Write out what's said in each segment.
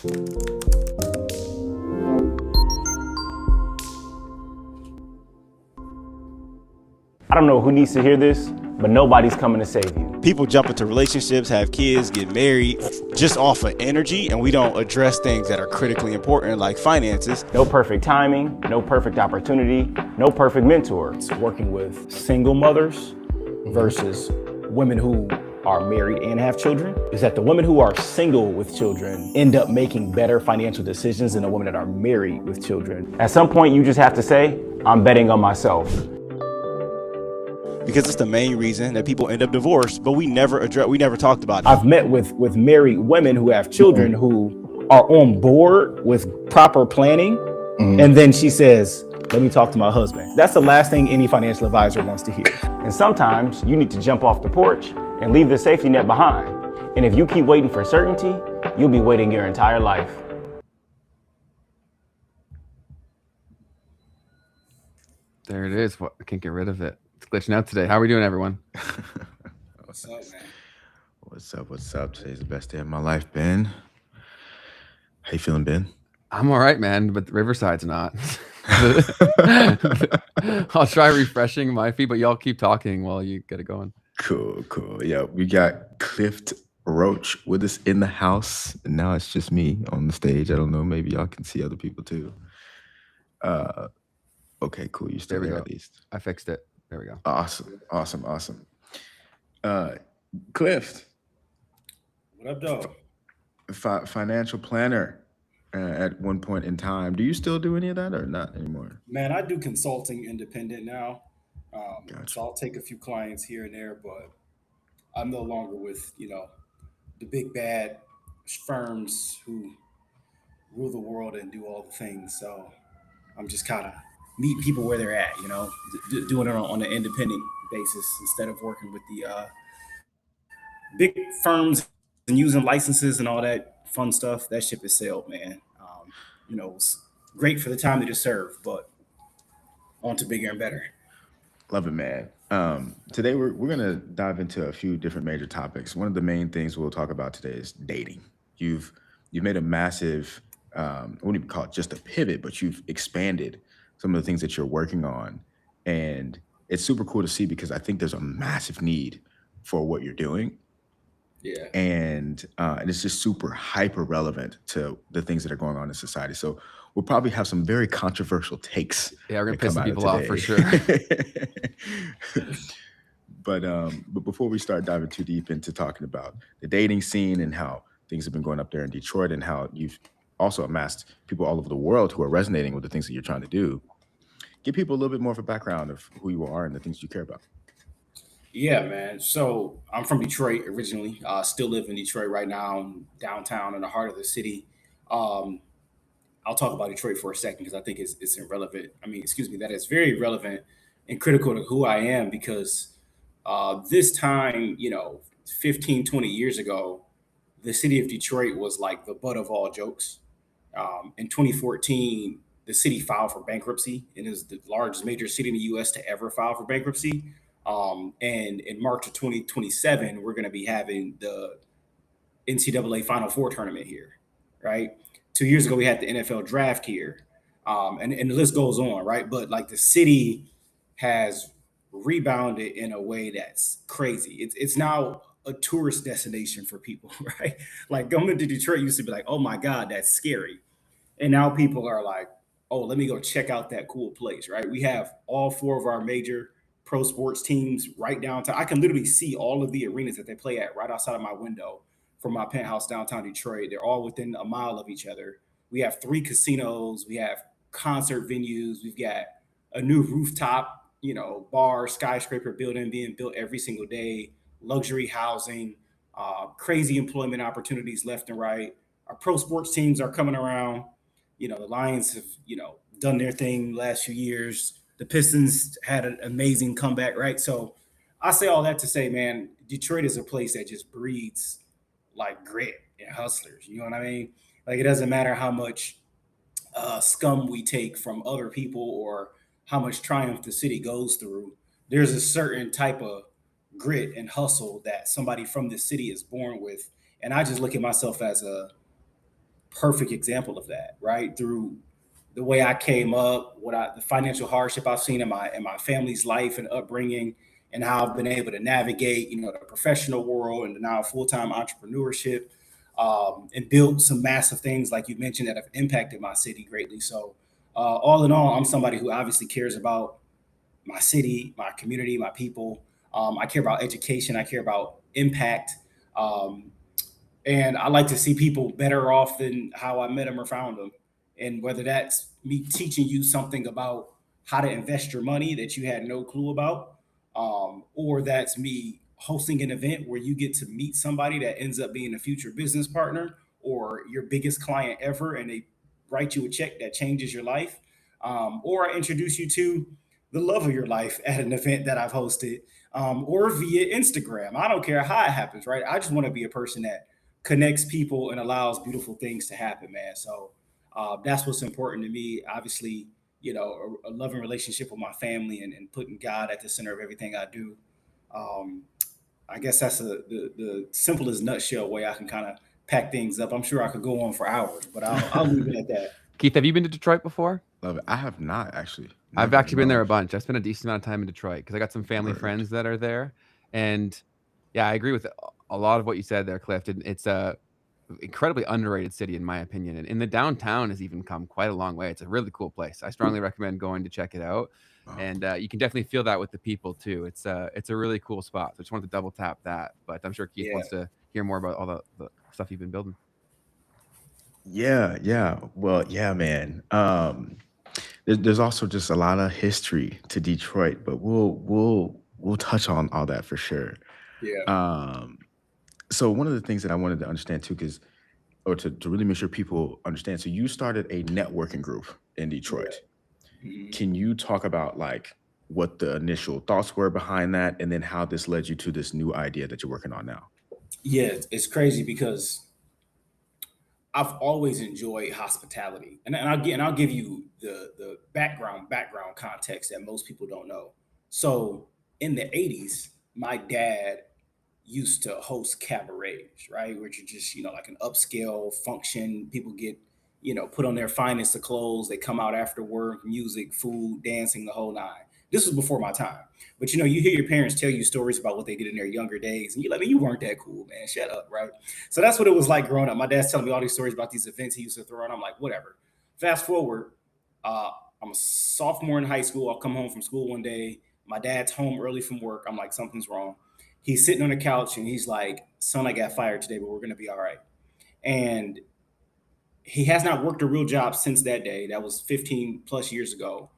I don't know who needs to hear this, but nobody's coming to save you. People jump into relationships, have kids, get married, just off of energy, and we don't address things that are critically important like finances. No perfect timing, no perfect opportunity, no perfect mentor. It's working with single mothers versus women who are married and have children, is that the women who are single with children end up making better financial decisions than the women that are married with children. At some point, you just have to say, I'm betting on myself. Because it's the main reason that people end up divorced, but we never talked about it. I've met with married women who have children who are on board with proper planning, and then she says, let me talk to my husband. That's the last thing any financial advisor wants to hear. And sometimes you need to jump off the porch and leave the safety net behind. And if you keep waiting for certainty, you'll be waiting your entire life. There it is. I can't get rid of it. It's glitching out today. How are we doing, everyone? What's up, man? What's up? Today's the best day of my life, Ben. How you feeling, Ben? I'm all right, man, but Riverside's not. I'll try refreshing my feed, but y'all keep talking while you get it going. Cool. Yeah, we got Clift Roach with us in the house, and now it's just me on the stage. I don't know, maybe y'all can see other people too. Okay, cool. You still there at least. I fixed it. There we go. Awesome. Clift. What up, dog? Financial planner at one point in time. Do you still do any of that or not anymore? Man, I do consulting independent now. Gotcha. So I'll take a few clients here and there, but I'm no longer with, the big bad firms who rule the world and do all the things. So I'm just kind of meeting people where they're at, doing it on an independent basis instead of working with the big firms and using licenses and all that fun stuff. That ship is sailed, man. It's great for the time that it served, but on to bigger and better. Love it, man. Today we're gonna dive into a few different major topics. One of the main things we'll talk about today is dating. You've made a massive, I wouldn't even call it just a pivot, but you've expanded some of the things that you're working on, and it's super cool to see because I think there's a massive need for what you're doing. Yeah. And it's just super hyper relevant to the things that are going on in society. So we'll probably have some very controversial takes. Yeah, we're gonna piss some people off for sure. But before we start diving too deep into talking about the dating scene and how things have been going up there in Detroit and how you've also amassed people all over the world who are resonating with the things that you're trying to do, give people a little bit more of a background of who you are and the things you care about. Yeah, man. So I'm from Detroit originally. Still live in Detroit right now, downtown in the heart of the city. I'll talk about Detroit for a second because I think it's irrelevant. That is very relevant and critical to who I am because this time, 15, 20 years ago, the city of Detroit was like the butt of all jokes. In 2014, the city filed for bankruptcy and is the largest major city in the U.S. to ever file for bankruptcy. And in March of 2027, we're going to be having the NCAA Final Four tournament here, right? 2 years ago, we had the NFL draft here, and the list goes on, right? But like the city has rebounded in a way that's crazy. It's now a tourist destination for people, right? Like going to Detroit used to be like, oh my God, that's scary. And now people are like, oh, let me go check out that cool place, right? We have all four of our major pro sports teams right downtown. I can literally see all of the arenas that they play at right outside of my window from my penthouse downtown Detroit. They're all within a mile of each other. We have 3 casinos. We have concert venues. We've got a new rooftop, bar, skyscraper building being built every single day, luxury housing, crazy employment opportunities left and right. Our pro sports teams are coming around. The Lions have, done their thing last few years. The Pistons had an amazing comeback, right? So I say all that to say, man, Detroit is a place that just breeds like grit and hustlers. You know what I mean? Like it doesn't matter how much scum we take from other people or how much triumph the city goes through. There's a certain type of grit and hustle that somebody from this city is born with. And I just look at myself as a perfect example of that, right? Through the way I came up, the financial hardship I've seen in my family's life and upbringing, and how I've been able to navigate, the professional world and now full-time entrepreneurship, and build some massive things like you mentioned that have impacted my city greatly. So all in all, I'm somebody who obviously cares about my city, my community, my people. I care about education. I care about impact. And I like to see people better off than how I met them or found them. And whether that's me teaching you something about how to invest your money that you had no clue about, or that's me hosting an event where you get to meet somebody that ends up being a future business partner or your biggest client ever, and they write you a check that changes your life, or I introduce you to the love of your life at an event that I've hosted, or via Instagram. I don't care how it happens, right? I just want to be a person that connects people and allows beautiful things to happen, man. So that's what's important to me. Obviously, a loving relationship with my family and putting God at the center of everything I do. I guess that's the simplest nutshell way I can kind of pack things up. I'm sure I could go on for hours, but I'll leave it at that. Keith, have you been to Detroit before? Love it. I have not actually. I've Never, actually been no. there a bunch. I spent a decent amount of time in Detroit because I got some family friends that are there. And yeah, I agree with a lot of what you said there, Clift. And it's a incredibly underrated city, in my opinion. And in the downtown has even come quite a long way. It's a really cool place. I strongly recommend going to check it out. And you can definitely feel that with the people too. It's a really cool spot. So I just wanted to double tap that. But I'm sure Keith wants to hear more about all the stuff you've been building. Yeah. Well, yeah, man. There's also just a lot of history to Detroit, but we'll touch on all that for sure. Yeah. So one of the things that I wanted to understand too, to really make sure people understand. So you started a networking group in Detroit. Yeah. Mm-hmm. Can you talk about like what the initial thoughts were behind that, and then how this led you to this new idea that you're working on now? Yeah, it's crazy because I've always enjoyed hospitality, and I'll give you the background context that most people don't know. So in the 80s, my dad used to host cabarets, right, which are just like an upscale function. People get put on their finest of clothes. They come out after work, music, food, dancing, the whole nine. This was before my time. But you hear your parents tell you stories about what they did in their younger days, and you're like, man, you weren't that cool, man. Shut up, right? So that's what it was like growing up. My dad's telling me all these stories about these events he used to throw, and I'm like, whatever. Fast forward, I'm a sophomore in high school. I'll come home from school one day. My dad's home early from work. I'm like, something's wrong. He's sitting on the couch, and he's like, son, I got fired today, but we're going to be all right. And he has not worked a real job since that day. That was 15 plus years ago.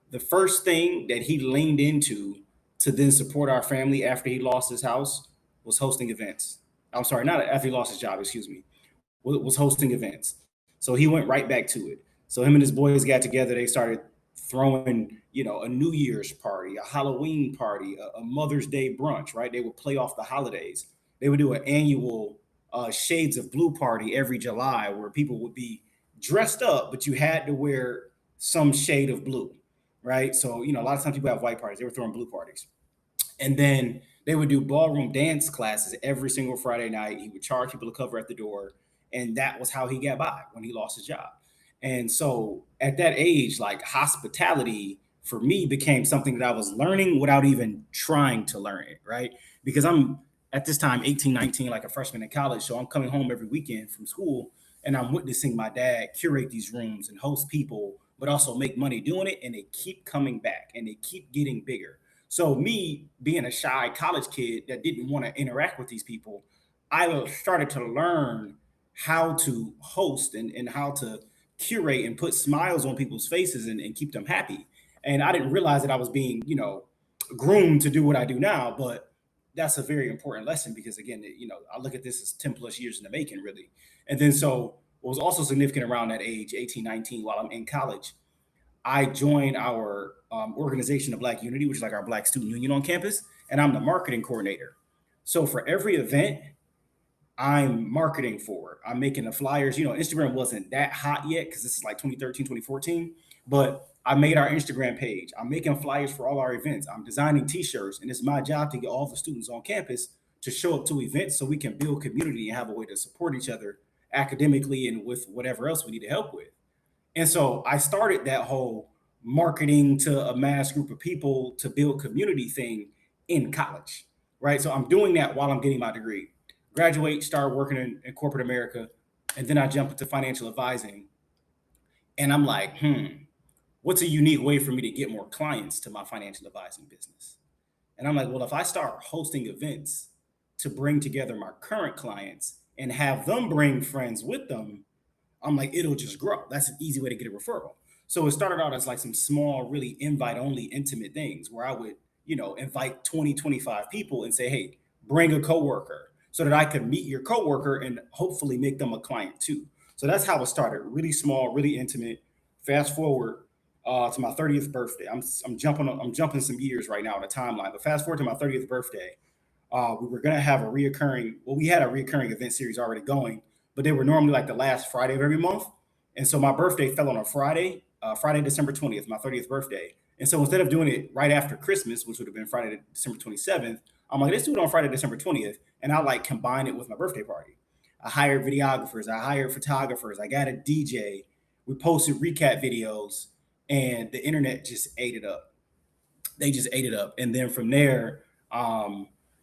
The first thing that he leaned into to then support our family after he lost his house was hosting events. I'm sorry, not after he lost his job, excuse me, was hosting events. So he went right back to it. So him and his boys got together. They started throwing, a New Year's party, a Halloween party, a Mother's Day brunch, right? They would play off the holidays. They would do an annual Shades of Blue party every July where people would be dressed up, but you had to wear some shade of blue, right? So, a lot of times people have white parties. They were throwing blue parties. And then they would do ballroom dance classes every single Friday night. He would charge people to cover at the door. And that was how he got by when he lost his job. And so at that age, like hospitality for me became something that I was learning without even trying to learn it, right? Because I'm at this time 18, 19, like a freshman in college. So I'm coming home every weekend from school and I'm witnessing my dad curate these rooms and host people, but also make money doing it. And they keep coming back and they keep getting bigger. So me being a shy college kid that didn't want to interact with these people, I started to learn how to host and how to curate and put smiles on people's faces and keep them happy. And I didn't realize that I was being, groomed to do what I do now, but that's a very important lesson because again, I look at this as 10 plus years in the making, really. And then so what was also significant around that age, 18, 19, while I'm in college, I joined our organization of Black Unity, which is like our Black student union on campus, and I'm the marketing coordinator. So for every event, I'm marketing for. I'm making the flyers. Instagram wasn't that hot yet because this is like 2013, 2014, but I made our Instagram page. I'm making flyers for all our events. I'm designing t-shirts, and it's my job to get all the students on campus to show up to events so we can build community and have a way to support each other academically and with whatever else we need to help with. And so I started that whole marketing to a mass group of people to build community thing in college, right? So I'm doing that while I'm getting my degree. Graduate, start working in corporate America, and then I jump into financial advising. And I'm like, what's a unique way for me to get more clients to my financial advising business? And I'm like, well, if I start hosting events to bring together my current clients and have them bring friends with them, I'm like, it'll just grow. That's an easy way to get a referral. So it started out as like some small, really invite only intimate things where I would, invite 20, 25 people and say, hey, bring a coworker so that I could meet your coworker and hopefully make them a client too. So that's how it started. Really small, really intimate. Fast forward to my 30th birthday. I'm jumping some years right now on the timeline, but fast forward to my 30th birthday. We were gonna have we had a reoccurring event series already going, but they were normally like the last Friday of every month. And so my birthday fell on a Friday, December 20th, my 30th birthday. And so instead of doing it right after Christmas, which would have been Friday, December 27th, I'm like, let's do it on Friday, December 20th. And I like combine it with my birthday party. I hired videographers, I hired photographers, I got a DJ. We posted recap videos, and the internet just ate it up. They just ate it up. And then from there,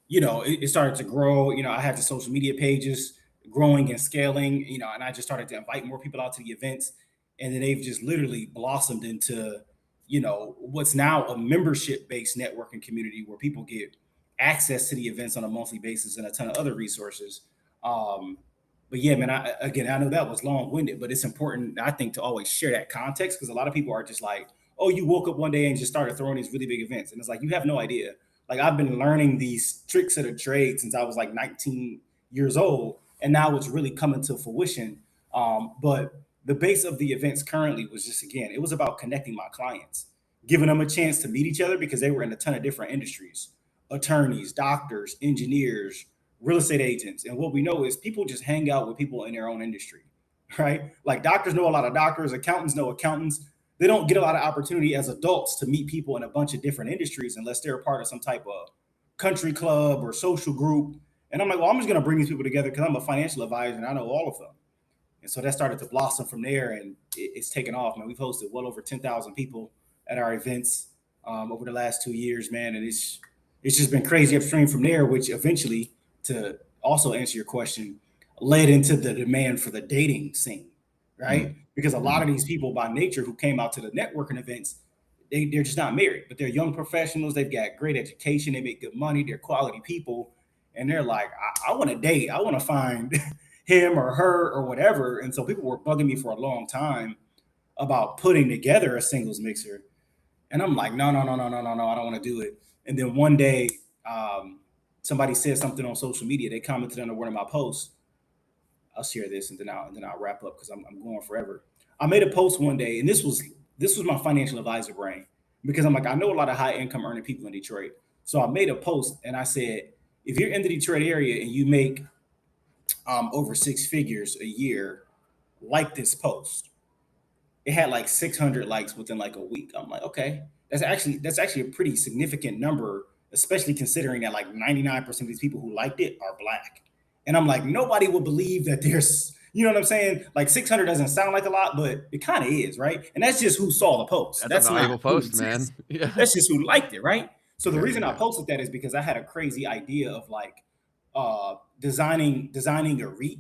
it started to grow. I had the social media pages growing and scaling, and I just started to invite more people out to the events. And then they've just literally blossomed into, what's now a membership-based networking community where people get access to the events on a monthly basis and a ton of other resources. But yeah, man, I know that was long-winded, but it's important, I think, to always share that context, because a lot of people are just like, oh, you woke up one day and just started throwing these really big events. And it's like, you have no idea. Like, I've been learning these tricks of the trade since I was like 19 years old, and now it's really coming to fruition. But the base of the events currently was just, again, it was about connecting my clients, giving them a chance to meet each other because they were in a ton of different industries: attorneys, doctors, engineers, real estate agents. And what we know is people just hang out with people in their own industry, right? Like, doctors know a lot of doctors, accountants know accountants. They don't get a lot of opportunity as adults to meet people in a bunch of different industries unless they're a part of some type of country club or social group. And I'm like, well, I'm just going to bring these people together because I'm a financial advisor and I know all of them. And so that started to blossom from there, and it's taken off, man. We've hosted well over 10,000 people at our events over the last 2 years, man. And it's just been crazy upstream from there, which eventually, to also answer your question, led into the demand for the dating scene, right? Mm-hmm. Because a lot of these people by nature who came out to the networking events, they're just not married, but they're young professionals. They've got great education. They make good money. They're quality people. And they're like, I want to date. I want to find him or her or whatever. And so people were bugging me for a long time about putting together a singles mixer. And I'm like, no, I don't want to do it. And then one day, somebody said something on social media. They commented under one of my posts. I'll share this and then I'll wrap up because I'm going forever. I made a post one day, and this was my financial advisor brain, because I'm like, I know a lot of high income earning people in Detroit. So I made a post and I said, if you're in the Detroit area and you make over 6 figures a year, like this post. It had like 600 likes within like a week. I'm like, okay, that's actually a pretty significant number, especially considering that like 99% of these people who liked it are Black. And I'm like, nobody would believe that there's, you know what I'm saying? Like 600 doesn't sound like a lot, but it kind of is, right? And that's just who saw the post. That's a valuable post, man. Yeah. That's just who liked it, right? So the reason I posted that is because I had a crazy idea of like designing a REIT,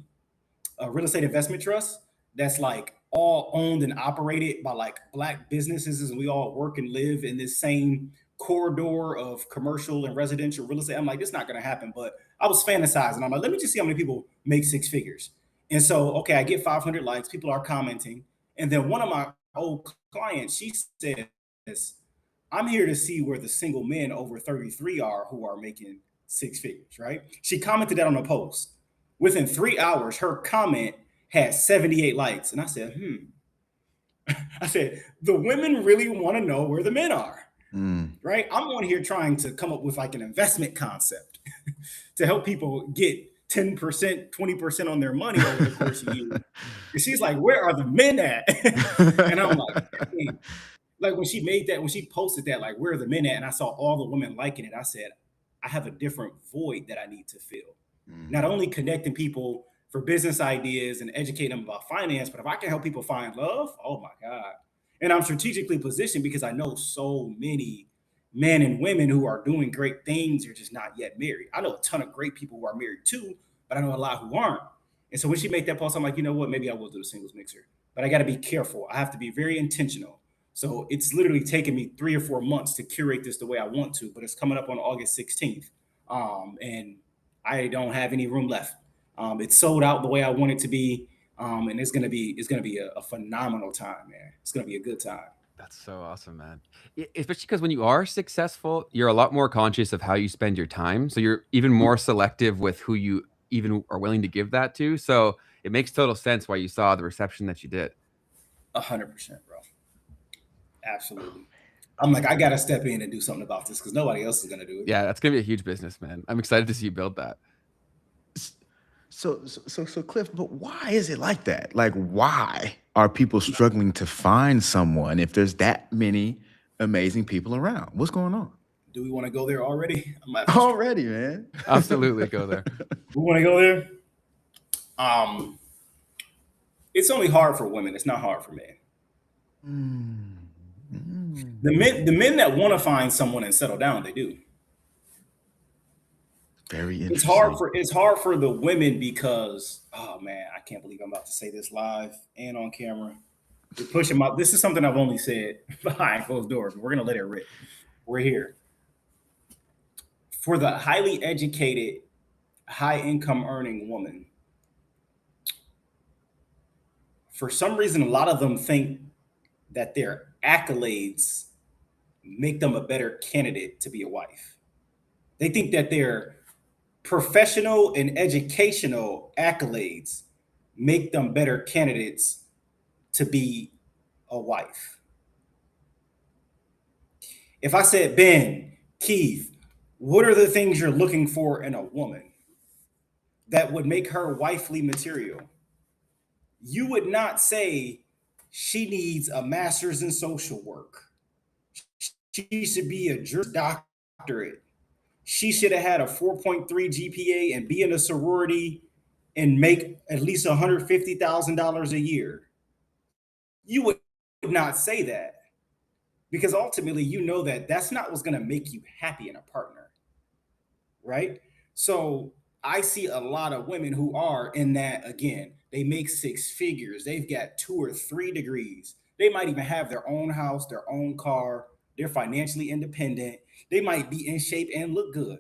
a real estate investment trust, that's like all owned and operated by like Black businesses, and we all work and live in this same corridor of commercial and residential real estate. I'm like, it's not going to happen. But I was fantasizing. I'm like, let me just see how many people make 6 figures. And so, okay, I get 500 likes. People are commenting. And then one of my old clients, she says, I'm here to see where the single men over 33 are who are making 6 figures, right? She commented that on a post. Within 3 hours, her comment had 78 likes. And I said, I said, the women really want to know where the men are. Right? I'm on here trying to come up with like an investment concept to help people get 10%, 20% on their money over the course of a year. And she's like, where are the men at? And I'm like, hey. Like when she posted that, like, where are the men at? And I saw all the women liking it. I said, I have a different void that I need to fill. Not only connecting people for business ideas and educate them about finance. But if I can help people find love, oh my God. And I'm strategically positioned because I know so many men and women who are doing great things are just not yet married. I know a ton of great people who are married too, but I know a lot who aren't. And so when she made that post, I'm like, you know what? Maybe I will do the singles mixer, but I got to be careful. I have to be very intentional. So it's literally taken me 3 or 4 months to curate this the way I want to, but it's coming up on August 16th. And I don't have any room left. It's sold out the way I want it to be. And it's gonna be a phenomenal time, man. It's gonna be a good time. That's so awesome, man. Especially because when you are successful, you're a lot more conscious of how you spend your time. So you're even more selective with who you even are willing to give that to. So it makes total sense why you saw the reception that you did. 100%, bro. Absolutely. I'm like, I gotta step in and do something about this because nobody else is gonna do it. Yeah, that's gonna be a huge business, man. I'm excited to see you build that. So Cliff, but why is it like that? Like, why are people struggling to find someone if there's that many amazing people around? What's going on? Do we want to go there already? Already, man. Absolutely, go there. We want to go there. It's only hard for women. It's not hard for men. The men that want to find someone and settle down, they do. Very interesting. It's hard for the women because, oh man, I can't believe I'm about to say this live and on camera. We're pushing my. This is something I've only said behind closed doors. We're gonna let it rip. We're here. For the highly educated, high income earning woman, for some reason, a lot of them think that their accolades make them a better candidate to be a wife. They think that their professional and educational accolades make them better candidates to be a wife. If I said, Ben, Keith, what are the things you're looking for in a woman that would make her wifely material? You would not say she needs a master's in social work. She should be a doctorate. She should have had a 4.3 GPA and be in a sorority and make at least $150,000 a year. You would not say that because ultimately you know that that's not what's going to make you happy in a partner, right? So I see a lot of women who are in that, again, they make 6 figures. They've got 2 or 3 degrees. They might even have their own house, their own car. They're financially independent. They might be in shape and look good.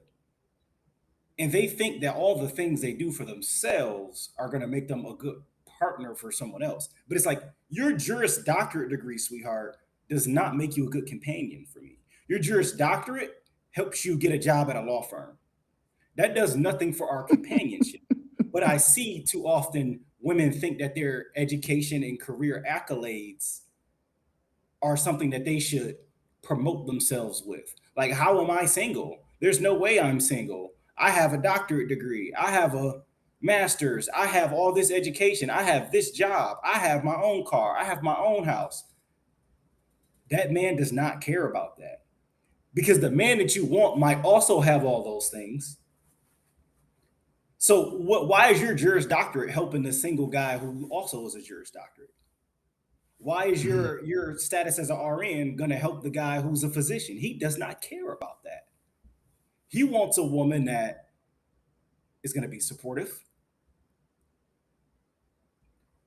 And they think that all the things they do for themselves are going to make them a good partner for someone else. But it's like your Juris Doctorate degree, sweetheart, does not make you a good companion for me. Your Juris Doctorate helps you get a job at a law firm. That does nothing for our companionship. But I see too often women think that their education and career accolades are something that they should promote themselves with. Like, how am I single? There's no way I'm single. I have a doctorate degree. I have a master's. I have all this education. I have this job. I have my own car. I have my own house. That man does not care about that because the man that you want might also have all those things. So why is your Juris Doctorate helping the single guy who also is a Juris Doctorate? Why is your status as an RN going to help the guy who's a physician? He does not care about that. He wants a woman that is going to be supportive.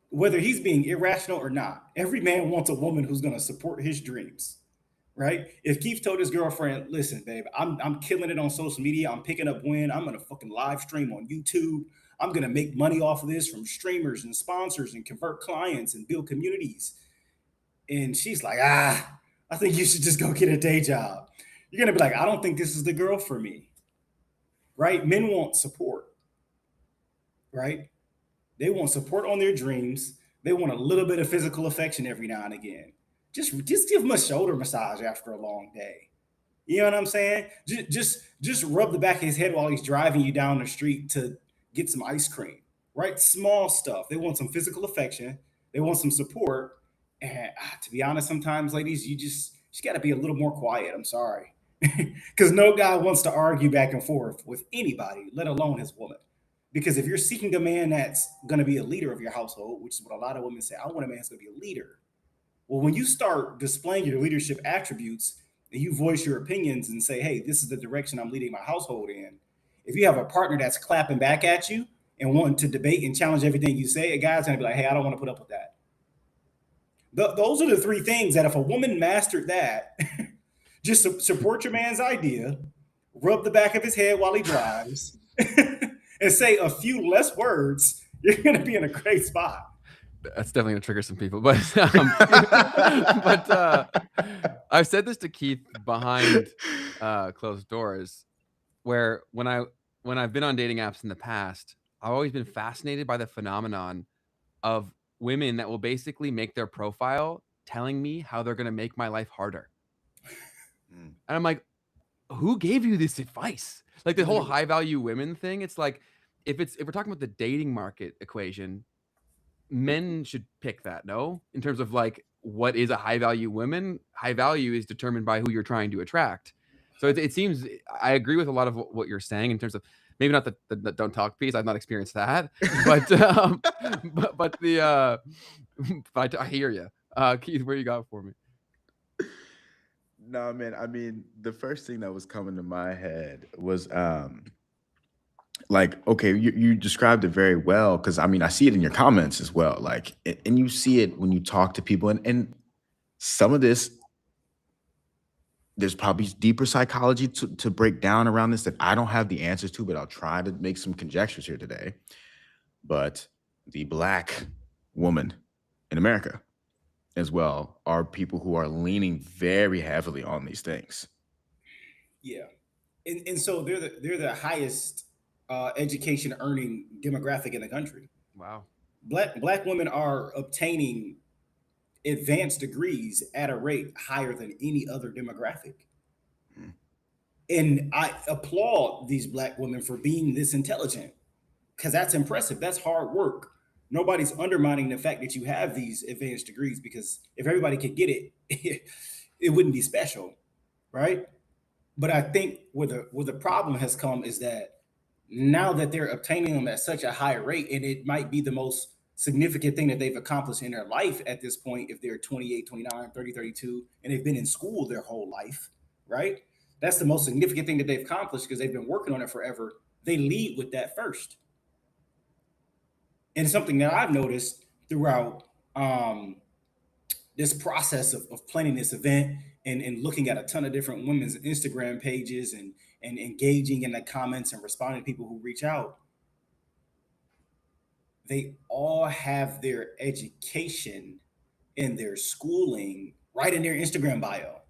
Whether he's being irrational or not, every man wants a woman who's going to support his dreams, right? If Keith told his girlfriend, listen, babe, I'm killing it on social media. I'm picking up wind. I'm going to fucking live stream on YouTube. I'm going to make money off of this from streamers and sponsors and convert clients and build communities. And she's like, I think you should just go get a day job. You're going to be like, I don't think this is the girl for me, right? Men want support, right? They want support on their dreams. They want a little bit of physical affection every now and again. Just give them a shoulder massage after a long day. You know what I'm saying? Just rub the back of his head while he's driving you down the street to get some ice cream, right? Small stuff. They want some physical affection. They want some support. And to be honest, sometimes, ladies, you got to be a little more quiet. I'm sorry. Because no guy wants to argue back and forth with anybody, let alone his woman. Because if you're seeking a man that's going to be a leader of your household, which is what a lot of women say, I want a man that's going to be a leader. Well, when you start displaying your leadership attributes and you voice your opinions and say, hey, this is the direction I'm leading my household in. If you have a partner that's clapping back at you and wanting to debate and challenge everything you say, a guy's going to be like, hey, I don't want to put up with that. Those are the three things that if a woman mastered that, just support your man's idea, rub the back of his head while he drives, and say a few less words, you're going to be in a great spot. That's definitely gonna trigger some people, but I've said this to Keith behind closed doors, where when I've been on dating apps in the past, I've always been fascinated by the phenomenon of women that will basically make their profile telling me how they're gonna make my life harder. And I'm like, who gave you this advice? Like the whole high value women thing. It's like if we're talking about the dating market equation, men should pick that, no? In terms of like what is a high value woman? High value is determined by who you're trying to attract. So it seems I agree with a lot of what you're saying in terms of maybe not the don't talk piece. I've not experienced that, but but I hear you, Keith. Where you got for me? No, man. I mean, the first thing that was coming to my head was like, okay, you described it very well, because I mean, I see it in your comments as well. Like, and you see it when you talk to people, and some of this, there's probably deeper psychology to break down around this that I don't have the answers to, but I'll try to make some conjectures here today. But the Black woman in America as well are people who are leaning very heavily on these things. Yeah. And so they're the highest education earning demographic in the country. Wow. Black women are obtaining advanced degrees at a rate higher than any other demographic. And I applaud these Black women for being this intelligent, because that's impressive. That's hard work. Nobody's undermining the fact that you have these advanced degrees, because if everybody could get it, it wouldn't be special, right? But I think where the problem has come is that now that they're obtaining them at such a high rate, and it might be the most significant thing that they've accomplished in their life at this point, if they're 28, 29, 30, 32, and they've been in school their whole life, right? That's the most significant thing that they've accomplished because they've been working on it forever. They lead with that first. And something that I've noticed throughout this process of planning this event and looking at a ton of different women's Instagram pages and engaging in the comments and responding to people who reach out, they all have their education and their schooling right in their Instagram bio.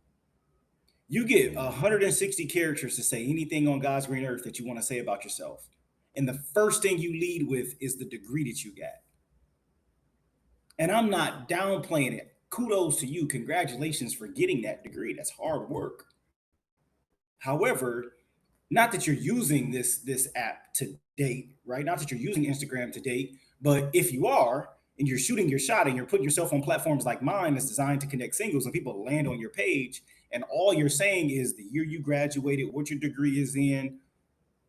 You get 160 characters to say anything on God's green earth that you want to say about yourself. And the first thing you lead with is the degree that you got. And I'm not downplaying it. Kudos to you. Congratulations for getting that degree. That's hard work. However, not that you're using this app to date, right? Not that you're using Instagram to date, but if you are, and you're shooting your shot and you're putting yourself on platforms like mine that's designed to connect singles, and people land on your page, and all you're saying is the year you graduated, what your degree is in,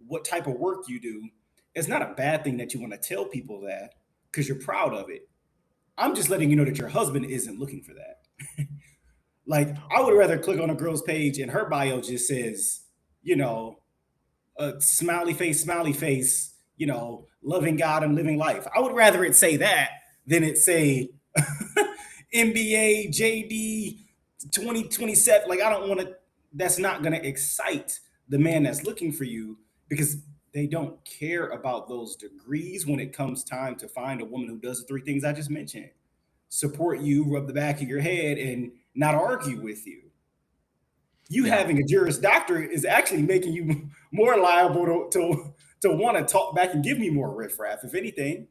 what type of work you do, it's not a bad thing that you want to tell people that because you're proud of it. I'm just letting you know that your husband isn't looking for that. Like, I would rather click on a girl's page and her bio just says, smiley face, loving God and living life. I would rather it say that than it say MBA, JD, 2027. Like, I don't want to, that's not going to excite the man that's looking for you, because they don't care about those degrees when it comes time to find a woman who does the three things I just mentioned. Support you, rub the back of your head, and not argue with you. Having a Juris Doctorate is actually making you more liable to want to talk back and give me more riffraff, if anything.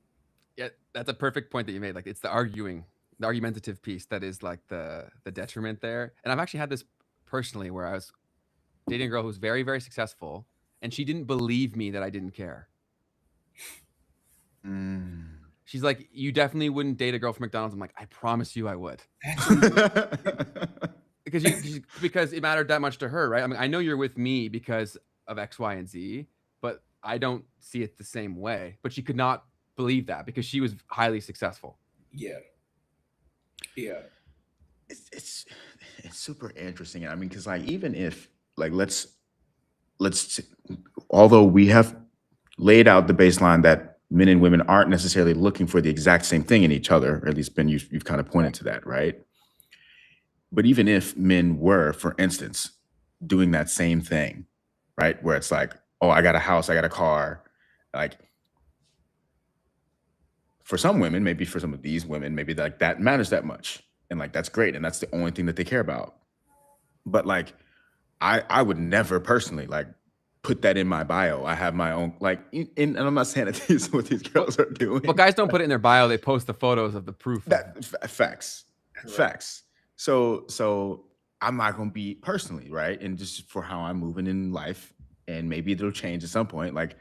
Yeah, that's a perfect point that you made. Like, it's the argumentative piece that is like the detriment there. And I've actually had this personally where I was dating a girl who's very, very successful, and she didn't believe me that I didn't care. She's like, you definitely wouldn't date a girl from McDonald's. I'm like, I promise you I would. because it mattered that much to her, right? I mean, I know you're with me because of X, Y, and Z, but I don't see it the same way. But she could not believe that because she was highly successful. Yeah. It's super interesting. I mean, because like even if like let's although we have laid out the baseline that men and women aren't necessarily looking for the exact same thing in each other, or at least Ben, you've kind of pointed to that, right? But even if men were, for instance, doing that same thing, right, where it's like, oh, I got a house, I got a car, like for some women, maybe for some of these women, maybe like that matters that much, and like that's great, and that's the only thing that they care about. But like, I would never personally like put that in my bio. I have my own like, and I'm not saying that this is what these girls are doing. But guys don't put it in their bio. They post the photos of the proof. That facts. So I'm not gonna be personally right, and just for how I'm moving in life, and maybe it'll change at some point. Like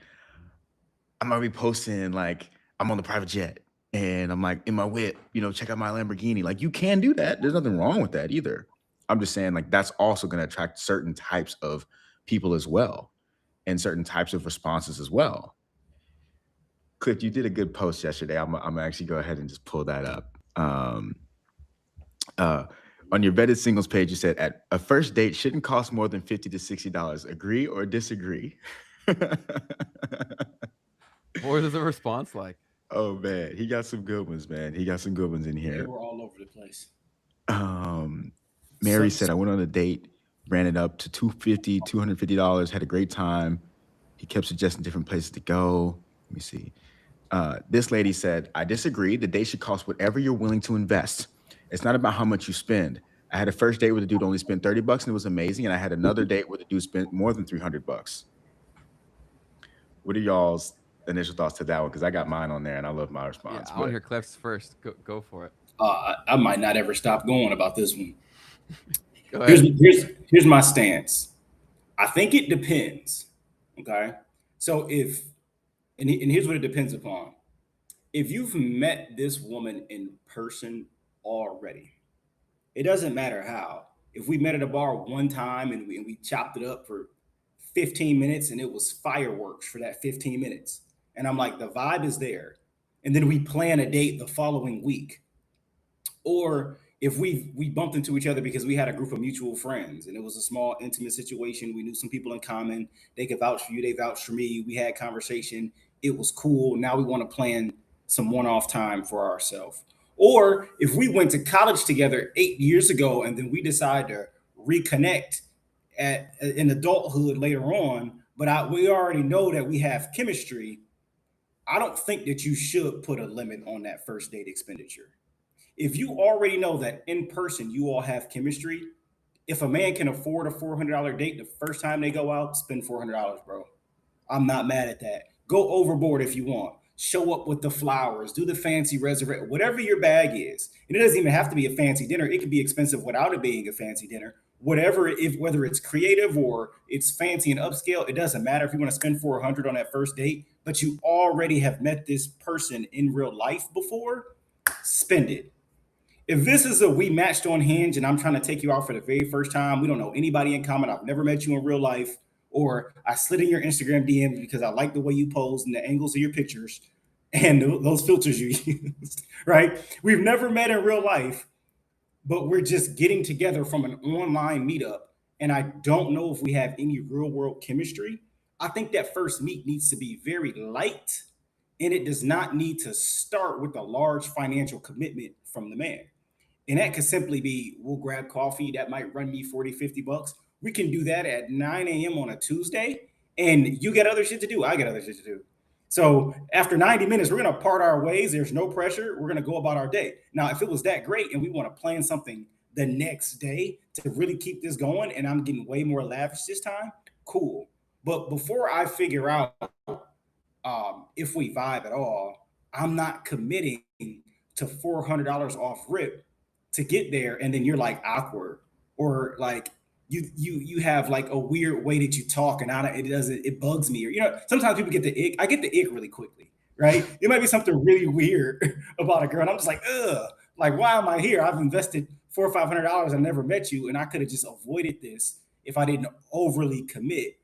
I'm gonna be posting like I'm on the private jet and I'm like in my whip, check out my Lamborghini. Like you can do that. There's nothing wrong with that either. I'm just saying like that's also gonna attract certain types of people as well, and certain types of responses as well. Clift, you did a good post yesterday. I'm gonna actually go ahead and just pull that up. On your vetted singles page, you said at a first date shouldn't cost more than $50 to $60. Agree or disagree? What was the response like? Oh man, he got some good ones, man. He got some good ones in here. They were all over the place. Mary said, I went on a date, ran it up to $250, had a great time. He kept suggesting different places to go. Let me see. This lady said, I disagree. The date should cost whatever you're willing to invest. It's not about how much you spend. I had a first date where the dude only spent $30 and it was amazing. And I had another date where the dude spent more than $300. What are y'all's initial thoughts to that one? Because I got mine on there and I love my response. I want to hear Cliff's first. Go for it. I might not ever stop going about this one. Go ahead. Here's my stance. I think it depends. Okay. So and here's what it depends upon. If you've met this woman in person already, it doesn't matter how. If we met at a bar one time and we chopped it up for 15 minutes and it was fireworks for that 15 minutes, and I'm like, the vibe is there, and then we plan a date the following week, or if we bumped into each other because we had a group of mutual friends and it was a small intimate situation, we knew some people in common, they could vouch for you, they vouched for me, we had conversation, it was cool, now we want to plan some one-off time for ourselves. Or if we went to college together 8 years ago and then we decide to reconnect in adulthood later on, but we already know that we have chemistry, I don't think that you should put a limit on that first date expenditure. If you already know that in person you all have chemistry, if a man can afford a $400 date the first time they go out, spend $400, bro. I'm not mad at that. Go overboard if you want. Show up with the flowers, do the fancy reservation, whatever your bag is. And it doesn't even have to be a fancy dinner. It could be expensive without it being a fancy dinner. Whatever, whether it's creative or it's fancy and upscale, it doesn't matter. If you want to spend $400 on that first date, but you already have met this person in real life before, spend it. If this is we matched on Hinge and I'm trying to take you out for the very first time, we don't know anybody in common, I've never met you in real life, or I slid in your Instagram DMs because I like the way you pose and the angles of your pictures and those filters you used, right? We've never met in real life, but we're just getting together from an online meetup, and I don't know if we have any real world chemistry. I think that first meet needs to be very light, and it does not need to start with a large financial commitment from the man. And that could simply be, we'll grab coffee. That might run me $40, $50. We can do that at 9 a.m. on a Tuesday. And you get other shit to do. I get other shit to do. So after 90 minutes, we're going to part our ways. There's no pressure. We're going to go about our day. Now, if it was that great and we want to plan something the next day to really keep this going, and I'm getting way more lavish this time, cool. But before I figure out if we vibe at all, I'm not committing to $400 off rip to get there, and then you're like awkward, or like you have like a weird way that you talk, and it bugs me, or sometimes people get the ick. I get the ick really quickly, right? It might be something really weird about a girl, and I'm just like, ugh, like why am I here? I've invested $400 or $500. I never met you, and I could have just avoided this if I didn't overly commit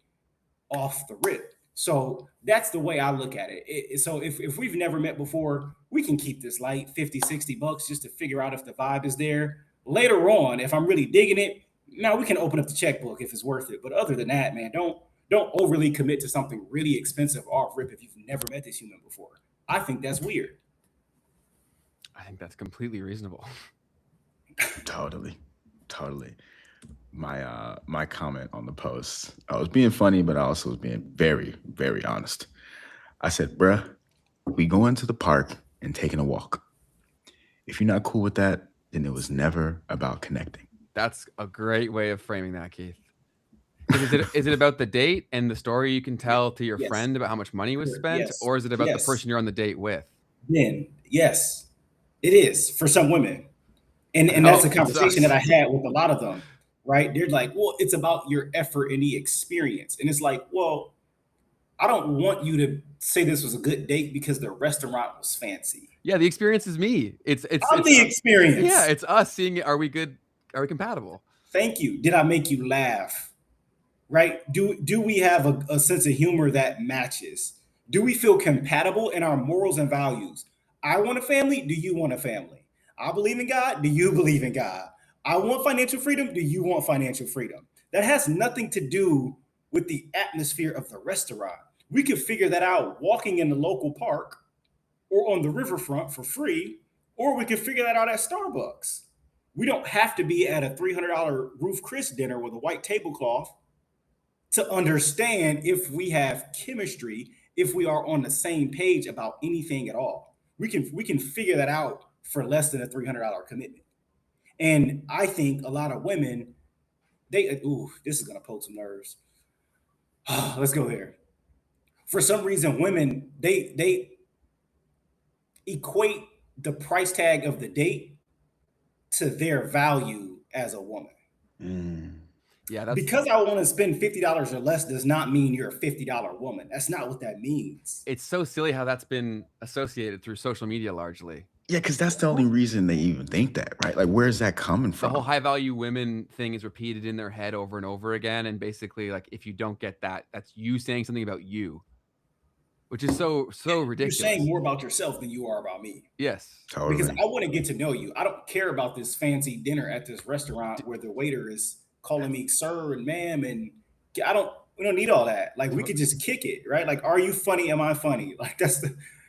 off the rip. So that's the way I look at it. So if we've never met before, we can keep this light, 50, 60 bucks just to figure out if the vibe is there. Later on, if I'm really digging it, now we can open up the checkbook if it's worth it. But other than that, man, don't overly commit to something really expensive off rip if you've never met this human before. I think that's weird. I think that's completely reasonable. Totally. My comment on the post, I was being funny, but I also was being very, very honest. I said, bruh, we going to the park and taking a walk. If you're not cool with that, then it was never about connecting. That's a great way of framing that, Keith. Is it about the date and the story you can tell to your friend about how much money was spent? Yes. Or is it about the person you're on the date with? Then, yes, it is for some women. And that's a conversation that I had with a lot of them, right? They're like, well, it's about your effort and the experience. And it's like, well, I don't want you to say this was a good date because the restaurant was fancy. Yeah, the experience is me. It's the experience. Yeah, it's us seeing, are we good? Are we compatible? Thank you. Did I make you laugh? Right? Do we have a sense of humor that matches? Do we feel compatible in our morals and values? I want a family. Do you want a family? I believe in God. Do you believe in God? I want financial freedom. Do you want financial freedom? That has nothing to do with the atmosphere of the restaurant. We could figure that out walking in the local park or on the riverfront for free, or we could figure that out at Starbucks. We don't have to be at a $300 Ruth Chris dinner with a white tablecloth to understand if we have chemistry, if we are on the same page about anything at all. We can figure that out for less than a $300 commitment. And I think a lot of women, this is gonna poke some nerves. Let's go there. For some reason, women, they equate the price tag of the date to their value as a woman. Yeah, because I want to spend $50 or less does not mean you're a $50 woman. That's not what that means. It's so silly how that's been associated through social media largely. Yeah, because that's the only reason they even think that, right? Like, where's that coming from? The whole high value women thing is repeated in their head over and over again. And basically, like, if you don't get that, that's you saying something about you, which is so ridiculous. You're saying more about yourself than you are about me. Yes. Totally. Because I want to get to know you. I don't care about this fancy dinner at this restaurant where the waiter is calling me sir and ma'am. And we don't need all that. Like, we could just kick it, right? Like, are you funny? Am I funny? Like,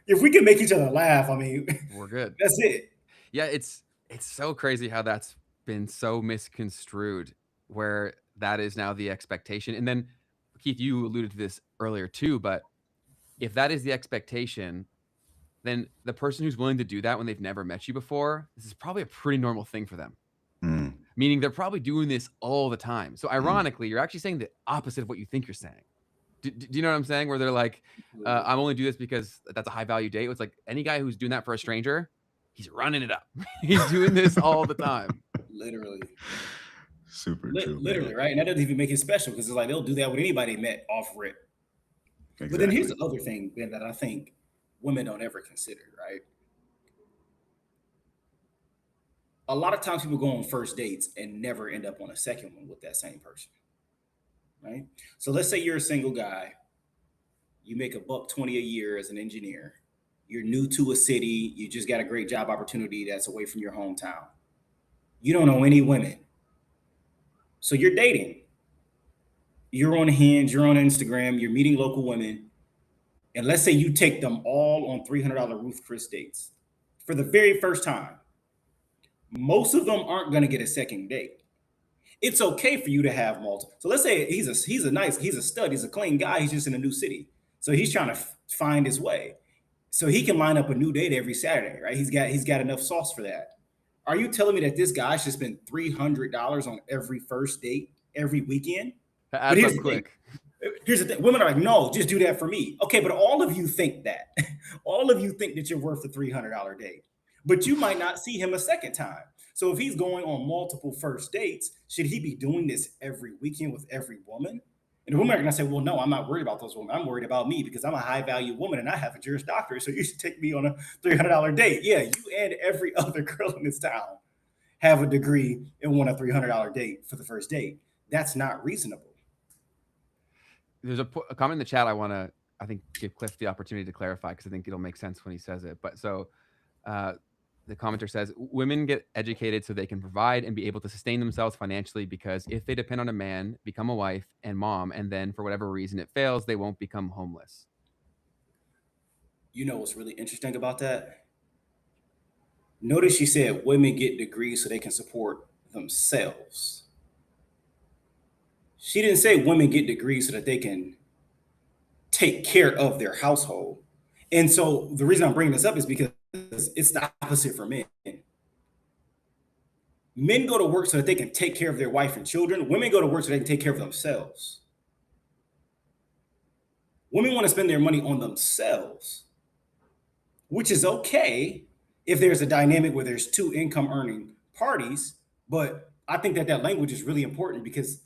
if we can make each other laugh, I mean, we're good. That's it. Yeah, it's so crazy how that's been so misconstrued, where that is now the expectation. And then, Keith, you alluded to this earlier too, but if that is the expectation, then the person who's willing to do that when they've never met you before, this is probably a pretty normal thing for them. Meaning they're probably doing this all the time. So ironically, you're actually saying the opposite of what you think you're saying. Do you know what I'm saying? Where they're like, I'm only do this because that's a high value date. It's like any guy who's doing that for a stranger, he's running it up. He's doing this all the time. Literally. Super true. Literally, right? And that doesn't even make it special because it's like they'll do that with anybody met off rip. Exactly. But then here's the other thing, Ben, that I think women don't ever consider, right? A lot of times people go on first dates and never end up on a second one with that same person, right? So let's say you're a single guy, you make $120 a year as an engineer, you're new to a city, you just got a great job opportunity that's away from your hometown. You don't know any women. So you're dating. You're on Hinge, you're on Instagram, you're meeting local women. And let's say you take them all on $300 Ruth Chris dates for the very first time. Most of them aren't going to get a second date. It's okay for you to have multiple. So let's say he's a stud, he's a clean guy, he's just in a new city. So he's trying to find his way. So he can line up a new date every Saturday, right? He's got enough sauce for that. Are you telling me that this guy should spend $300 on every first date every weekend? But here's the thing. Women are like, no, just do that for me. Okay, but all of you think that. All of you think that you're worth a $300 date. But you might not see him a second time. So if he's going on multiple first dates, should he be doing this every weekend with every woman? And the women are going to say, well, no, I'm not worried about those women. I'm worried about me because I'm a high value woman and I have a Juris Doctorate. So you should take me on a $300 date. Yeah, you and every other girl in this town have a degree and want a $300 date for the first date. That's not reasonable. There's a comment in the chat. I think give Cliff the opportunity to clarify because I think it'll make sense when he says it. But so the commenter says women get educated so they can provide and be able to sustain themselves financially, because if they depend on a man, become a wife and mom, and then for whatever reason it fails, they won't become homeless. You know what's really interesting about that? Notice she said women get degrees so they can support themselves. She didn't say women get degrees so that they can take care of their household. And so the reason I'm bringing this up is because it's the opposite for men. Men go to work so that they can take care of their wife and children. Women go to work so they can take care of themselves. Women want to spend their money on themselves, which is okay if there's a dynamic where there's two income earning parties. But I think that language is really important because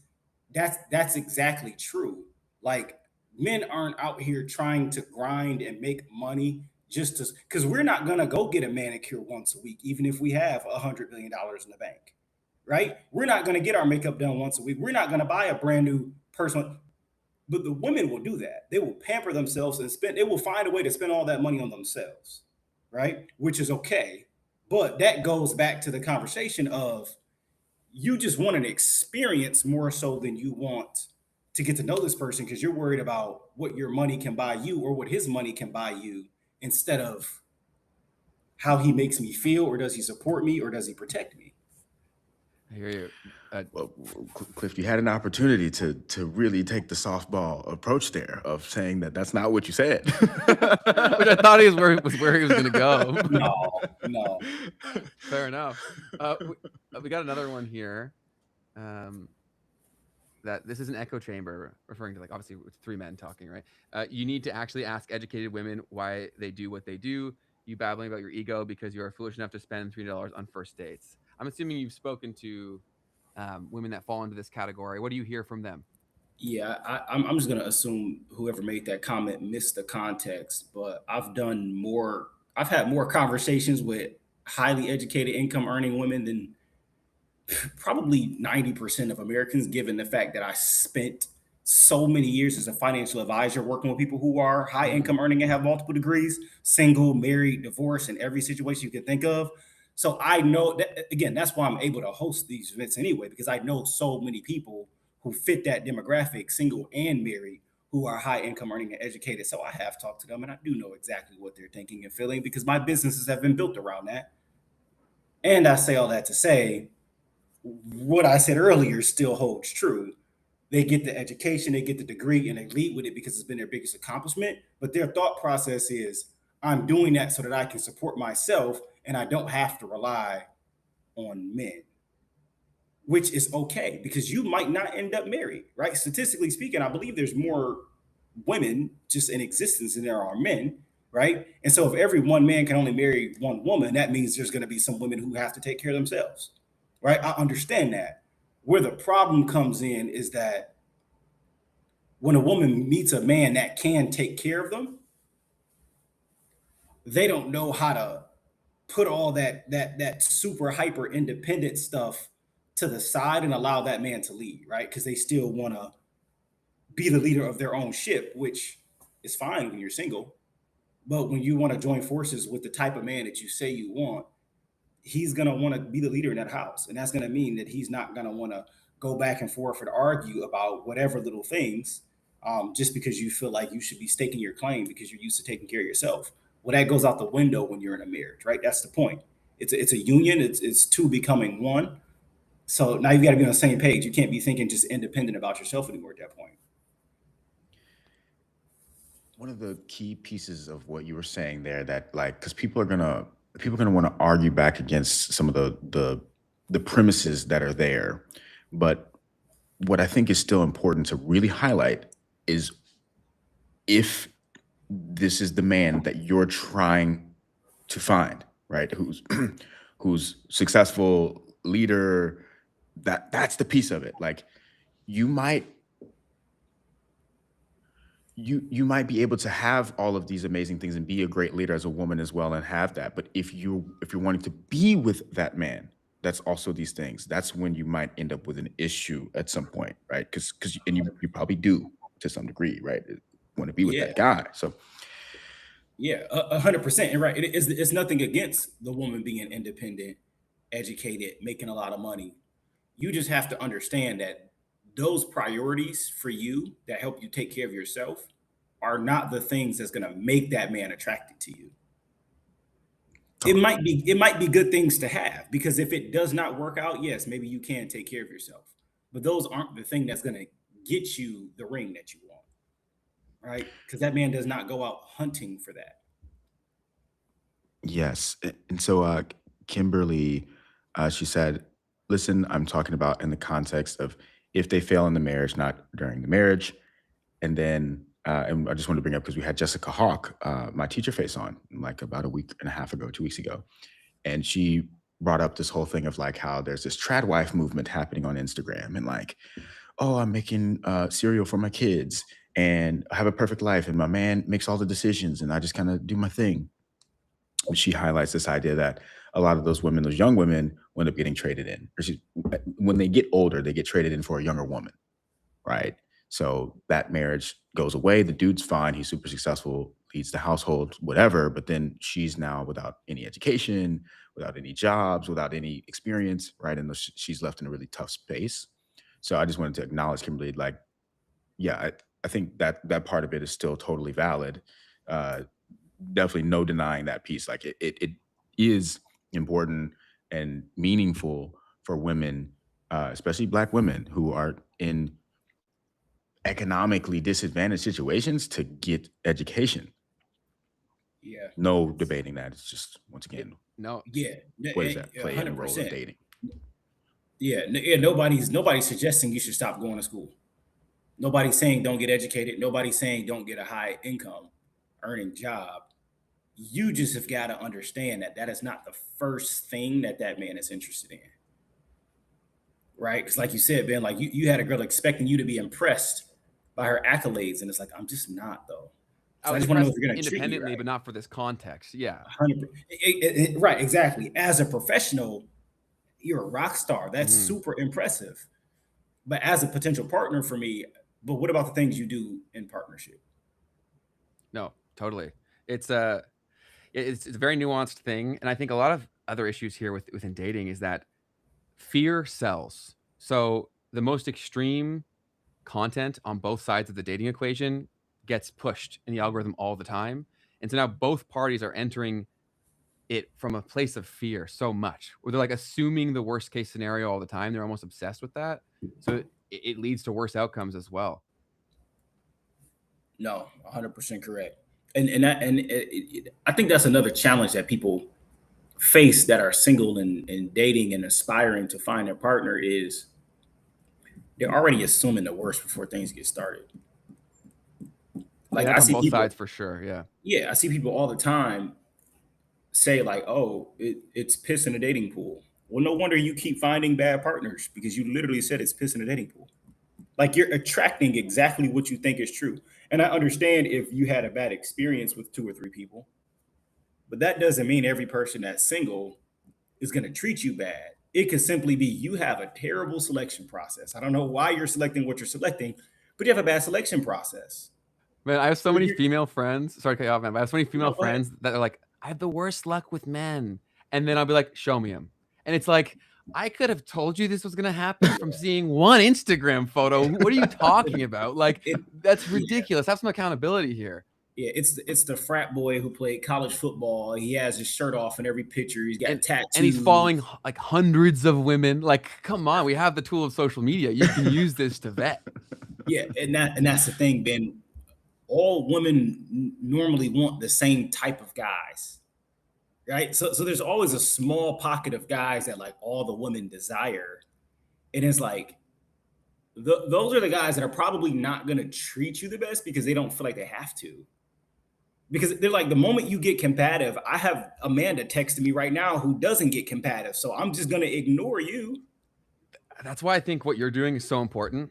that's exactly true. Like, men aren't out here trying to grind and make money just to, because we're not going to go get a manicure once a week, even if we have $100 million in the bank, right? We're not going to get our makeup done once a week. We're not going to buy a brand new personal, but the women will do that. They will pamper themselves and they will find a way to spend all that money on themselves, right? Which is okay. But that goes back to the conversation of, you just want an experience more so than you want to get to know this person, because you're worried about what your money can buy you or what his money can buy you, instead of how he makes me feel, or does he support me, or does he protect me? I hear you. Well, Cliff, you had an opportunity to really take the softball approach there of saying that that's not what you said. Which I thought he was where he was going to go. No. Fair enough. We got another one here. That this is an echo chamber, referring to, like, obviously with three men talking, right? You need to actually ask educated women why they do what they do. You babbling about your ego because you are foolish enough to spend $3 on first dates. I'm assuming you've spoken to women that fall into this category. What do you hear from them? Yeah, I'm just going to assume whoever made that comment missed the context, but I've had more conversations with highly educated income earning women than probably 90% of Americans, given the fact that I spent so many years as a financial advisor working with people who are high income earning and have multiple degrees, single, married, divorced, in every situation you can think of. So I know that, again, that's why I'm able to host these events anyway, because I know so many people who fit that demographic, single and married, who are high income earning and educated. So I have talked to them, and I do know exactly what they're thinking and feeling, because my businesses have been built around that. And I say all that to say, what I said earlier still holds true. They get the education, they get the degree, and they lead with it because it's been their biggest accomplishment. But their thought process is, I'm doing that so that I can support myself and I don't have to rely on men, which is okay, because you might not end up married, right? Statistically speaking, I believe there's more women just in existence than there are men, right? And so if every one man can only marry one woman, that means there's going to be some women who have to take care of themselves. Right? I understand that. Where the problem comes in is that when a woman meets a man that can take care of them, they don't know how to put all that super hyper independent stuff to the side and allow that man to lead, right? Because they still want to be the leader of their own ship, which is fine when you're single. But when you want to join forces with the type of man that you say you want, he's going to want to be the leader in that house. And that's going to mean that he's not going to want to go back and forth and argue about whatever little things, just because you feel like you should be staking your claim because you're used to taking care of yourself. Well, that goes out the window when you're in a marriage, right? That's the point. It's a union. It's two becoming one. So now you've got to be on the same page. You can't be thinking just independent about yourself anymore at that point. One of the key pieces of what you were saying there, that, like, because people are gonna want to argue back against some of the premises that are there, but what I think is still important to really highlight is, if this is the man that you're trying to find, right, who's successful leader, that's the piece of it. Like, you might be able to have all of these amazing things and be a great leader as a woman as well and have that. But if you're wanting to be with that man, that's also these things, that's when you might end up with an issue at some point, right? Because you probably do. to some degree, right? Want to be with Yeah. that guy. So Yeah, 100%. And right, it's nothing against the woman being independent, educated, making a lot of money. You just have to understand that those priorities for you that help you take care of yourself are not the things that's going to make that man attracted to you. It might be good things to have, because if it does not work out, yes, maybe you can take care of yourself. But those aren't the thing that's going to get you the ring that you want. Right? Because that man does not go out hunting for that. yes. And so Kimberly, she said, listen, I'm talking about in the context of if they fail in the marriage, not during the marriage. And then, and I just wanted to bring up, because we had Jessica Hawk, my teacher face on like about a week and a half ago, 2 weeks ago. And she brought up this whole thing of like how there's this trad wife movement happening on Instagram, and like, oh, I'm making cereal for my kids and I have a perfect life, and my man makes all the decisions and I just kind of do my thing. And she highlights this idea that a lot of those women, those young women, wind up getting traded in. When they get older, they get traded in for a younger woman, right? So that marriage goes away. The dude's fine. He's super successful, leads the household, whatever. But then she's now without any education, without any jobs, without any experience, right? And she's left in a really tough space. So I just wanted to acknowledge, Kimberly, like, yeah, I think that part of it is still totally valid. Definitely no denying that piece. Like it is important and meaningful for women, especially Black women who are in economically disadvantaged situations, to get education. Yeah. No debating that. It's just, once again, No, Yeah. where does that play in the role of 100%. dating? Yeah. Nobody's suggesting you should stop going to school. Nobody's saying don't get educated. Nobody's saying don't get a high income earning job. You just have got to understand that that is not the first thing that man is interested in. Right? Because like you said, Ben, like you had a girl expecting you to be impressed by her accolades, and it's like, I'm just not, though. I So I was just want to know if impressed you're going to treat me independently, right. but not for this context. Yeah. 100%. Right, exactly. As a professional, you're a rock star. That's Mhm. super impressive. But as a potential partner for me, but what about the things you do in partnership? No, totally. It's a very nuanced thing, and I think a lot of other issues here within dating is that fear sells. So the most extreme content on both sides of the dating equation gets pushed in the algorithm all the time, and so now both parties are entering it from a place of fear so much, where they're like assuming the worst case scenario all the time. They're almost obsessed with that, so it leads to worse outcomes as well. No, 100% correct. I think that's another challenge that people face that are single and dating and aspiring to find their partner is they're already assuming the worst before things get started. Yeah, Like I that's on see both people, sides for sure. Yeah. I see people all the time say like, "Oh, it's piss in the dating pool." Well, no wonder you keep finding bad partners, because you literally said it's piss in the dating pool. Like you're attracting exactly what you think is true. And I understand if you had a bad experience with 2 or 3 people, but that doesn't mean every person that's single is going to treat you bad. It could simply be you have a terrible selection process. I don't know why you're selecting what you're selecting, but you have a bad selection process. Man, I have so So many you're, female friends. Sorry to cut you off, man. But I have so many female no, go ahead. friends that are like, I have the worst luck with men. And then I'll be like, show me them. And it's like, I could have told you this was going to happen from seeing one Instagram photo. What are you talking about? Like, It, that's yeah, ridiculous. Have some accountability here. yeah, it's the frat boy who played college football. He has his shirt off in every picture. He's got And he's following tattoos. like hundreds of women. Like, come on, we have the tool of social media. You can use this to vet. Yeah, and that's the thing, Ben. All women normally want the same type of guys, right? So there's always a small pocket of guys that like all the women desire, and it's like those are the guys that are probably not going to treat you the best because they don't feel like they have to. Because they're like, the moment you get combative, I have Amanda texting me right now who doesn't get combative, so I'm just going to ignore you. That's why I think what you're doing is so important,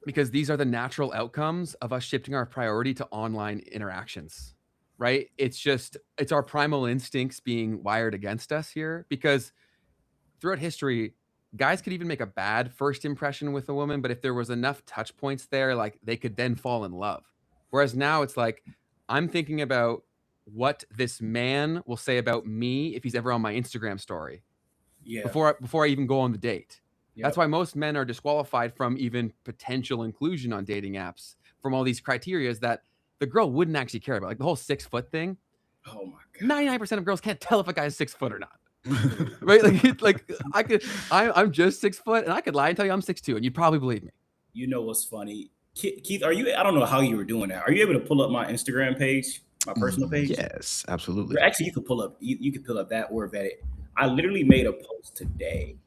because these are the natural outcomes of us shifting our priority to online interactions, right? It's our primal instincts being wired against us here, because throughout history, guys could even make a bad first impression with a woman, but if there was enough touch points there, like they could then fall in love. Whereas now it's like, I'm thinking about what this man will say about me if he's ever on my Instagram story Yeah. before I even go on the date. Yep. That's why most men are disqualified from even potential inclusion on dating apps from all these criterias that the girl wouldn't actually care about. Like the whole 6 foot thing. Oh my God. 99% of girls can't tell if a guy's 6 foot or not. Right? I'm just 6 foot and I could lie and tell you I'm 6'2" and you'd probably believe me. You know what's funny? Keith, I don't know how you were doing that. Are you able to pull up my Instagram page, my personal page? Yes, absolutely. Actually, you could pull up that or vet it. I literally made a post today,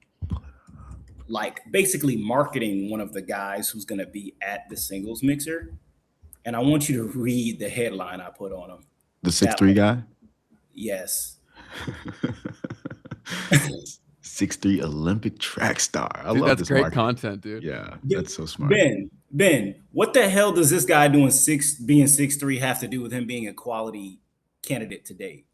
like basically marketing one of the guys who's going to be at the singles mixer. And I want you to read the headline I put on him. The 6'3" guy? Yes. 6'3" Olympic track star. I Dude, love that's this great marketing. content, dude. Yeah, that's so smart. Ben, what the hell does this guy being 6'3" have to do with him being a quality candidate today?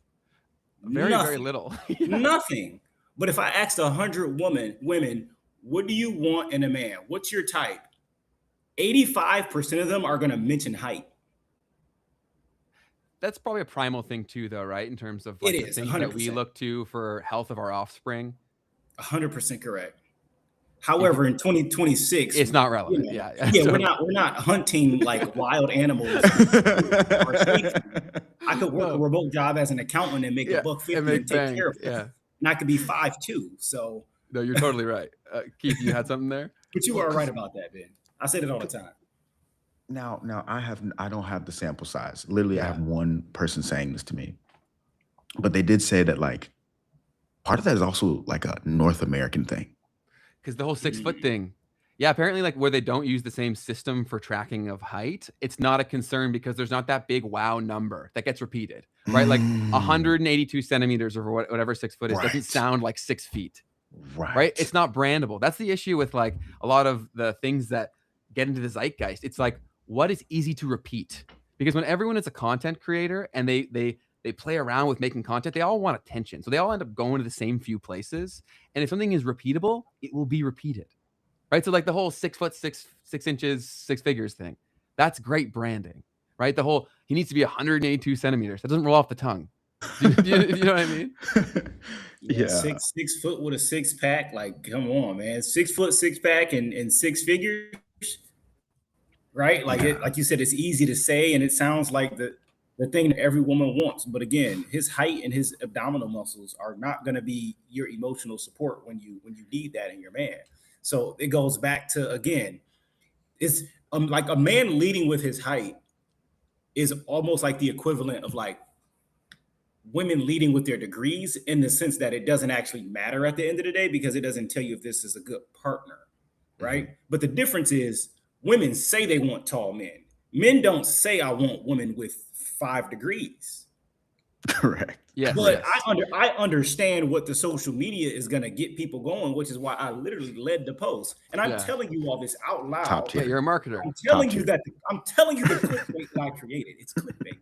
Very little. Nothing. But if I asked 100 women, what do you want in a man? What's your type? 85% of them are going to mention height. That's probably a primal thing too, though, right? In terms of like It the is, things 100%. that we look to for health of our offspring. 100% correct. However, in 2026, it's not relevant. Yeah, So, we're not hunting like wild animals. I could work a remote job as an accountant and make $1.50 and take care of it. Yeah, and I could be 5'2". So no, you're totally right. Keith, you had something there, but you are right about that, Ben. I say it all the time. Now I don't have the sample size. Literally, I have one person saying this to me, but they did say that like part of that is also like a North American thing. because the whole 6 foot thing. Yeah, apparently like where they don't use the same system for tracking of height, it's not a concern because there's not that big wow number that gets repeated, right? Like 182 centimeters or whatever 6 foot is doesn't sound like 6 feet, right? It's not brandable. That's the issue with like a lot of the things that get into the zeitgeist. It's like, what is easy to repeat? Because when everyone is a content creator and they play around with making content, they all want attention. So they all end up going to the same few places. And if something is repeatable, it will be repeated. Right? So like the whole 6 foot, 6 inches, 6 figures thing, that's great branding, right? The whole, he needs to be 182 centimeters. That doesn't roll off the tongue. Do you know what I mean? Yeah. 6 foot with a 6-pack. Like, come on, man. 6 foot, 6-pack and 6 figures. Right? Like like you said, it's easy to say and it sounds like the thing that every woman wants. But again, his height and his abdominal muscles are not going to be your emotional support when you need that in your man. So it goes back to, again, it's like a man leading with his height is almost like the equivalent of like women leading with their degrees, in the sense that it doesn't actually matter at the end of the day because it doesn't tell you if this is a good partner, right? But the difference is women say they want tall men. Men don't say I want women with 5 degrees. Correct. Yeah, but I understand what the social media is going to get people going, which is why I literally led the post. And I'm telling you all this out loud. Top tier. Yeah, you're a marketer. I'm telling you the clickbait that I created. It's clickbait.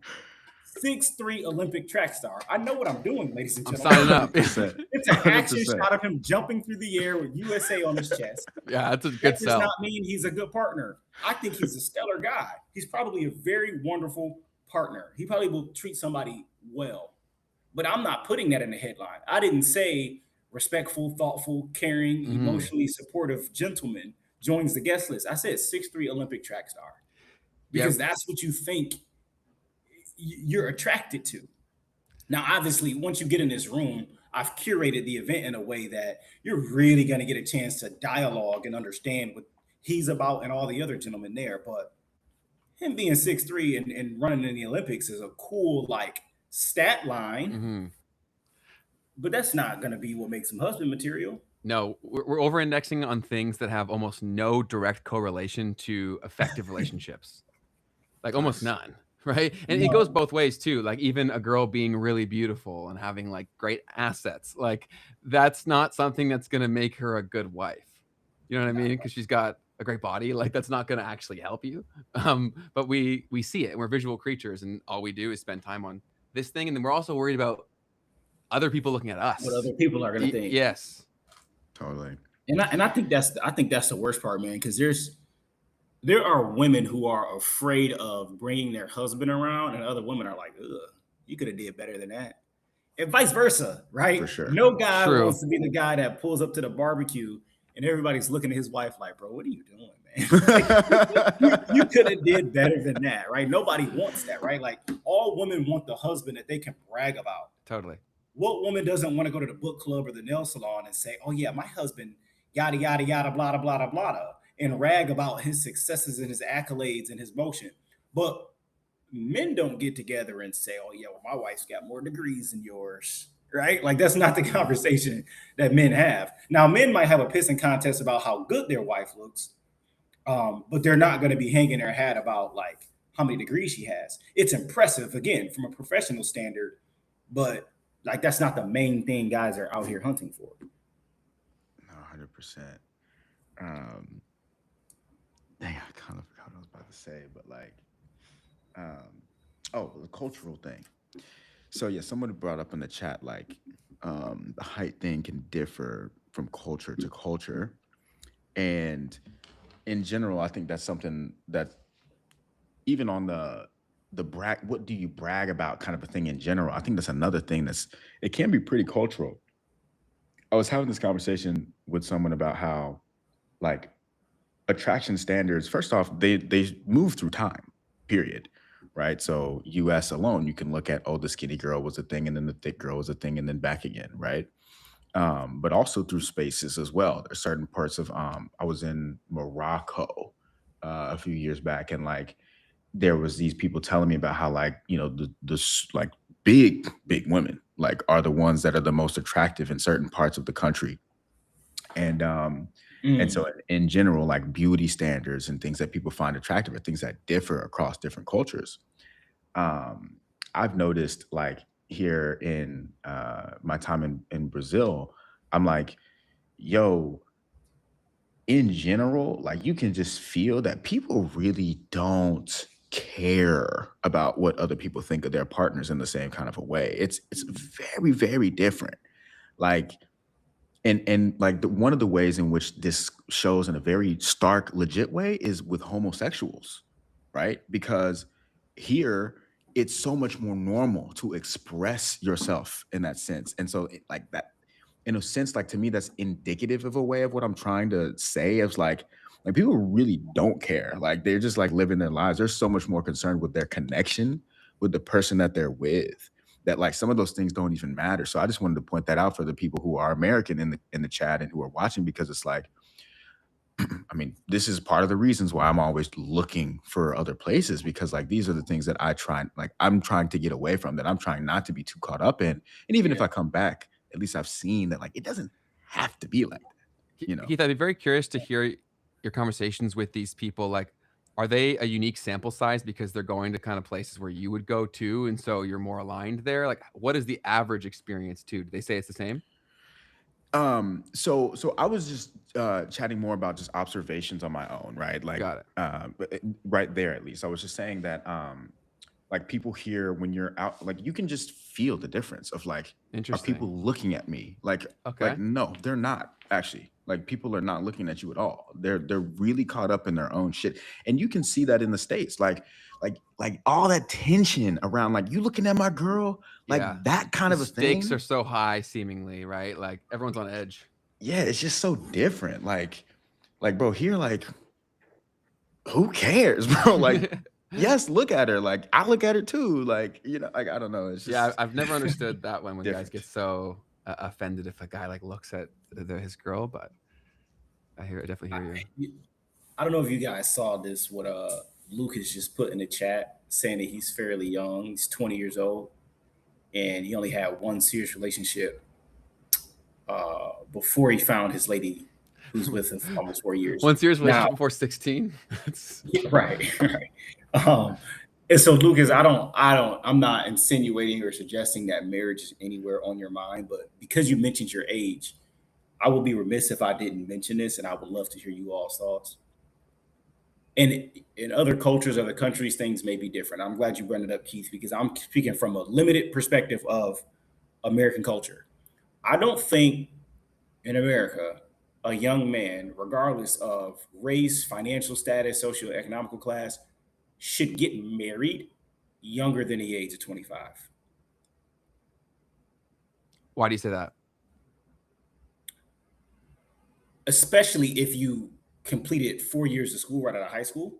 6'3" Olympic track star. I know what I'm doing, ladies and gentlemen. I'm signing up. It's an action shot of him jumping through the air with USA on his chest. Yeah, that's a good That sell. does not mean he's a good partner. I think he's a stellar guy. He's probably a very wonderful partner. He probably will treat somebody well. But I'm not putting that in the headline. I didn't say respectful, thoughtful, caring, emotionally supportive gentleman joins the guest list. I said 6'3" Olympic track star. Because that's what you think you're attracted to. Now, obviously, once you get in this room, I've curated the event in a way that you're really going to get a chance to dialogue and understand what he's about and all the other gentlemen there. But him being 6'3" and running in the Olympics is a cool, like, stat line. But that's not going to be what makes him husband material. No, we're over-indexing on things that have almost no direct correlation to effective relationships. Like almost none. Right. And it goes both ways too. Like even a girl being really beautiful and having like great assets, like that's not something that's going to make her a good wife. You know what I mean? Because she's got a great body. Like that's not going to actually help you. But we see it and we're visual creatures and all we do is spend time on this thing. And then we're also worried about other people looking at us. What other people are going to think. Yes. Totally. And I think that's the worst part, man, because there are women who are afraid of bringing their husband around, and other women are like, ugh, you could have did better than that. And vice versa, For right? sure. No guy True. wants to be the guy that pulls up to the barbecue and everybody's looking at his wife like, bro, what are you doing, man? You could have did better than that, right? Nobody wants that, right? Like all women want the husband that they can brag about. Totally. What woman doesn't want to go to the book club or the nail salon and say, oh yeah, my husband, yada, yada, yada, blah, blah, blah, blah, and rag about his successes and his accolades and his motion. But men don't get together and say, oh yeah, well, my wife's got more degrees than yours, right? Like that's not the conversation that men have. Now, men might have a pissing contest about how good their wife looks, but they're not going to be hanging their hat about like how many degrees she has. It's impressive, again, from a professional standard, but like that's not the main thing guys are out here hunting for. No, 100%. Dang, I kind of forgot what I was about to say, but like, the cultural thing. So yeah, somebody brought up in the chat like the height thing can differ from culture to culture, and in general, I think that's something that even on the brag, what do you brag about kind of a thing in general, I think that's another thing it can be pretty cultural. I was having this conversation with someone about how like attraction standards, first off, they move through time, period. Right. So US alone, you can look at, the skinny girl was a thing, and then the thick girl was a thing, and then back again, right? But also through spaces as well. There's certain parts of I was in Morocco a few years back, and like there was these people telling me about how like, the like big women like are the ones that are the most attractive in certain parts of the country. And so in general, like beauty standards and things that people find attractive are things that differ across different cultures. I've noticed like here in my time in Brazil, I'm like, yo, in general, like you can just feel that people really don't care about what other people think of their partners in the same kind of a way. It's very, very different. Like, and like one of the ways in which this shows in a very stark, legit way is with homosexuals, right? Because here it's so much more normal to express yourself in that sense. And so like that, in a sense, like to me, that's indicative of a way of what I'm trying to say. Is like people really don't care. Like they're just like living their lives. They're so much more concerned with their connection with the person that they're with, that like some of those things don't even matter. So I just wanted to point that out for the people who are American in the chat and who are watching, because it's like, I mean, this is part of the reasons why I'm always looking for other places, because like these are the things that I'm trying to get away from, that I'm trying not to be too caught up in. And even if I come back, at least I've seen that like it doesn't have to be like that, Keith, I'd be very curious to hear your conversations with these people. Like, are they a unique sample size because they're going to kind of places where you would go to, and so you're more aligned there? Like, what is the average experience too? Do they say it's the same? So I was just chatting more about just observations on my own, right? Like, Got it. Right there, at least I was just saying that like people here, when you're out, like you can just feel the difference of like, are Interesting. people looking at me? Like, Okay. like no, they're not actually. Like people are not looking at you at all. They're really caught up in their own shit, and you can see that in the States. Like all that tension around like you looking at my girl, like Yeah. that kind The of a stakes thing. are so high, seemingly, right? Like everyone's on edge. Yeah, it's just so different. Like bro, here, like, who cares, bro? Like, yes, look at her. Like, I look at her too. Like, like I don't know. It's just Yeah, I've never understood that when guys different. get so offended if a guy like looks at his girl, but I definitely hear you. I don't know if you guys saw this, what Lucas just put in the chat, saying that he's fairly young. He's 20 years old, and he only had one serious relationship before he found his lady, who's with him for almost 4 years. One serious relationship before 16. Yeah, right. And so, Lucas, I'm not insinuating or suggesting that marriage is anywhere on your mind, but because you mentioned your age, I would be remiss if I didn't mention this, and I would love to hear you all's thoughts. And in other cultures, other countries, things may be different. I'm glad you brought it up, Keith, because I'm speaking from a limited perspective of American culture. I don't think in America a young man, regardless of race, financial status, socioeconomical class, should get married younger than the age of 25. Why do you say that? Especially if you completed 4 years of school right out of high school,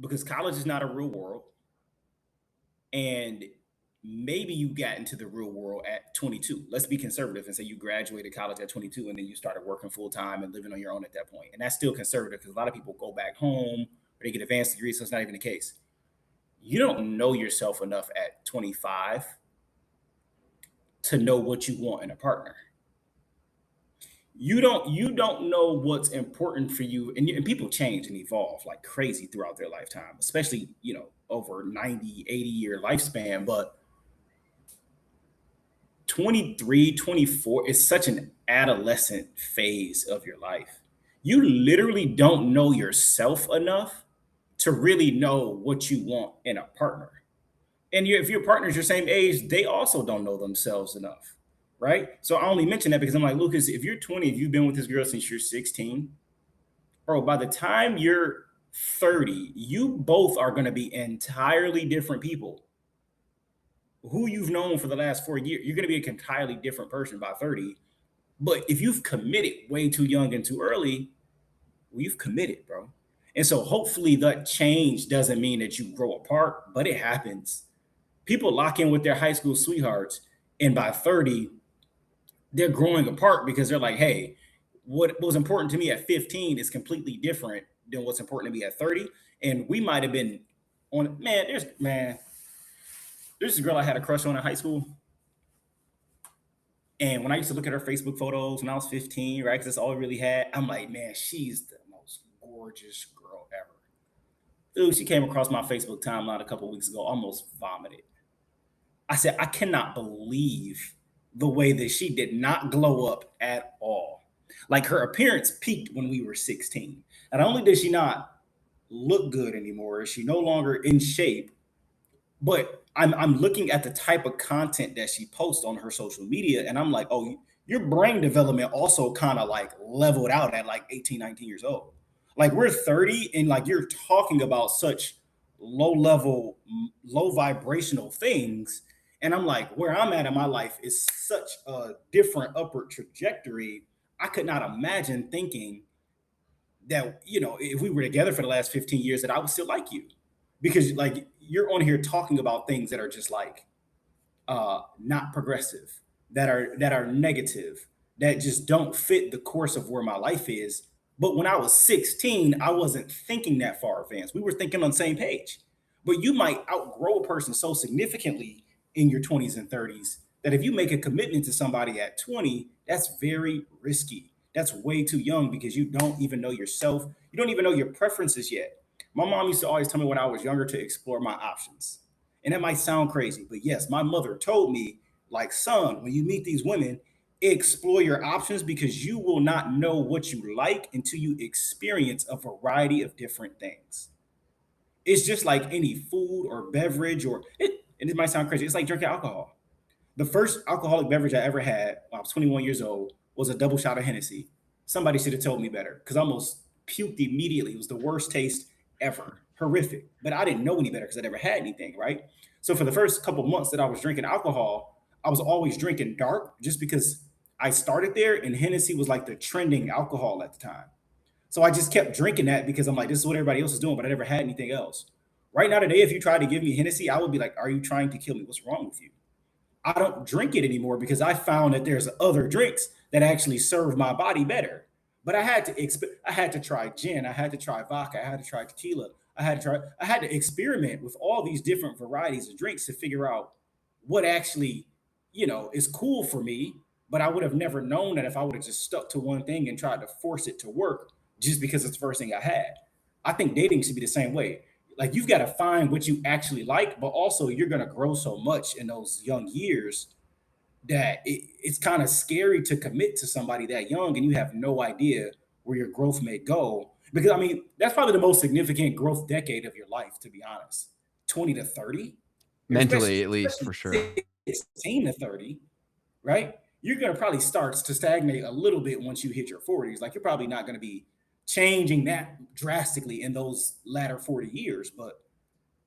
because college is not a real world. And maybe you got into the real world at 22. Let's be conservative and say you graduated college at 22 and then you started working full time and living on your own at that point. And that's still conservative because a lot of people go back home or they get advanced degrees, so it's not even the case. You don't know yourself enough at 25 to know what you want in a partner. You don't know what's important for you, and people change and evolve like crazy throughout their lifetime, especially over 90, 80-year lifespan. But 23, 24 is such an adolescent phase of your life. You literally don't know yourself enough to really know what you want in a partner. And if your partner's your same age, they also don't know themselves enough, right? So I only mention that because I'm like, Lucas, if you're 20, if you've been with this girl since you're 16, bro, by the time you're 30, you both are going to be entirely different people. Who you've known for the last 4 years, you're going to be an entirely different person by 30. But if you've committed way too young and too early, well, you've committed, bro. And so hopefully that change doesn't mean that you grow apart, but it happens. People lock in with their high school sweethearts, and by 30, they're growing apart because they're like, hey, what was important to me at 15 is completely different than what's important to me at 30. And we might have been on, there's this girl I had a crush on in high school. And when I used to look at her Facebook photos when I was 15, right, because that's all I really had, I'm like, man, she's the most gorgeous girl ever. Dude, she came across my Facebook timeline a couple of weeks ago, almost vomited. I said, I cannot believe the way that she did not glow up at all. Like her appearance peaked when we were 16. Not only did she not look good anymore, is she no longer in shape, but I'm looking at the type of content that she posts on her social media, and I'm like, oh, your brain development also kind of like leveled out at like 18, 19 years old. Like we're 30 and like you're talking about such low level, low vibrational things. And I'm like, where I'm at in my life is such a different upward trajectory. I could not imagine thinking that, if we were together for the last 15 years, that I would still like you. Because like you're on here talking about things that are just like not progressive, that are negative, that just don't fit the course of where my life is. But when I was 16, I wasn't thinking that far advanced. We were thinking on the same page. But you might outgrow a person so significantly in your 20s and 30s that if you make a commitment to somebody at 20, that's very risky. That's way too young because you don't even know yourself. You don't even know your preferences yet. My mom used to always tell me when I was younger to explore my options. And that might sound crazy, but yes, my mother told me, like, son, when you meet these women, explore your options because you will not know what you like until you experience a variety of different things. It's just like any food or beverage, and it might sound crazy. It's like drinking alcohol. The first alcoholic beverage I ever had when I was 21 years old was a double shot of Hennessy. Somebody should have told me better because I almost puked immediately. It was the worst taste ever. Horrific. But I didn't know any better because I never had anything, right? So for the first couple months that I was drinking alcohol, I was always drinking dark just because I started there and Hennessy was like the trending alcohol at the time. So I just kept drinking that because I'm like, this is what everybody else is doing, but I never had anything else. Right now today, if you tried to give me Hennessy, I would be like, are you trying to kill me? What's wrong with you? I don't drink it anymore because I found that there's other drinks that actually serve my body better. But I had to try gin, I had to try vodka, I had to try tequila, I had to experiment with all these different varieties of drinks to figure out what actually, is cool for me. But I would have never known that if I would have just stuck to one thing and tried to force it to work just because it's the first thing I had. I think dating should be the same way. Like you've got to find what you actually like, but also you're going to grow so much in those young years that it's kind of scary to commit to somebody that young and you have no idea where your growth may go. Because I mean, that's probably the most significant growth decade of your life, to be honest. 20 to 30. Mentally, at least, for sure. 16 to 30, right? you're going to probably start to stagnate a little bit once you hit your 40s. Like, you're probably not going to be changing that drastically in those latter 40 years. But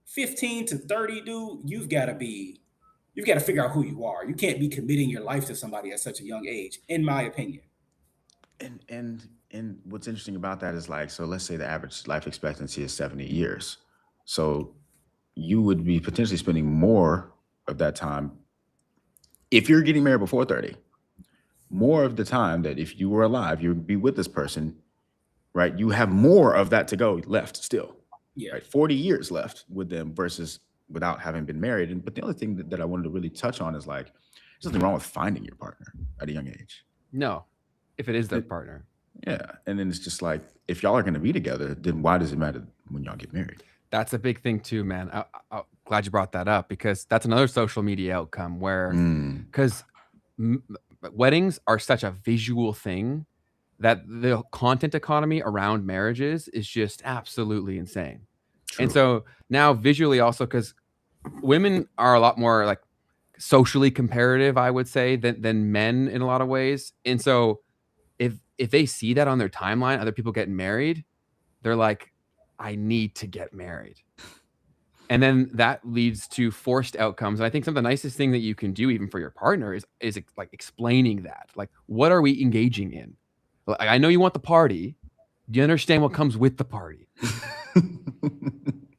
15 to 30, dude, you've got to figure out who you are. You can't be committing your life to somebody at such a young age, in my opinion. And what's interesting about that is, like, so let's say the average life expectancy is 70 years. So you would be potentially spending more of that time, if you're getting married before 30, more of the time that if you were alive, you would be with this person, right? You have more of that to go left still. Yeah. Right? 40 years left with them versus without having been married. But the other thing that I wanted to really touch on is, like, there's nothing wrong with finding your partner at a young age. No, if it is their partner. Yeah. And then it's just like, if y'all are going to be together, then why does it matter when y'all get married? That's a big thing too, man. I'm glad you brought that up, because that's another social media outcome where, because weddings are such a visual thing that the content economy around marriages is just absolutely insane. True. And so now visually also, because women are a lot more like socially comparative, I would say, than men in a lot of ways. And so if they see that on their timeline, other people getting married, they're like, I need to get married. And then that leads to forced outcomes. And I think some of the nicest thing that you can do even for your partner is like explaining that. Like, what are we engaging in? Like, I know you want the party. Do you understand what comes with the party? Because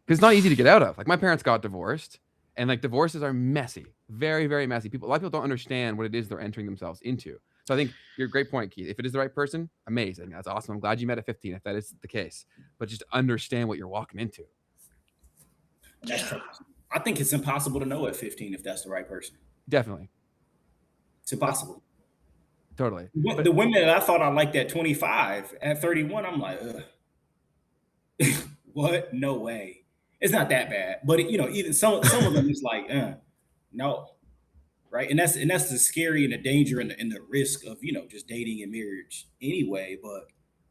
it's not easy to get out of. Like, my parents got divorced, and like divorces are messy, very, very messy. A lot of people don't understand what it is they're entering themselves into. So I think you're a great point, Keith. If it is the right person, amazing. That's awesome. I'm glad you met at 15 if that is the case. But just understand what you're walking into. That's true. I think it's impossible to know at 15 if that's the right person. Definitely. It's impossible. Totally. The women that I thought I liked at 25, at 31, I'm like, ugh. What? No way. It's not that bad. But even some of them is like, no. Right. And that's the scary and the danger and the risk of, just dating and marriage anyway. But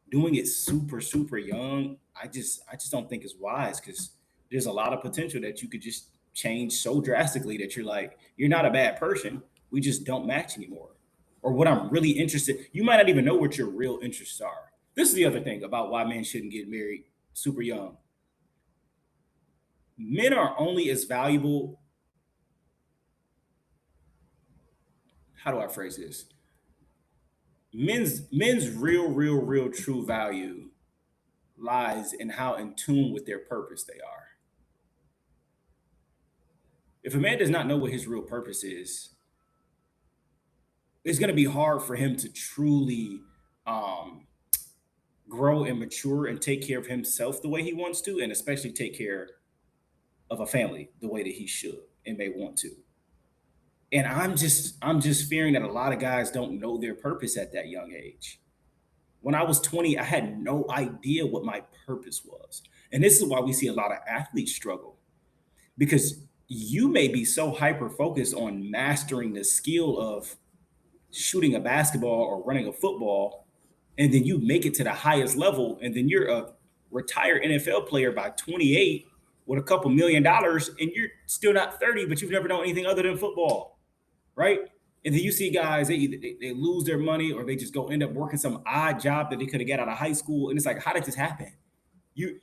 doing it super, super young, I just don't think is wise, because there's a lot of potential that you could just change so drastically that you're like, you're not a bad person. We just don't match anymore. Or what I'm really interested, you might not even know what your real interests are. This is the other thing about why men shouldn't get married super young. Men are only as valuable. How do I phrase this? Men's real true value lies in how in tune with their purpose they are. If a man does not know what his real purpose is, it's going to be hard for him to truly grow and mature and take care of himself the way he wants to, and especially take care of a family the way that he should and may want to. And I'm just fearing that a lot of guys don't know their purpose at that young age. When I was 20, I had no idea what my purpose was. And this is why we see a lot of athletes struggle, because you may be so hyper focused on mastering the skill of shooting a basketball or running a football, and then you make it to the highest level, and then you're a retired NFL player by 28 with a couple $1 million, and you're still not 30, but you've never known anything other than football, right? And then you see guys, they lose their money, or they just go end up working some odd job that they could have got out of high school, and it's like, how did this happen? You,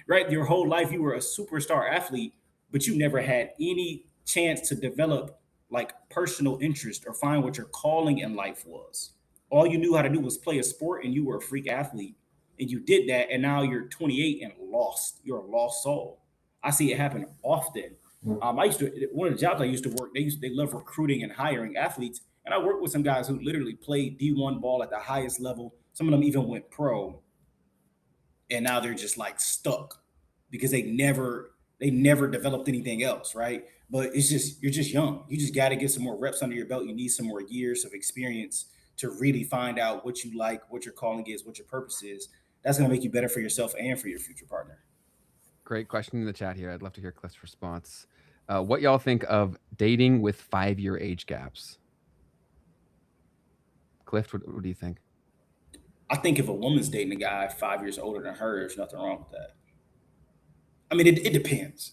right? Your whole life you were a superstar athlete, but you never had any chance to develop like personal interest or find what your calling in life was. All you knew how to do was play a sport, and you were a freak athlete, and you did that, and now you're 28 and lost. You're a lost soul. I see it happen often. One of the jobs I used to work, they love recruiting and hiring athletes, and I worked with some guys who literally played D1 ball at the highest level. Some of them even went pro, and now they're just like stuck because they never developed anything else, right? But you're just young. You just got to get some more reps under your belt. You need some more years of experience to really find out what you like, what your calling is, what your purpose is. That's going to make you better for yourself and for your future partner. Great question in the chat here. I'd love to hear Clift's response. What y'all think of dating with 5-year age gaps? Clift, what do you think? I think if a woman's dating a guy 5 years older than her, there's nothing wrong with that. I mean, it depends.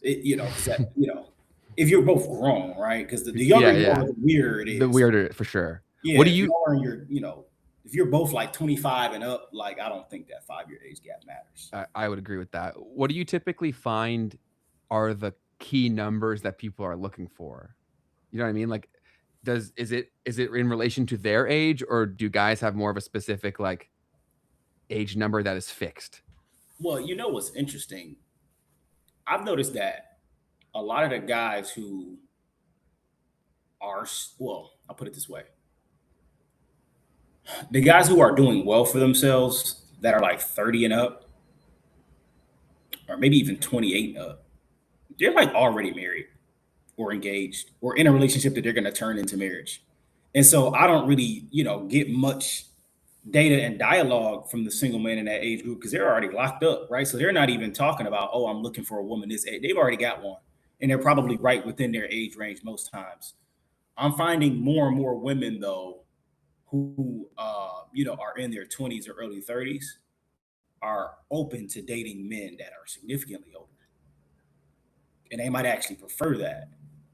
If you're both grown, right? Because the younger you are, the weirder it is. The weirder, for sure. Yeah, What do if you? y'all are in your, if you're both like 25 and up, like I don't think that 5-year age gap matters. I would agree with that. What do you typically find are the key numbers that people are looking for? You know what I mean? Like, is it in relation to their age, or do guys have more of a specific like age number that is fixed? Well, you know what's interesting? I've noticed that a lot of the guys who are, well, I'll put it this way. The guys who are doing well for themselves that are like 30 and up, or maybe even 28 and up, they're like already married or engaged or in a relationship that they're going to turn into marriage. And so I don't really, get much data and dialogue from the single man in that age group because they're already locked up, right? So they're not even talking about, oh, I'm looking for a woman this age. They've already got one. And they're probably right within their age range most times. I'm finding more and more women, though, who, are in their 20s or early 30s are open to dating men that are significantly older. And they might actually prefer that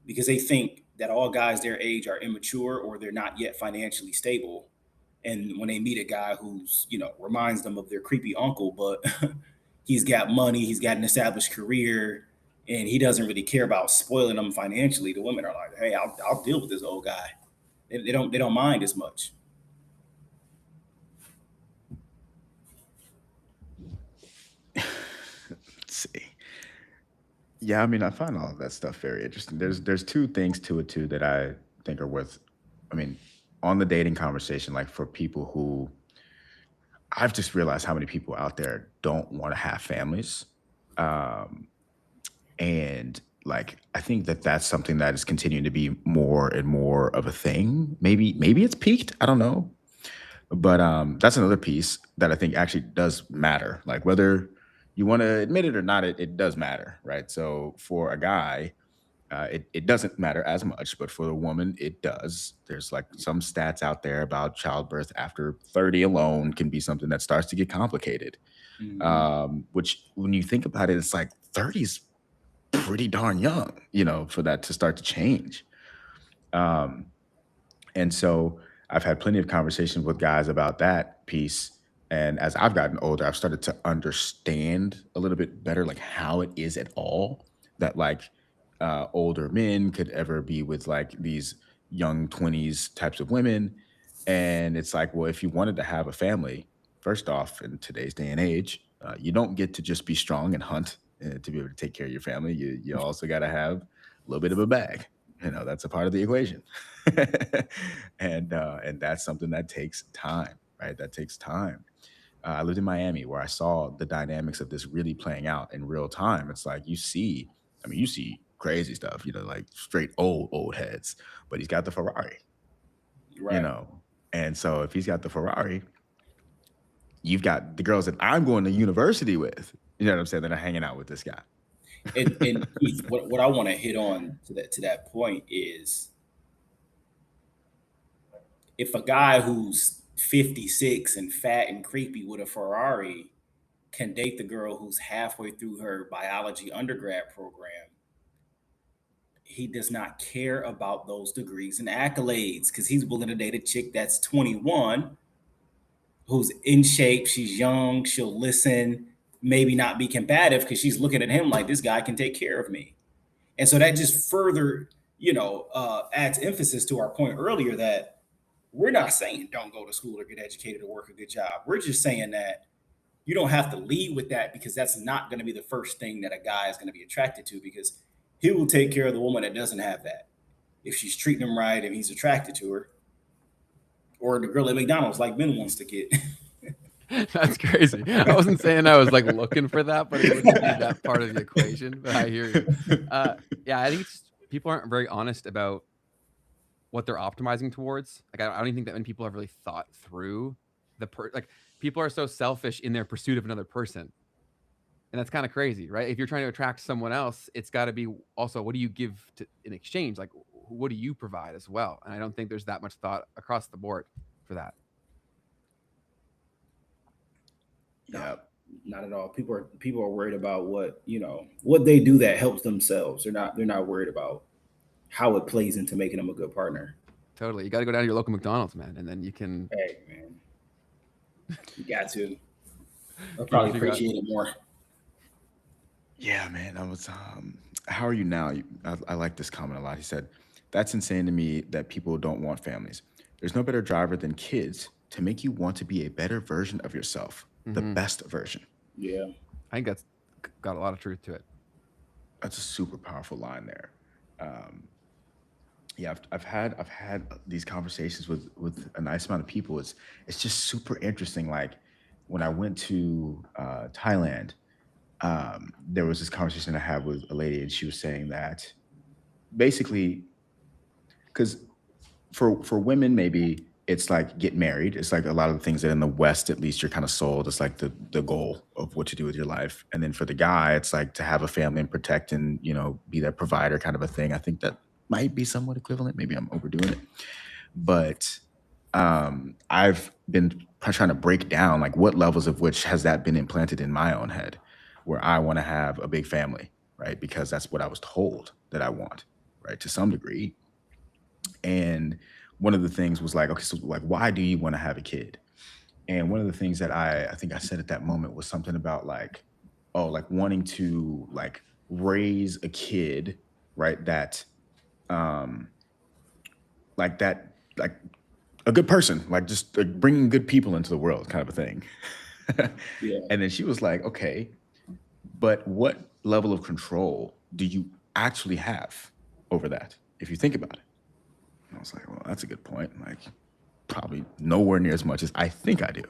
because they think that all guys their age are immature or they're not yet financially stable. And when they meet a guy who's, reminds them of their creepy uncle, but he's got money, he's got an established career, and he doesn't really care about spoiling them financially, the women are like, hey, I'll deal with this old guy. They don't mind as much. Let's see. Yeah, I mean, I find all of that stuff very interesting. There's two things to it too that I think are worth. I mean, on the dating conversation, like for people who, I've just realized how many people out there don't want to have families, and like I think that that's something that is continuing to be more and more of a thing. Maybe it's peaked. I don't know, but that's another piece that I think actually does matter. Like whether you want to admit it or not, it does matter, right? So for a guy, it doesn't matter as much, but for the woman, it does. There's like some stats out there about childbirth after 30 alone can be something that starts to get complicated. Which when you think about it, it's like 30 is pretty darn young, for that to start to change. And so I've had plenty of conversations with guys about that piece. And as I've gotten older, I've started to understand a little bit better, like how it is at all that like older men could ever be with like these young 20s types of women. And it's like, well, if you wanted to have a family, first off, in today's day and age, you don't get to just be strong and hunt to be able to take care of your family. You also got to have a little bit of a bag. That's a part of the equation. And that's something that takes time, right? That takes time. I lived in Miami where I saw the dynamics of this really playing out in real time. It's like you see crazy stuff, like straight old heads, but he's got the Ferrari, Right. And so if he's got the Ferrari, you've got the girls that I'm going to university with, you know what I'm saying, that are hanging out with this guy. And Keith, what I want to hit on to that point is if a guy who's 56 and fat and creepy with a Ferrari can date the girl who's halfway through her biology undergrad program, he does not care about those degrees and accolades because he's willing to date a chick that's 21 who's in shape, she's young, she'll listen, maybe not be combative because she's looking at him like this guy can take care of me. And so that just further, adds emphasis to our point earlier that we're not saying don't go to school or get educated or work a good job. We're just saying that you don't have to lead with that because that's not going to be the first thing that a guy is going to be attracted to because he will take care of the woman that doesn't have that. If she's treating him right, if he's attracted to her, or the girl at McDonald's like Ben wants to get. That's crazy. I wasn't saying I was like looking for that, but it wouldn't be that part of the equation. But I hear you. Yeah, I think it's just, people aren't very honest about what they're optimizing towards. Like I don't even think that many people have really thought through like people are so selfish in their pursuit of another person. And that's kind of crazy, right? If you're trying to attract someone else, it's got to be also what do you give in exchange? Like what do you provide as well? And I don't think there's that much thought across the board for that. Yeah, not at all. People are worried about what they do that helps themselves. They're not worried about how it plays into making them a good partner. Totally. You got to go down to your local McDonald's, man, and then you can. Hey, man, you got to. They'll probably appreciate it more. Yeah, man. I was. How are you now? I like this comment a lot. He said, "That's insane to me that people don't want families. There's no better driver than kids to make you want to be a better version of yourself, the best version." Yeah, I think that's got a lot of truth to it. That's a super powerful line there. Yeah, I've had these conversations with a nice amount of people. It's just super interesting. Like when I went to Thailand, there was this conversation I had with a lady, and she was saying that basically, because for women, maybe it's like get married. It's like a lot of the things that in the West, at least, you're kind of sold. It's like the goal of what to do with your life. And then for the guy, it's like to have a family and protect and, be that provider kind of a thing. I think that might be somewhat equivalent. Maybe I'm overdoing it. But I've been trying to break down like what levels of which has that been implanted in my own head, where I want to have a big family, right? Because that's what I was told that I want, right? To some degree. And one of the things was like, okay, so like, why do you want to have a kid? And one of the things that I think I said at that moment was something about like, oh, like wanting to like raise a kid, right? That, like a good person, like just like bringing good people into the world kind of a thing. yeah. And then she was like, okay, but what level of control do you actually have over that if you think about it? And I was like, well, that's a good point. Like, probably nowhere near as much as I think I do.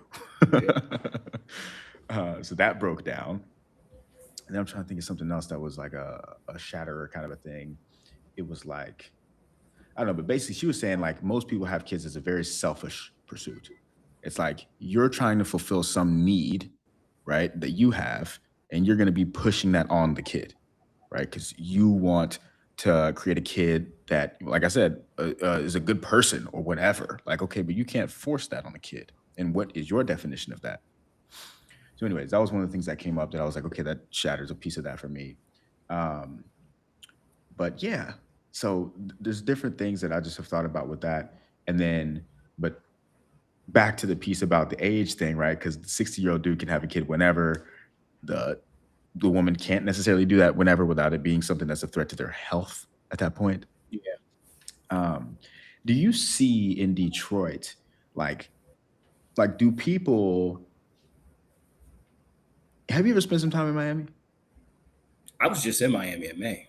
So that broke down. And then I'm trying to think of something else that was like a shatterer kind of a thing. It was like, I don't know, but basically she was saying like most people have kids as a very selfish pursuit. It's like you're trying to fulfill some need, right, that you have, and you're going to be pushing that on the kid, right? Because you want to create a kid that, like I said, is a good person or whatever. Like, okay, but you can't force that on the kid. And what is your definition of that? So anyways, that was one of the things that came up that I was like, okay, that shatters a piece of that for me. But yeah, so there's different things that I just have thought about with that. And then, but back to the piece about the age thing, right? Because the 60-year-old dude can have a kid whenever. The woman can't necessarily do that whenever without it being something that's a threat to their health at that point. Yeah. Do you see in Detroit, like do people, have you ever spent some time in Miami? I was just in Miami in May.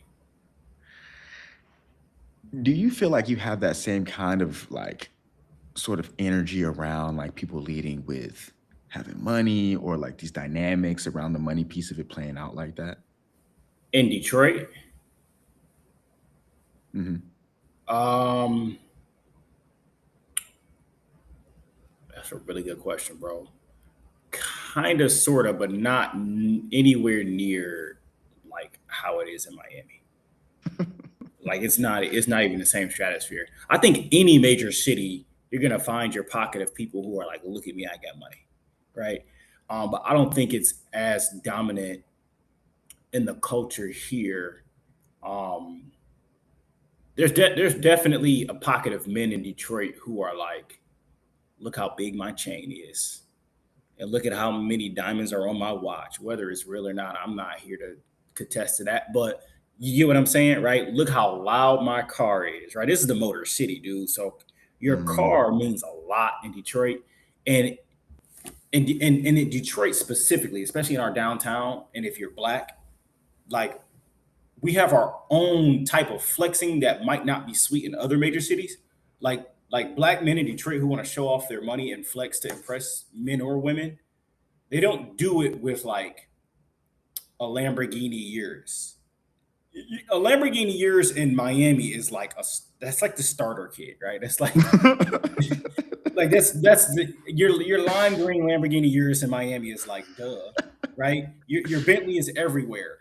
Do you feel like you have that same kind of like sort of energy around like people leading with having money or like these dynamics around the money piece of it playing out like that? In Detroit? Mm-hmm. That's a really good question, bro. Kind of, sort of, but not anywhere near like how it is in Miami. Like it's not even the same stratosphere. I think any major city, you're gonna find your pocket of people who are like, look at me, I got money, right? But I don't think it's as dominant in the culture here. There's definitely a pocket of men in Detroit who are like, look how big my chain is, and look at how many diamonds are on my watch. Whether it's real or not, I'm not here to contest to that, but you get what I'm saying, right? Look how loud my car is, right? This is the Motor City, dude. So your car means a lot in Detroit, and in Detroit specifically, especially in our downtown. And if you're Black, like we have our own type of flexing that might not be sweet in other major cities. Like Black men in Detroit who want to show off their money and flex to impress men or women, they don't do it with like a Lamborghini Urus. A Lamborghini Urus in Miami is like that's like the starter kit, right? That's like like that's your lime green Lamborghini Urus in Miami is like duh, right? Your Bentley is everywhere.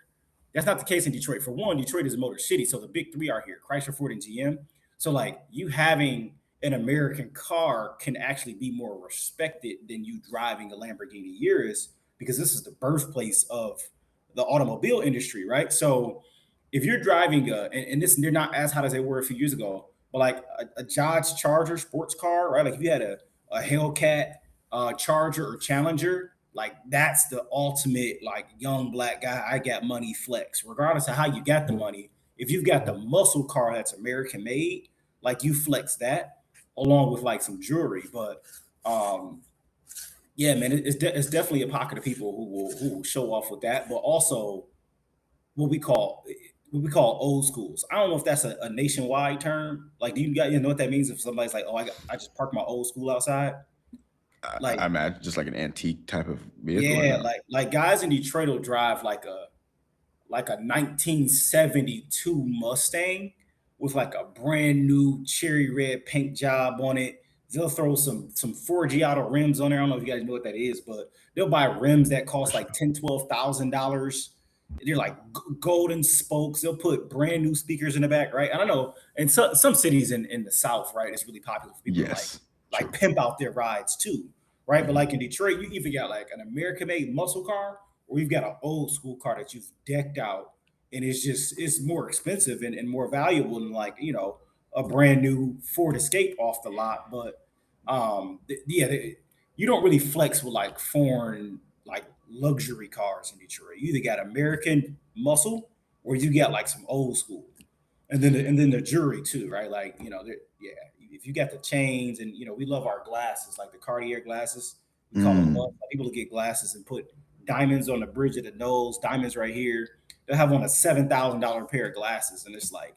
That's not the case in Detroit. For one, Detroit is a Motor City, so the big three are here: Chrysler, Ford, and GM. So like you having an American car can actually be more respected than you driving a Lamborghini Urus, because this is the birthplace of the automobile industry, right? So if you're driving and this, they're not as hot as they were a few years ago, but like a Dodge Charger sports car, right? Like if you had a Hellcat Charger or Challenger, like that's the ultimate like young black guy. I got money flex, regardless of how you got the money. If you've got the muscle car that's American made, like you flex that along with like some jewelry. But yeah, man, it's definitely a pocket of people who will show off with that, but also what we call old schools. I don't know if that's a nationwide term. Like, do you guys know what that means? If somebody's like, "Oh, I just parked my old school outside," I like, imagine just like an antique type of vehicle or yeah, no? like guys in Detroit will drive like a 1972 Mustang with like a brand new cherry red paint job on it. They'll throw some 4G auto rims on there. I don't know if you guys know what that is, but they'll buy rims that For cost sure. like $10,000, $12,000. They're like golden spokes. They'll put brand new speakers in the back, right? I don't know. And some cities in the South, right, it's really popular for people to Yes. like True. pimp out their rides too, right? But Mhm. like in Detroit, you either got like an American made muscle car or you've got an old school car that you've decked out and it's more expensive and more valuable than like a brand new Ford Escape off the lot. But you don't really flex with like foreign like luxury cars in Detroit. You either got American muscle or you got like some old school, and then the jewelry too, right? Like yeah, if you got the chains and we love our glasses, like the Cartier glasses, we call them Mm. mugs. Like, people will get glasses and put diamonds on the bridge of the nose, diamonds right here. They'll have on a $7,000 pair of glasses, and it's like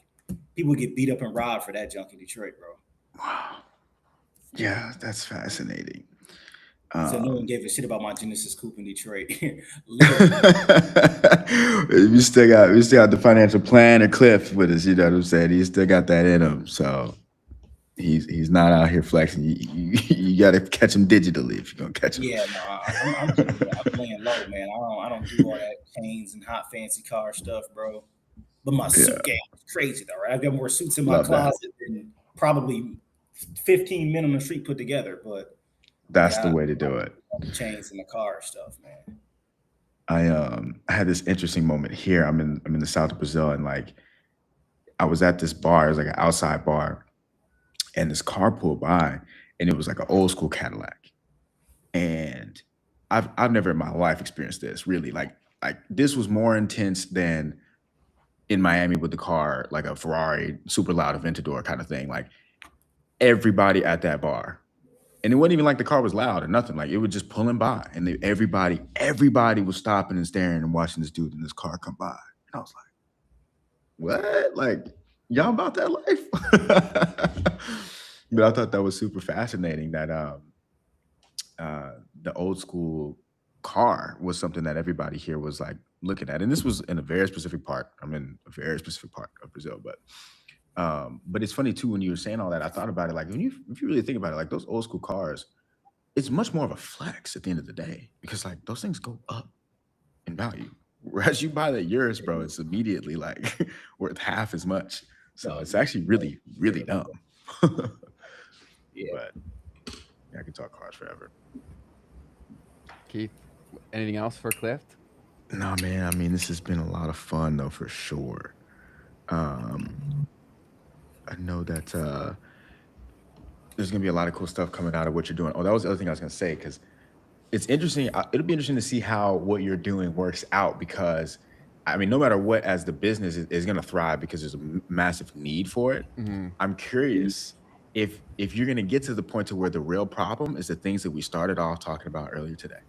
people get beat up and robbed for that junk in Detroit, bro. Wow. Yeah, that's fascinating. So no one Um, gave a shit about my Genesis coupe in Detroit. Literally. we still got the financial plan of Cliff with us. You know what I'm saying? He still got that in him. So he's not out here flexing. You got to catch him digitally if you're gonna catch him. Yeah, no, I'm just I'm laying low, man. I don't do all that chains and hot fancy car stuff, bro. But my Yeah, suit game is crazy though, right? I've got more suits in my love that. closet than probably 15 men on the street put together. But That's yeah, the I way to do it. love the chains and the car stuff, man. I had this interesting moment here. I'm in the south of Brazil, and like I was at this bar. It was like an outside bar, and this car pulled by, and it was like an old school Cadillac. And I've never in my life experienced this really. Like this was more intense than in Miami with the car, like a Ferrari, super loud Aventador kind of thing. Like everybody at that bar, and it wasn't even like the car was loud or nothing. Like it was just pulling by, and everybody was stopping and staring and watching this dude in this car come by. And I was like, what? Like y'all about that life? But I thought that was super fascinating that the old school car was something that everybody here was like looking at. And this was in a very specific part. I'm in a very specific part of Brazil, but it's funny too when you were saying all that. I thought about it like if you really think about it, like those old school cars, it's much more of a flex at the end of the day because like those things go up in value. Whereas you buy the yours, bro, it's immediately like worth half as much. So it's actually really, really dumb. Yeah. But yeah, I could talk cars forever. Keith, anything else for Clift? No, man. I mean, this has been a lot of fun, though, for sure. Um, I know that there's gonna be a lot of cool stuff coming out of what you're doing. Oh, that was the other thing I was gonna say because it's interesting. It'll be interesting to see how what you're doing works out because, I mean, no matter what, as the business is gonna thrive because there's a massive need for it. Mm-hmm. I'm curious if you're gonna get to the point to where the real problem is the things that we started off talking about earlier today.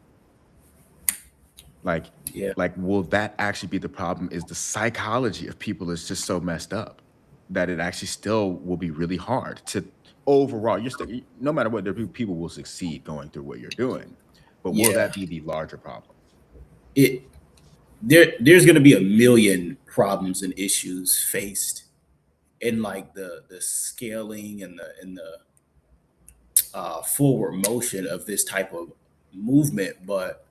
Like, Yeah. like, will that actually be the problem? Is the psychology of people is just so messed up that it actually still will be really hard to overall. You're still, no matter what, people will succeed going through what you're doing, but will Yeah. that be the larger problem? There's going to be a million problems and issues faced in like the scaling and the forward motion of this type of movement. But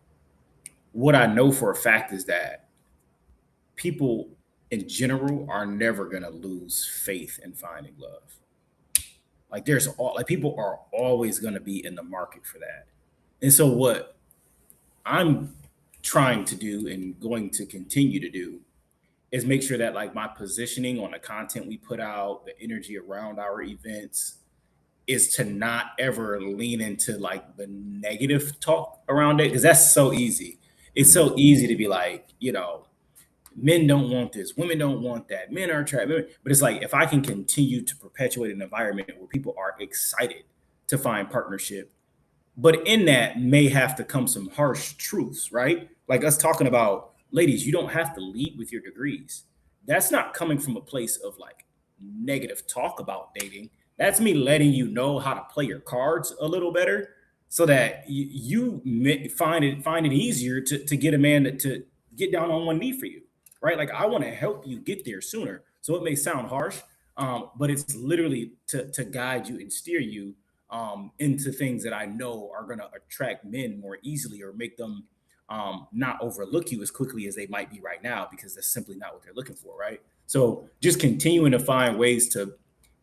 what I know for a fact is that people in general are never going to lose faith in finding love. Like people are always going to be in the market for that. And so what I'm trying to do and going to continue to do is make sure that like my positioning on the content we put out, the energy around our events, is to not ever lean into like the negative talk around it, because that's so easy. It's so easy to be like, men don't want this, women don't want that, men are trapped. But it's like if I can continue to perpetuate an environment where people are excited to find partnership, but in that may have to come some harsh truths, right? Like us talking about, ladies, you don't have to lead with your degrees. That's not coming from a place of like negative talk about dating. That's me letting you know how to play your cards a little better, so that you find it easier to get a man to get down on one knee for you, right? Like I want to help you get there sooner. So it may sound harsh, but it's literally to guide you and steer you into things that I know are going to attract men more easily, or make them not overlook you as quickly as they might be right now, because that's simply not what they're looking for, right? So just continuing to find ways to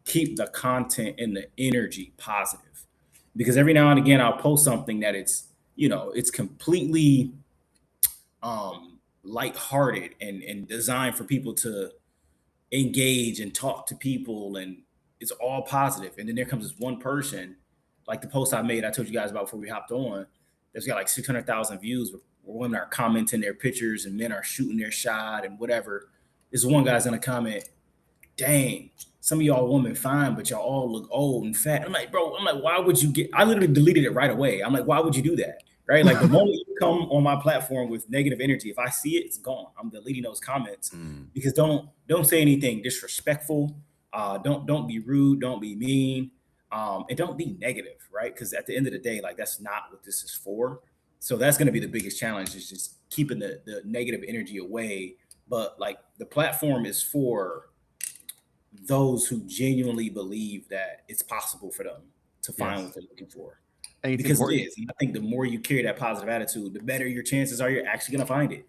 keep the content and the energy positive, because every now and again I'll post something that it's completely lighthearted and designed for people to engage and talk to people, and it's all positive. And then there comes this one person, like the post I made, I told you guys about before we hopped on, that's got like 600,000 views, where women are commenting their pictures and men are shooting their shot and whatever. This one guy's gonna comment, dang, some of y'all women fine, but y'all all look old and fat. I'm like, bro, why would you I literally deleted it right away. I'm like, why would you do that? Right? Like the moment you come on my platform with negative energy, if I see it, it's gone. I'm deleting those comments, because don't say anything disrespectful. Don't be rude. Don't be mean. And don't be negative, right? Because at the end of the day, like that's not what this is for. So that's going to be the biggest challenge, is just keeping the negative energy away. But like the platform is for those who genuinely believe that it's possible for them to find what they're looking for. Because it is. I think the more you carry that positive attitude, the better your chances are you're actually going to find it.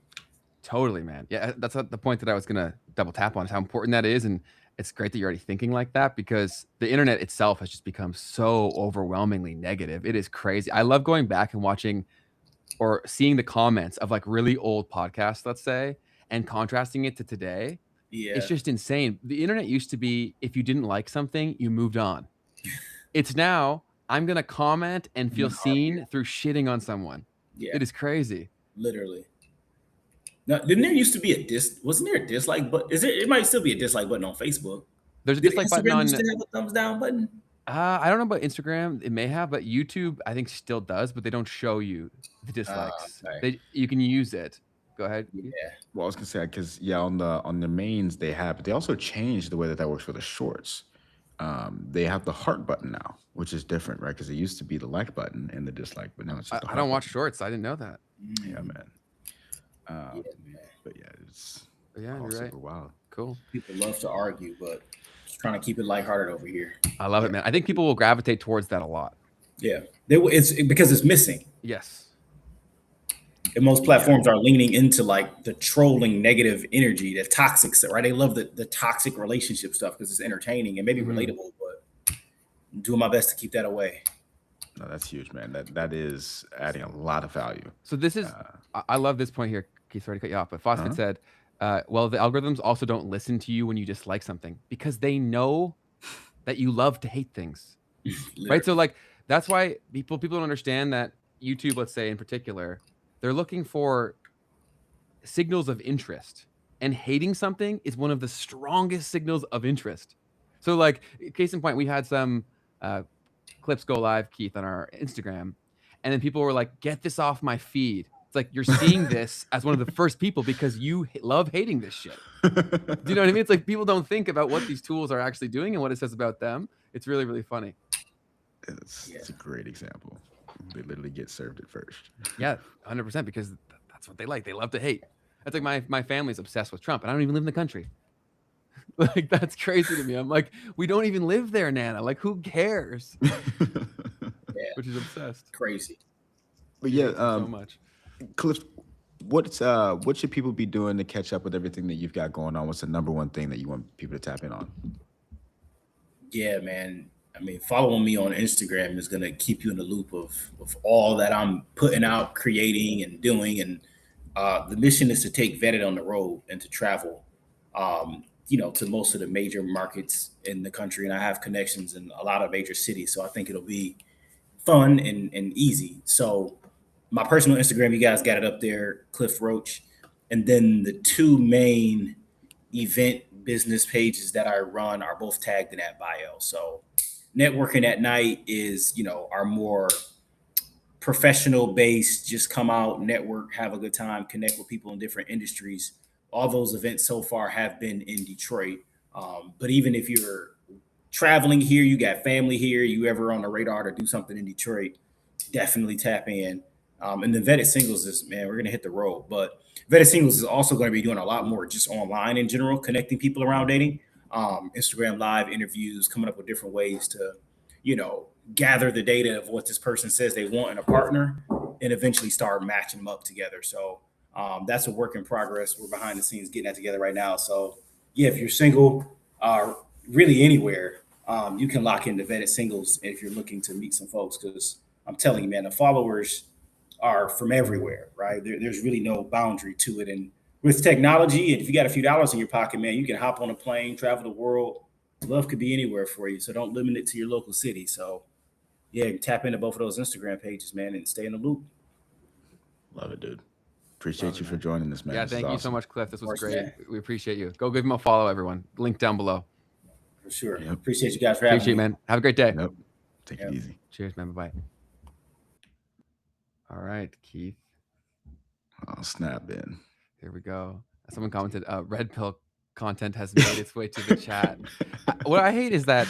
Totally, man. Yeah, that's the point that I was going to double tap on, is how important that is. And it's great that you're already thinking like that, because the internet itself has just become so overwhelmingly negative. It is crazy. I love going back and watching or seeing the comments of like really old podcasts, let's say, and contrasting it to today. Yeah. It's just insane. The internet used to be, if you didn't like something, you moved on. It's now, I'm going to comment and feel seen through shitting on someone. Yeah. It is crazy. Literally. Now, didn't there used to be wasn't there a dislike button? It might still be a dislike button on Facebook. There's a dislike button on. Instagram still have a thumbs down button? I don't know about Instagram. It may have, but YouTube, I think, still does, but they don't show you the dislikes. Okay. You can use it. Go ahead. Yeah. Well, I was gonna say, because on the mains they have, but they also changed the way that works for the shorts. They have the heart button now, which is different, right? Because it used to be the like button and the dislike, but now it's just I don't watch shorts. I didn't know that. Yeah, man. But yeah, it's you're right. Super wild. Cool. People love to argue, but just trying to keep it lighthearted over here. I love it, man. I think people will gravitate towards that a lot. Yeah, it's because it's missing. Yes. And most platforms are leaning into like the trolling negative energy, the toxic stuff, right? They love the toxic relationship stuff because it's entertaining and maybe relatable, but I'm doing my best to keep that away. No, that's huge, man. That is adding a lot of value. So this is, I love this point here. Keith, sorry to cut you off, but Fauci said, well, the algorithms also don't listen to you when you dislike something, because they know that you love to hate things, right? So like, that's why people don't understand that YouTube, let's say in particular, they're looking for signals of interest, and hating something is one of the strongest signals of interest. So like, case in point, we had some clips go live, Keith, on our Instagram, and then people were like, get this off my feed. It's like, you're seeing this as one of the first people because you love hating this shit. Do you know what I mean? It's like, people don't think about what these tools are actually doing and what it says about them. It's really, really funny. It's a great example. They literally get served it first. Yeah, 100%, because that's what they like. They love to hate. That's like my family's obsessed with Trump, and I don't even live in the country. Like, that's crazy to me. I'm like, we don't even live there, Nana. Like, who cares? Which is obsessed. Crazy. But yeah, so much. Clift, what should people be doing to catch up with everything that you've got going on? What's the number one thing that you want people to tap in on? Yeah, man. I mean, following me on Instagram is going to keep you in the loop of all that I'm putting out, creating, and doing. And the mission is to take Vetted on the road and to travel to most of the major markets in the country, and I have connections in a lot of major cities. So I think it'll be fun and easy. So my personal Instagram, you guys got it up there, Clift Roach. And then the two main event business pages that I run are both tagged in that bio. So networking at night is, our more professional based, just come out, network, have a good time, connect with people in different industries. All those events so far have been in Detroit. But even if you're traveling here, you got family here, you ever on the radar to do something in Detroit, definitely tap in. And the vetted singles is, man, we're going to hit the road. But vetted singles is also going to be doing a lot more just online in general, connecting people around dating. Instagram live interviews, coming up with different ways to, gather the data of what this person says they want in a partner and eventually start matching them up together. So that's a work in progress. We're behind the scenes getting that together right now. So yeah, if you're single, really anywhere, you can lock into vetted singles if you're looking to meet some folks, because I'm telling you, man, the followers are from everywhere, right? There's really no boundary to it. And with technology, and if you got a few dollars in your pocket, man, you can hop on a plane, travel the world. Love could be anywhere for you. So don't limit it to your local city. So yeah, tap into both of those Instagram pages, man, and stay in the loop. Love it, dude. Appreciate you for joining us, man. Yeah, This is thank you so awesome. much, Cliff. This was course, great. man. We appreciate you. Go give him a follow, everyone. Link down below. For sure. Yep. Appreciate you guys for having Appreciate me. you, man. Have a great day. Nope. Take Yep. it easy. Cheers, man. Bye-bye. All right, Keith. Oh, snap in. Here we go. Someone commented, red pill content has made its way to the chat. What I hate is that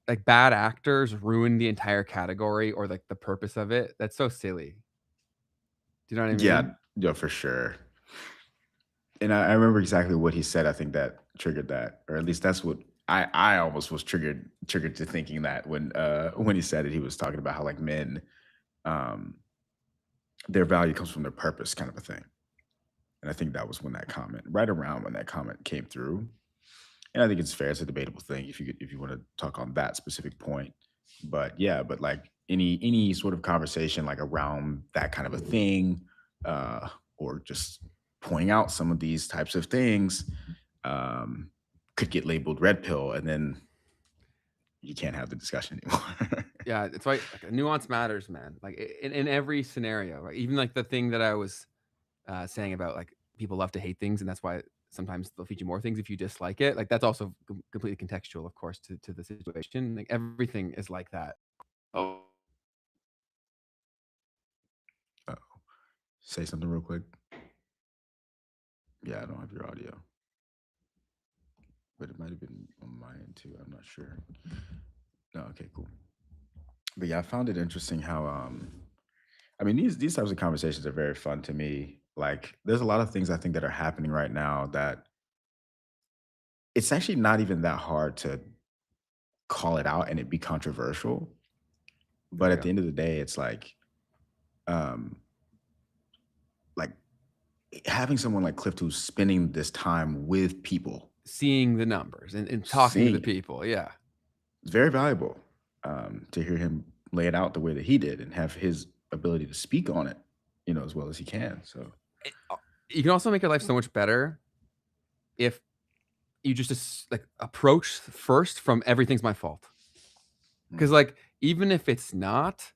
like bad actors ruin the entire category or like the purpose of it. That's so silly. Do you know what I mean? Yeah, for sure. And I remember exactly what he said. I think that triggered that, or at least that's what I almost was triggered to thinking that when he said it, he was talking about how like men, their value comes from their purpose, kind of a thing. And I think that was right around when that comment came through. And I think it's fair. It's a debatable thing if you want to talk on that specific point. But yeah, but like any sort of conversation like around that kind of a thing, or just pointing out some of these types of things, could get labeled red pill, and then you can't have the discussion anymore. Yeah, it's like nuance matters, man. Like in every scenario, right? Even like the thing that I was saying about like people love to hate things, and that's why sometimes they'll feed you more things if you dislike it. Like that's also completely contextual, of course, to the situation. Like everything is like that. Oh, Say something real quick. Yeah, I don't have your audio, but it might have been on my end too. I'm not sure. No, okay, cool. But yeah, I found it interesting how I mean these types of conversations are very fun to me. Like there's a lot of things I think that are happening right now that it's actually not even that hard to call it out and it be controversial. But at the end of the day, it's like having someone like Clift who's spending this time with people, seeing the numbers and talking to the people. Yeah. It's very valuable to hear him lay it out the way that he did and have his ability to speak on it, as well as he can. So you can also make your life so much better if you just like approach first from everything's my fault. Because like, even if it's not,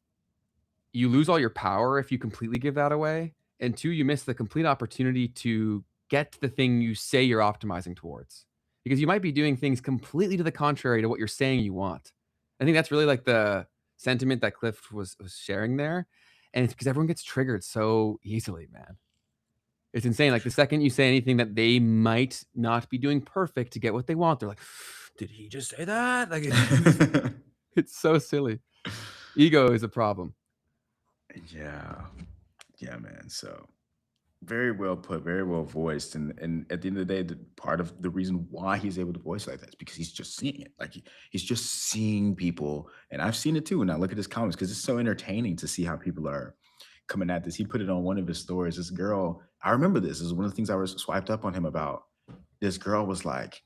you lose all your power if you completely give that away. And two, you miss the complete opportunity to get to the thing you say you're optimizing towards. Because you might be doing things completely to the contrary to what you're saying you want. I think that's really like the sentiment that Clift was sharing there. And it's because everyone gets triggered so easily, man. It's insane. Like the second you say anything that they might not be doing perfect to get what they want, they're like, did he just say that? Like it's so silly. Ego is a problem. Yeah, man. So very well put, very well voiced. And at the end of the day, part of the reason why he's able to voice like that is because he's just seeing it. Like he's just seeing people. And I've seen it too. And I look at his comments because it's so entertaining to see how people are coming at this. He put it on one of his stories. This girl, I remember this is one of the things I was swiped up on him about. This girl was like,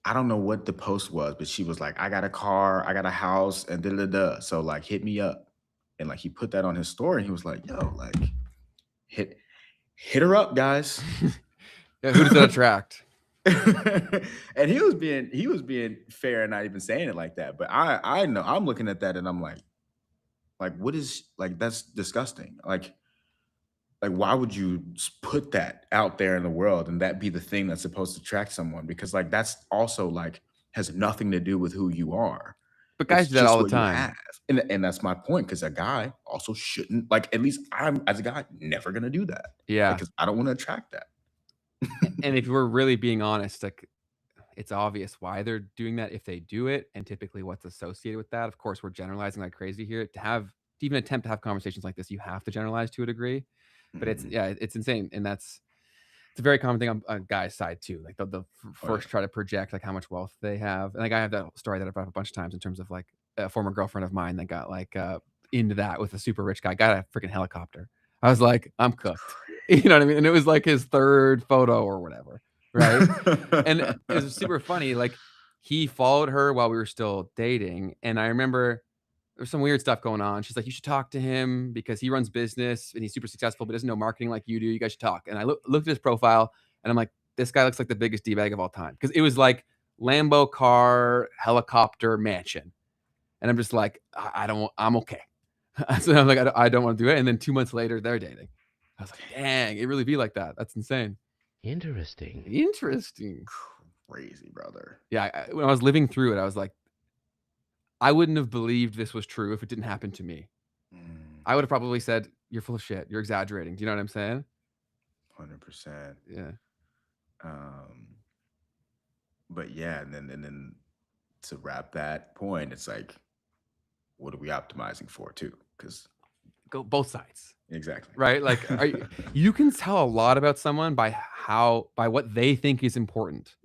I don't know what the post was, but she was like, I got a car, I got a house, and da-da-da. So like, hit me up. And like, he put that on his story. And he was like, yo, like, hit her up, guys. Yeah, who does that attract? And he was being fair and not even saying it like that. But I know I'm looking at that and I'm like what is like that's disgusting. Like why would you put that out there in the world and that be the thing that's supposed to attract someone? Because like that's also like has nothing to do with who you are. But It's guys do that all just the what you time. have. And that's my point, because a guy also shouldn't, like, at least I'm as a guy never gonna do that. Yeah. Because I don't want to attract that. And if we're really being honest, like it's obvious why they're doing that if they do it, and typically what's associated with that. Of course, we're generalizing like crazy here. To even attempt to have conversations like this, you have to generalize to a degree. But it's insane, and it's a very common thing on guys' side too. Like they'll first try to project like how much wealth they have. And like I have that story that I've brought up a bunch of times in terms of like a former girlfriend of mine that got like into that with a super rich guy, got a freaking helicopter. I was like, I'm cooked. You know what I mean? And it was like his third photo or whatever, right? And it was super funny. Like he followed her while we were still dating, and I remember there's some weird stuff going on. She's like, you should talk to him because he runs business and he's super successful, but doesn't know marketing like you do. You guys should talk. And I looked at his profile and I'm like, this guy looks like the biggest D-bag of all time. Because it was like Lambo car, helicopter, mansion. And I'm just like, I'm okay. So I'm like, I don't want to do it. And then 2 months later, they're dating. I was like, dang, it really be like that. That's insane. Interesting. Crazy, brother. Yeah. When I was living through it, I was like, I wouldn't have believed this was true if it didn't happen to me. I would have probably said, you're full of shit. You're exaggerating. Do you know what I'm saying? 100%. Yeah. But yeah, and then to wrap that point, it's like, what are we optimizing for too? Because go both sides. Exactly. Right? Like you can tell a lot about someone by what they think is important.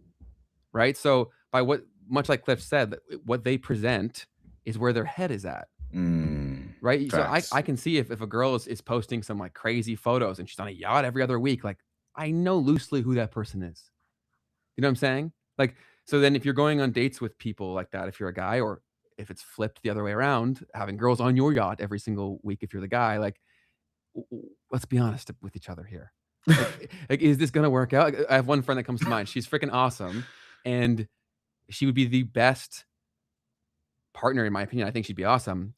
Right? So by what, much like Clift said, what they present is where their head is at. Right? Facts. So I can see if a girl is posting some like crazy photos and she's on a yacht every other week, like I know loosely who that person is. You know what I'm saying? Like, so then if you're going on dates with people like that, if you're a guy, or if it's flipped the other way around, having girls on your yacht every single week, if you're the guy, like, let's be honest with each other here. Like, is this going to work out? I have one friend that comes to mind. She's freaking awesome. And she would be the best partner, in my opinion. I think she'd be awesome.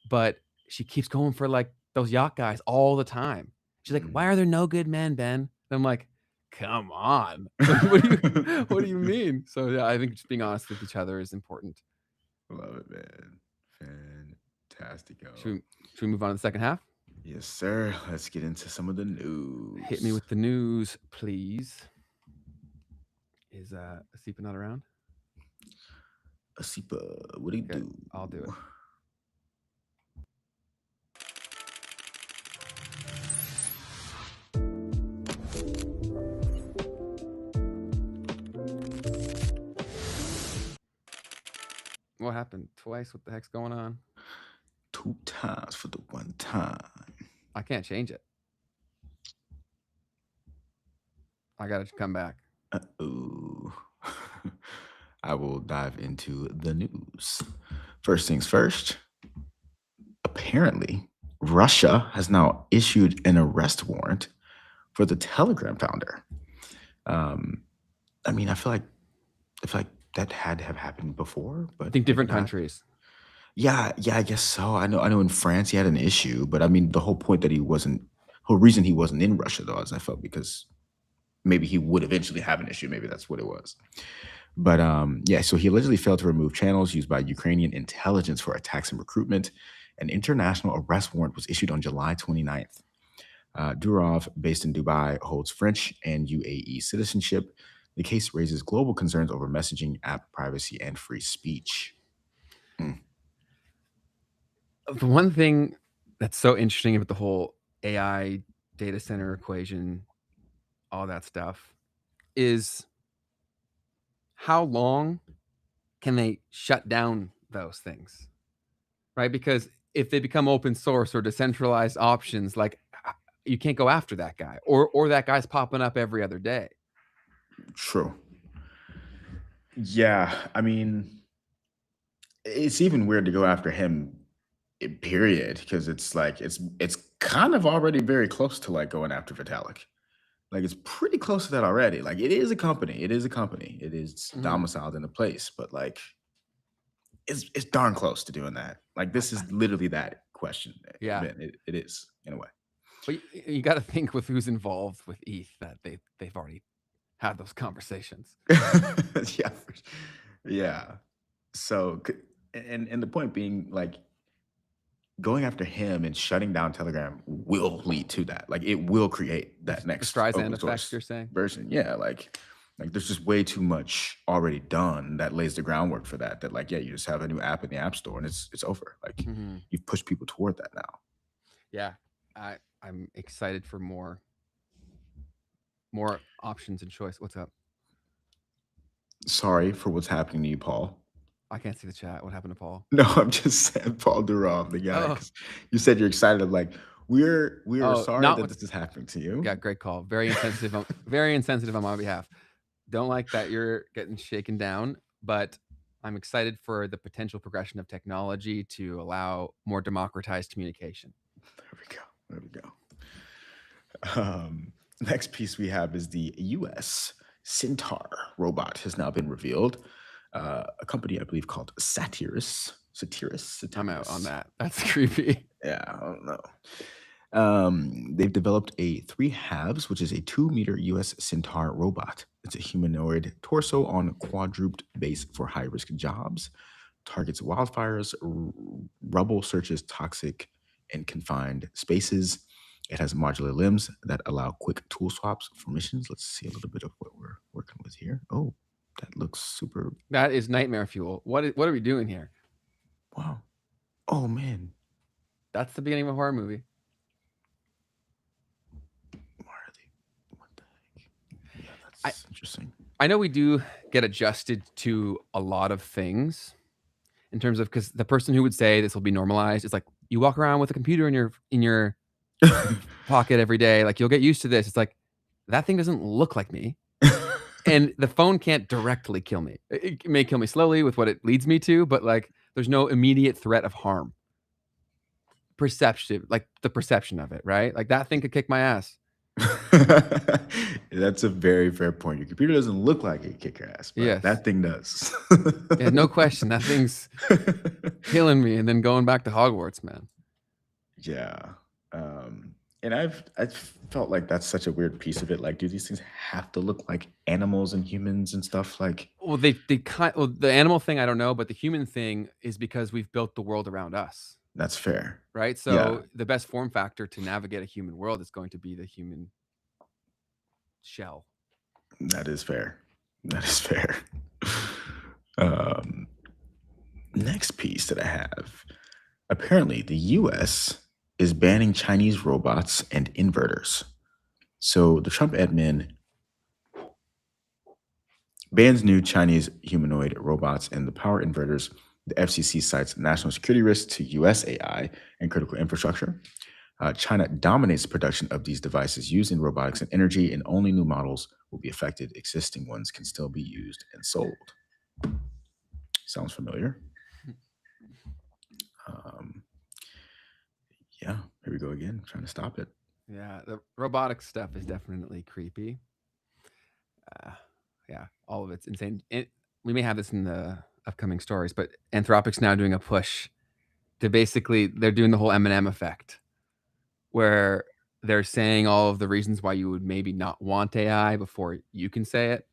But she keeps going for like those yacht guys all the time. She's like, why are there no good men, Ben? And I'm like, come on. What do you mean? So yeah, I think just being honest with each other is important. Love it, man. Fantastic. Should we move on to the second half? Yes, sir. Let's get into some of the news. Hit me with the news, please. Is Asipa not around? Asipa, what do you do? I'll do it. What happened? Twice? What the heck's going on? 2 times for the 1 time. I can't change it. I gotta come back. Uh-oh. I will dive into the news. First things first. Apparently, Russia has now issued an arrest warrant for the Telegram founder. I mean, I feel like that had to have happened before, but I think different countries. Yeah, I guess so. I know in France he had an issue, but I mean the whole point that whole reason he wasn't in Russia though, as I felt, because maybe he would eventually have an issue. Maybe that's what it was. But yeah, so he allegedly failed to remove channels used by Ukrainian intelligence for attacks and recruitment. An international arrest warrant was issued on July 29th. Durov, based in Dubai, holds French and UAE citizenship. The case raises global concerns over messaging, app privacy, and free speech. The one thing that's so interesting about the whole AI data center equation, all that stuff, is how long can they shut down those things, right? Because if they become open source or decentralized options, like you can't go after that guy, or that guy's popping up every other day. True. Yeah, I mean, it's even weird to go after him, period, because it's like it's kind of already very close to like going after Vitalik. Like it's pretty close to that already. Like it is a company. It is Mhm. domiciled in a place, but like it's darn close to doing that. Like this is literally that question. Yeah. Ben, it is in a way. But you got to think with who's involved with ETH that they've already had those conversations. Yeah. Yeah. So and the point being, like, going after him and shutting down Telegram will lead to that. Like it will create that The next Streisand open effect, source you're saying? version. Yeah, like there's just way too much already done that lays the groundwork for that. That like, yeah, you just have a new app in the app store and it's over. Like Mhm. you've pushed people toward that now. Yeah, I'm excited for more options and choice. What's up? Sorry for what's happening to you, Paul. I can't see the chat. What happened to Paul? No, I'm just saying Paul Durov, the guy. Oh. 'Cause you said you're excited. I'm like, we're Oh, sorry not that with- this is happening to you. Yeah, great call. Very insensitive. Very insensitive on my behalf. Don't like that you're getting shaken down, but I'm excited for the potential progression of technology to allow more democratized communication. There we go. Next piece we have is the U.S. Centaur robot has now been revealed. A company, I believe, called Satyrus. I'm out on that. That's creepy. Yeah, I don't know. They've developed a 3 halves, which is a 2-meter U.S. Centaur robot. It's a humanoid torso on quadruped base for high-risk jobs. Targets wildfires, rubble, searches toxic and confined spaces. It has modular limbs that allow quick tool swaps for missions. Let's see a little bit of what we're working with here. Oh, that looks super. That is nightmare fuel. What are we doing here? Wow. Oh, man. That's the beginning of a horror movie. What the heck? Yeah, that's interesting. I know we do get adjusted to a lot of things in terms of, because the person who would say this will be normalized is like, you walk around with a computer in your pocket every day, like you'll get used to this. It's like, that thing doesn't look like me. And the phone can't directly kill me. It may kill me slowly with what it leads me to, but like there's no immediate threat of harm. Perception, like the perception of it, right? Like that thing could kick my ass. That's a very fair point. Your computer doesn't look like it kick your ass, but Yes. that thing does. Yeah, no question. That thing's killing me and then going back to Hogwarts, man. Yeah. And I've felt like that's such a weird piece of it. Like, do these things have to look like animals and humans and stuff? Like, Well, the animal thing, I don't know, but the human thing is because we've built the world around us, that's fair. right? So Yeah. the best form factor to navigate a human world is going to be the human shell. That is fair. That is fair. Next piece that I have. Apparently, the US is banning Chinese robots and inverters. So the Trump admin bans new Chinese humanoid robots and the power inverters. The FCC cites national security risks to US AI and critical infrastructure. China dominates the production of these devices used in robotics and energy, and only new models will be affected. Existing ones can still be used and sold. Sounds familiar. Yeah, here we go again, trying to stop it. Yeah, the robotics stuff is definitely creepy. Yeah, all of it's insane. We may have this in the upcoming stories, but Anthropic's now doing a push to basically, they're doing the whole M&M effect, where they're saying all of the reasons why you would maybe not want AI before you can say it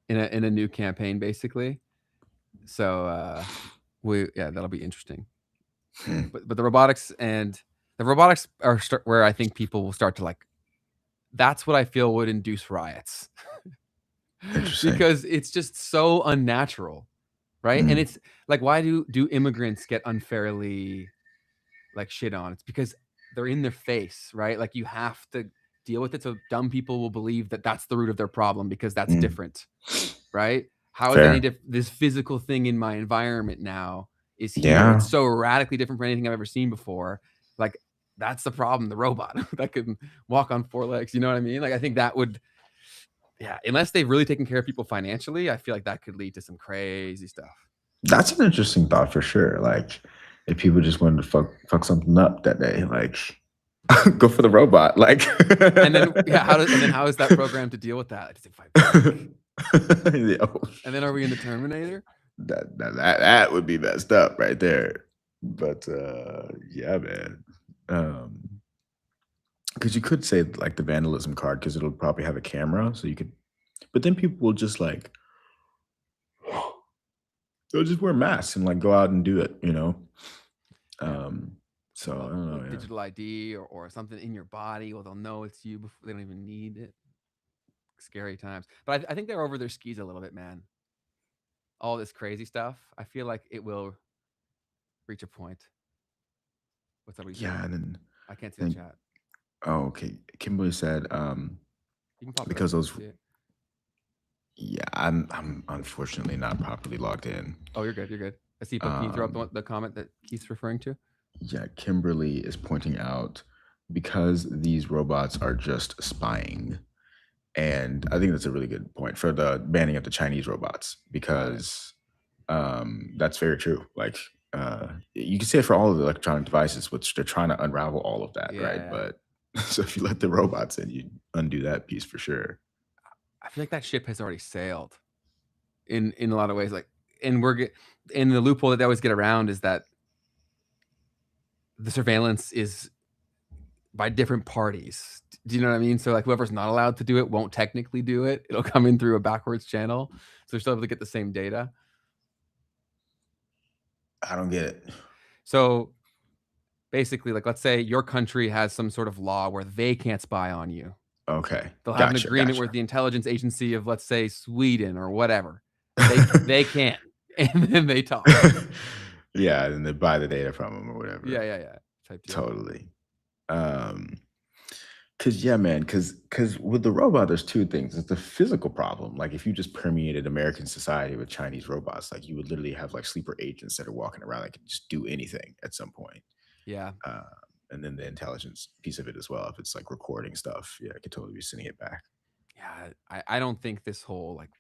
in a new campaign, basically. So that'll be interesting. But the robotics are where I think people will start to like. That's what I feel would induce riots. Interesting. Because it's just so unnatural, right? And it's like, why do immigrants get unfairly like shit on? It's because they're in their face, right? Like you have to deal with it, so dumb people will believe that that's the root of their problem because that's different, right? How is any this physical thing in my environment now is here? Yeah. It's so radically different from anything I've ever seen before. Like that's the problem. The robot that can walk on 4 legs. You know what I mean? Like I think that would. Yeah, unless they've really taken care of people financially, I feel like that could lead to some crazy stuff. That's an interesting thought for sure. Like, if people just wanted to fuck something up that day, like, Go for the robot. Like, And then how is that program to deal with that? Does it fight back? Yo, And then are we in the Terminator? that would be messed up right there. But yeah, man. Because you could say like the vandalism card, because it'll probably have a camera, so you could. But then people will just like they'll just wear masks and like go out and do it, you know. So I don't know. Yeah. Digital ID or something in your body. Well, they'll know it's you before they don't even need it. Scary times. But I think they're over their skis a little bit, man. All this crazy stuff. I feel like it will reach a point. What's up? Yeah, and then I can't see the chat. Oh, okay. Kimberly said, You can pop because it up, those. Yeah, I'm unfortunately not properly logged in. Oh, you're good. You're good. I see. Can you throw up the comment that Keith's referring to? Yeah, Kimberly is pointing out because these robots are just spying. And I think that's a really good point for the banning of the Chinese robots, because that's very true. Like you can say it for all of the electronic devices, which they're trying to unravel all of that, right? Yeah. But so if you let the robots in, you undo that piece for sure. I feel like that ship has already sailed in a lot of ways. Like, and in the loophole that they always get around is that the surveillance is by different parties. Do you know what I mean? So like whoever's not allowed to do it won't technically do it. It'll come in through a backwards channel. So they're still able to get the same data. I don't get it. So basically, like, let's say your country has some sort of law where they can't spy on you. Okay. They'll have an agreement with the intelligence agency of, let's say, Sweden or whatever. They can't. And then they talk. Yeah, and they buy the data from them or whatever. Yeah. Type deal. Totally. Cause yeah, man, cause with the robot, there's two things. It's the physical problem. Like if you just permeated American society with Chinese robots, like you would literally have like sleeper agents that are walking around that can just do anything at some point. Yeah. And then the intelligence piece of it as well. If it's like recording stuff, yeah, I could totally be sending it back. Yeah, I don't think this whole like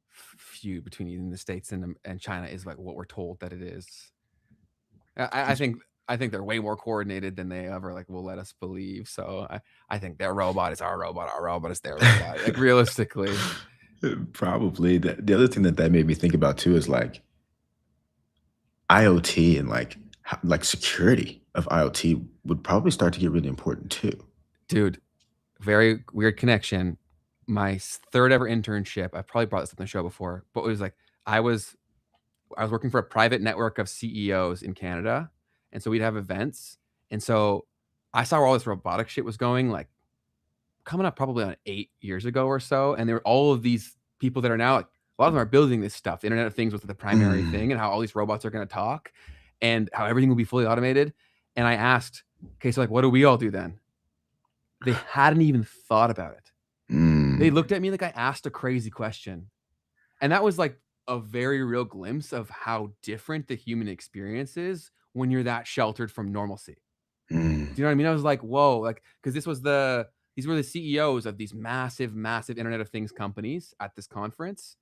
feud between the States and China is like what we're told that it is. I think they're way more coordinated than they ever like will let us believe. So I think their robot is our robot is their robot. Like realistically, probably. The other thing that made me think about too is like IoT and like security of IoT would probably start to get really important too. Dude, very weird connection. My third ever internship, I probably brought this up on the show before, but it was like I was working for a private network of CEOs in Canada. And so we'd have events. And so I saw where all this robotic shit was going, like coming up probably on 8 years ago or so. And there were all of these people that are now, like, a lot of them are building this stuff. The Internet of Things was the primary thing, and how all these robots are going to talk and how everything will be fully automated. And I asked, okay, so like, what do we all do then? They hadn't even thought about it. They looked at me like I asked a crazy question. And that was like a very real glimpse of how different the human experience is when you're that sheltered from normalcy. Do you know what I mean? I was like, whoa, like, because these were the CEOs of these massive Internet of Things companies at this conference.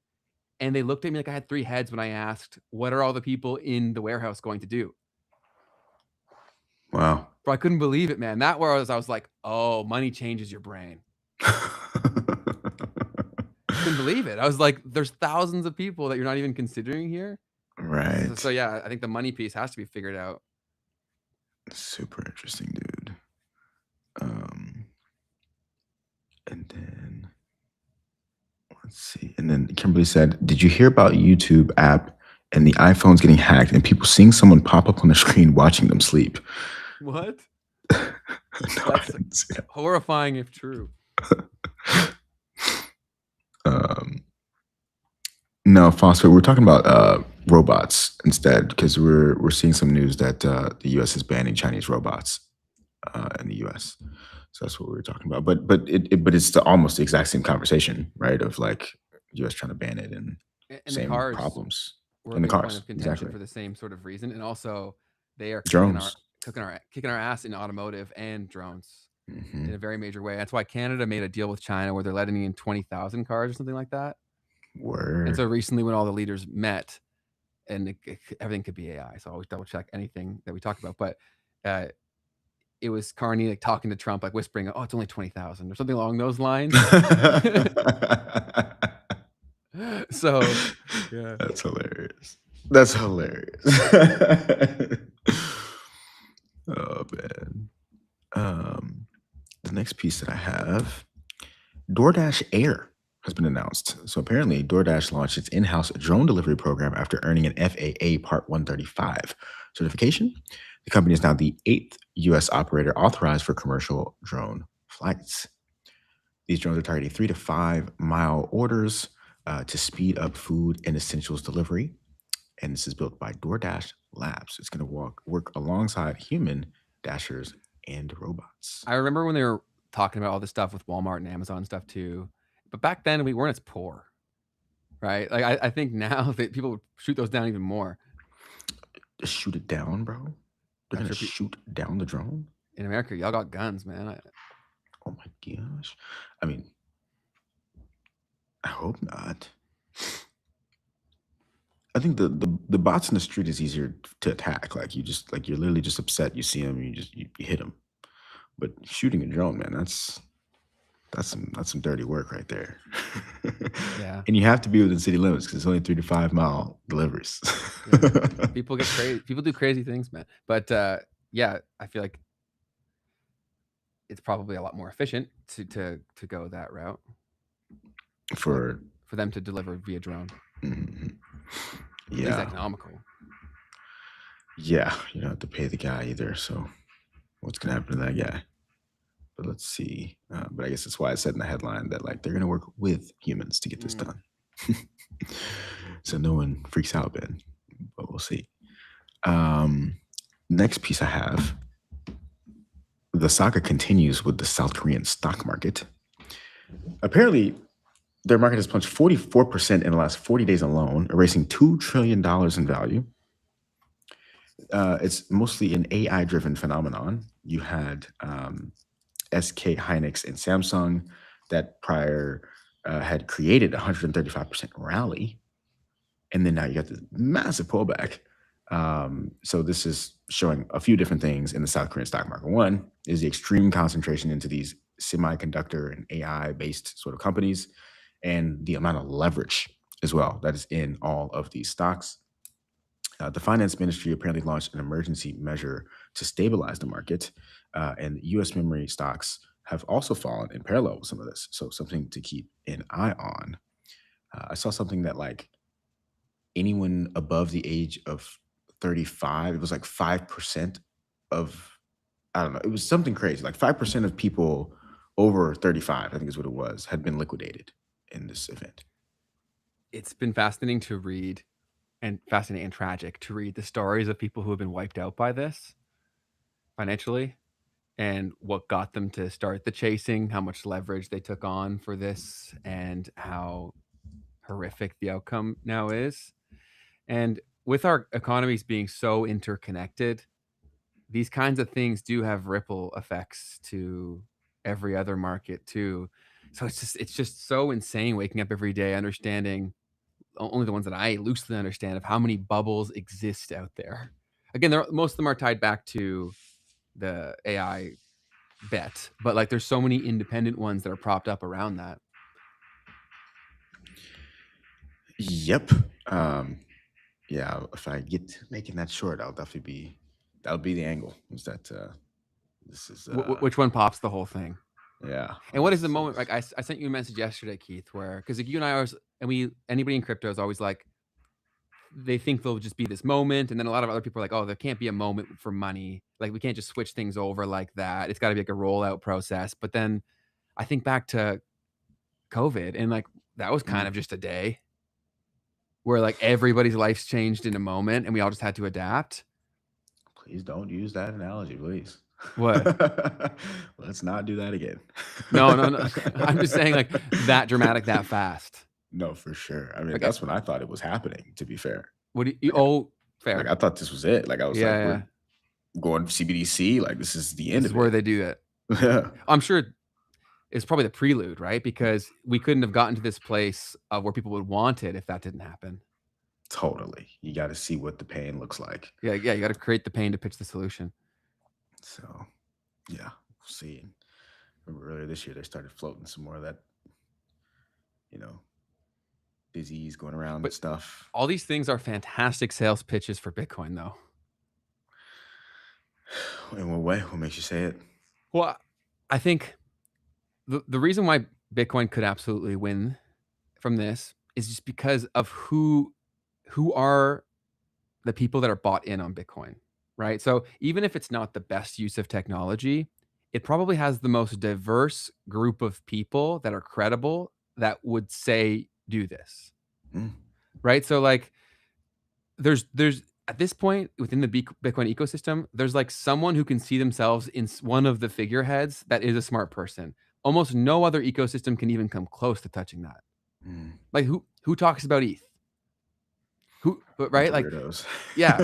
And they looked at me like I had 3 heads when I asked, what are all the people in the warehouse going to do? Wow. Bro, I couldn't believe it, man. I was like, oh, money changes your brain. Couldn't believe it. I was like, there's thousands of people that you're not even considering here. Right. So yeah, I think the money piece has to be figured out. Super interesting, dude. And then let's see. And then Kimberly said, did you hear about YouTube app and the iPhones getting hacked and people seeing someone pop up on the screen watching them sleep? What? No, that's horrifying if true. No, Phosphate. We're talking about robots instead, because we're seeing some news that the U.S. is banning Chinese robots in the U.S. So that's what we were talking about. But it's almost the exact same conversation, right? Of like U.S. trying to ban it and same the cars problems were in the a big cars. point of contention Exactly. for the same sort of reason, and also they are drones kicking our ass in automotive and drones in a very major way. That's why Canada made a deal with China where they're letting in 20,000 cars or something like that. Word. And so recently, when all the leaders met, and everything could be AI, so I always double check anything that we talk about. But it was Carney like talking to Trump, like whispering, "Oh, it's only 20,000" or something along those lines. So, yeah, That's hilarious. That's hilarious. Oh man. The next piece that I have, DoorDash Air has been announced. So apparently, DoorDash launched its in-house drone delivery program after earning an FAA Part 135 certification. The company is now the 8th U.S. operator authorized for commercial drone flights. These drones are targeting 3 to 5 mile orders to speed up food and essentials delivery. And this is built by DoorDash Labs. It's going to work alongside human dashers and robots. I remember when they were talking about all this stuff with Walmart and Amazon and stuff too. But back then we weren't as poor, right? Like I think now that people would shoot those down even more. Just shoot it down, bro. They're going to shoot down the drone? In America, y'all got guns, man. Oh my gosh. I mean, I hope not. I think the bots in the street is easier to attack. Like you're literally just upset. You see them, you hit them. But shooting a drone, man, that's some dirty work right there. Yeah. And you have to be within city limits because it's only 3 to 5 mile deliveries. Yeah. People get crazy. People do crazy things, man. But yeah, I feel like it's probably a lot more efficient to go that route for them to deliver via drone. Mm-hmm. Yeah, it's economical. Yeah, you don't have to pay the guy either. So what's gonna happen to that guy? But let's see. But I guess that's why I said in the headline that like they're gonna work with humans to get this done. So no one freaks out, Ben. But we'll see. Next piece I have. The saga continues with the South Korean stock market. Apparently, their market has plunged 44% in the last 40 days alone, erasing $2 trillion in value. It's mostly an AI-driven phenomenon. You had SK Hynix and Samsung that prior had created a 135% rally. And then now you got this massive pullback. So this is showing a few different things in the South Korean stock market. One is the extreme concentration into these semiconductor and AI-based sort of companies, and the amount of leverage as well that is in all of these stocks. The finance ministry apparently launched an emergency measure to stabilize the market, and U.S. memory stocks have also fallen in parallel with some of this. So something to keep an eye on. I saw something that like anyone above the age of 35, it was like 5% of, I don't know, it was something crazy. Like 5% of people over 35, I think is what it was, had been liquidated in this event. It's been fascinating to read, and fascinating and tragic to read the stories of people who have been wiped out by this financially, and what got them to start the chasing, how much leverage they took on for this, and how horrific the outcome now is. And with our economies being so interconnected, these kinds of things do have ripple effects to every other market too. So it's just so insane waking up every day understanding, only the ones that I loosely understand, of how many bubbles exist out there. Again, most of them are tied back to the AI bet, but like there's so many independent ones that are propped up around that. Yep. Yeah, if I get making that short, that'll be the angle. Is that this is which one pops the whole thing? Yeah. And what is the moment? Like I sent you a message yesterday, Keith, where because like you and I always, and anybody in crypto is always like, they think there'll just be this moment, and then a lot of other people are like, oh, there can't be a moment for money. Like we can't just switch things over like that. It's got to be like a rollout process. But then I think back to COVID, and like that was kind of just a day where like everybody's life's changed in a moment, and we all just had to adapt. Please don't use that analogy, please. What? Let's not do that again. No. I'm just saying like that dramatic, that fast. No, for sure. I mean, that's when I thought it was happening, to be fair. What do you, fair. Like I thought this was it. Like I was we're going CBDC. Like this is the end of it. This is where they do that. Yeah. I'm sure it's probably the prelude, right? Because we couldn't have gotten to this place of where people would want it if that didn't happen. Totally. You got to see what the pain looks like. Yeah. You got to create the pain to pitch the solution. So, Yeah, we'll see. Remember earlier this year they started floating some more of that, disease going around and But stuff. all these things are fantastic sales pitches for Bitcoin, though. In what way? What makes you say it? Well, I think the reason why Bitcoin could absolutely win from this is just because of who are the people that are bought in on Bitcoin, right? So even if it's not the best use of technology, it probably has the most diverse group of people that are credible that would say do this, Mm. right? So like there's at this point within the Bitcoin ecosystem, there's like someone who can see themselves in one of the figureheads that is a smart person. Almost no other ecosystem can even come close to touching that. Mm. Like who talks about ETH? Right? Like, Weirdos. yeah,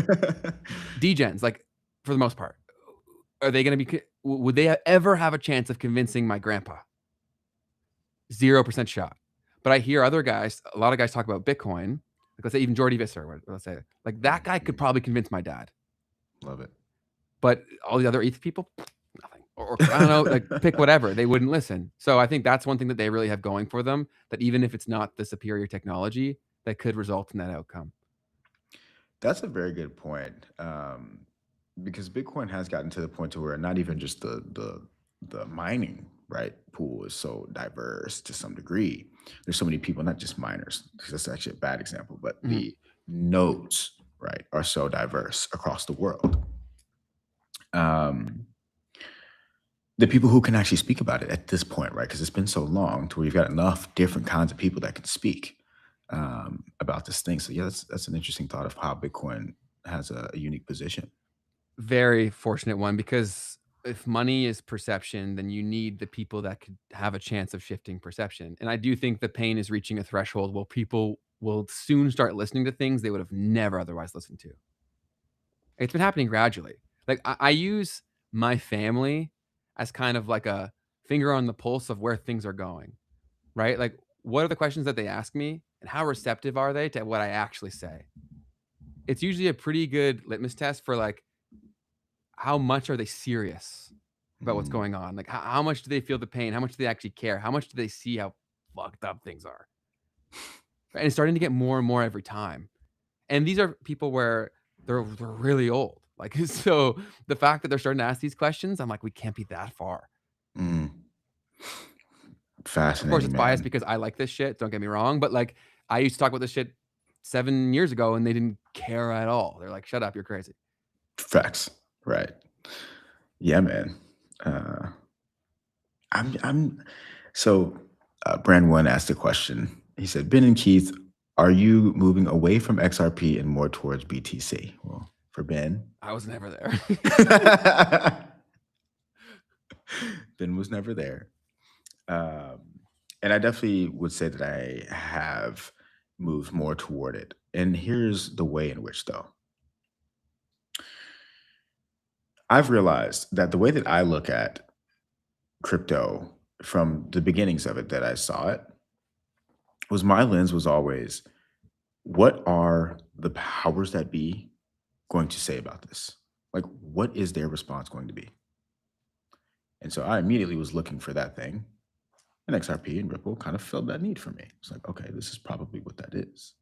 degens, like for the most part. Are they going to be? Would they ever have a chance of convincing my grandpa? 0% shot. But I hear other guys, a lot of guys talk about Bitcoin. Like let's say even Jordy Visser, let's say like that guy could probably convince my dad. Love it. But all the other ETH people, nothing. Or I don't know, like pick whatever. They wouldn't listen. So I think that's one thing that they really have going for them. That even if it's not the superior technology, that could result in that outcome. That's a very good point. Because Bitcoin has gotten to the point to where not even just the mining right pool is so diverse to some degree. There's so many people, not just miners, because that's actually a bad example, but the nodes right are so diverse across the world. The people who can actually speak about it at this point, right? Because it's been so long to where you've got enough different kinds of people that can speak about this thing. So yeah, that's an interesting thought of how Bitcoin has a unique position. Very fortunate one, because if money is perception, then you need the people that could have a chance of shifting perception. And I do think the pain is reaching a threshold where people will soon start listening to things they would have never otherwise listened to. It's been happening gradually. Like I use my family as kind of like a finger on the pulse of where things are going, right? Like what are the questions that they ask me and how receptive are they to what I actually say? It's usually a pretty good litmus test for like, how much are they serious about what's going on? Like how much do they feel the pain? How much do they actually care? How much do they see how fucked up things are? And it's starting to get more and more every time. And these are people where they're really old. Like, so the fact that they're starting to ask these questions, I'm like, we can't be that far. Fascinating. Of course, it's biased man. because I like this shit. Don't get me wrong. But like, I used to talk about this shit 7 years ago and they didn't care at all. They're like, shut up, you're crazy. Facts. Right. Yeah, man. So Brand One asked a question. He said, Ben and Keith, are you moving away from XRP and more towards BTC? Well, for Ben, I was never there. Ben was never there. And I definitely would say that I have moved more toward it. And here's the way in which, though. I've realized that the way that I look at crypto from the beginnings of it that I saw it was my lens was always, what are the powers that be going to say about this? Like, what is their response going to be? And so I immediately was looking for that thing. And XRP and Ripple kind of filled that need for me. It's like, okay, this is probably what that is.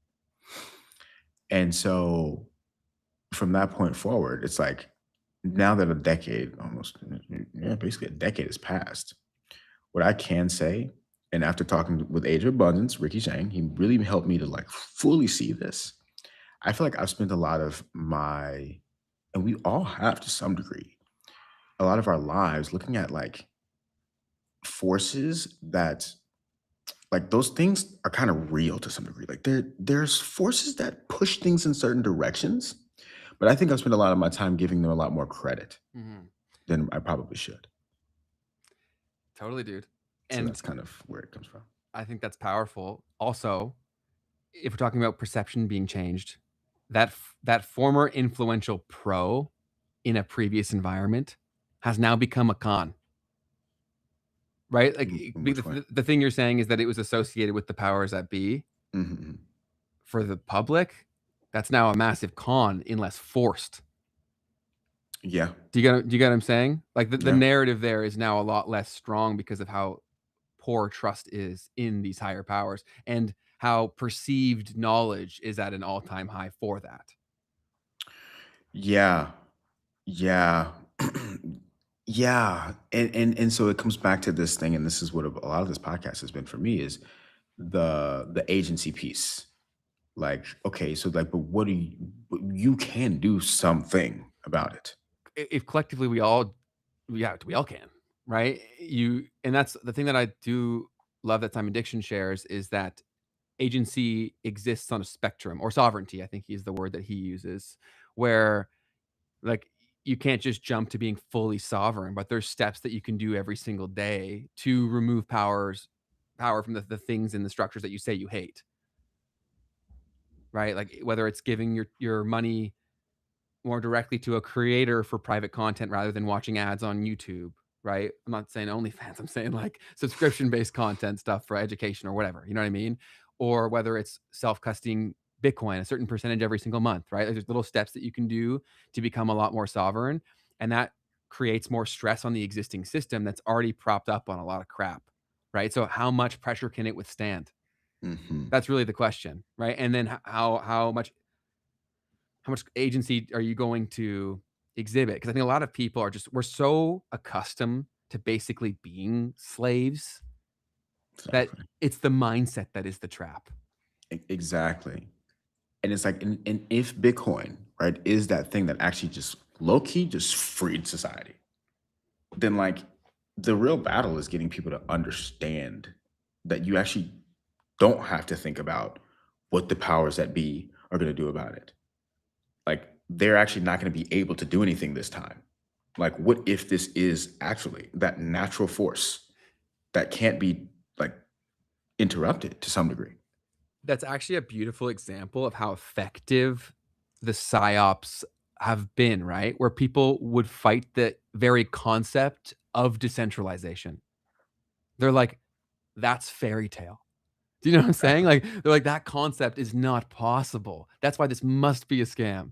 And so from that point forward, it's like, now that a decade, basically a decade has passed, what I can say, and after talking with Age of Abundance, Ricky Zhang, he really helped me to like fully see this. I feel like I've spent a lot of my, and we all have to some degree, a lot of our lives looking at like forces that, like those things are kind of real to some degree. Like there's forces that push things in certain directions, but I think I've spent a lot of my time giving them a lot more credit than I probably should. Totally, dude. So And that's kind of where it comes from. I think that's powerful. Also, if we're talking about perception being changed, that former influential pro in a previous environment has now become a con. Right? Like the thing you're saying is that it was associated with the powers that be. For the public, that's now a massive con unless forced. Yeah. Do you get what I'm saying? Like the Yeah. narrative there is now a lot less strong because of how poor trust is in these higher powers and how perceived knowledge is at an all-time high for that. Yeah. Yeah. Yeah. And so it comes back to this thing, and this is what a lot of this podcast has been for me, is the agency piece. Like, okay, so like, but what do you can do something about it. If collectively we all can, right? And that's the thing that I do love that Simon Dixon shares is that agency exists on a spectrum, or sovereignty, I think is the word that he uses, where like you can't just jump to being fully sovereign, but there's steps that you can do every single day to remove power from the things and the structures that you say you hate. Right? Like whether it's giving your money more directly to a creator for private content rather than watching ads on YouTube, right? I'm not saying OnlyFans, I'm saying like subscription-based content stuff for education or whatever, you know what I mean? Or whether it's self-custodying Bitcoin, a certain percentage every single month, right? Like there's little steps that you can do to become a lot more sovereign, and that creates more stress on the existing system that's already propped up on a lot of crap, right? So how much pressure can it withstand? Hmm. That's really the question, right? And then how much agency are you going to exhibit? Because I think a lot of people we're so accustomed to basically being slaves that Exactly. it's the mindset that is the trap. Exactly. And it's like, and if Bitcoin, right, is that thing that actually just low key just freed society, then like the real battle is getting people to understand that you actually don't have to think about what the powers that be are going to do about it. Like they're actually not going to be able to do anything this time. Like, what if this is actually that natural force that can't be like interrupted to some degree? That's actually a beautiful example of how effective the psyops have been, right? Where people would fight the very concept of decentralization. They're like, that's fairy tale. Do you know what I'm saying? Exactly. Like, they're like, that concept is not possible. That's why this must be a scam.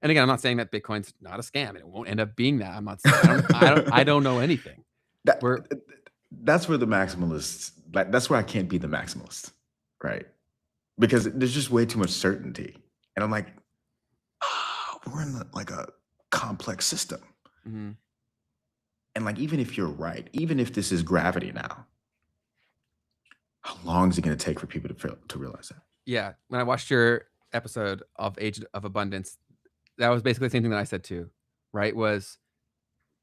And again, I'm not saying that Bitcoin's not a scam and it won't end up being that. I'm not I don't know anything. That We're that's where the maximalists, like that's where I can't be the maximalist, right? Because there's just way too much certainty, and I'm like, we're in like a complex system, Mhm. and like even if you're right, even if this is gravity now, how long is it going to take for people to realize that? Yeah, when I watched your episode of Age of Abundance, that was basically the same thing that I said too, right? Was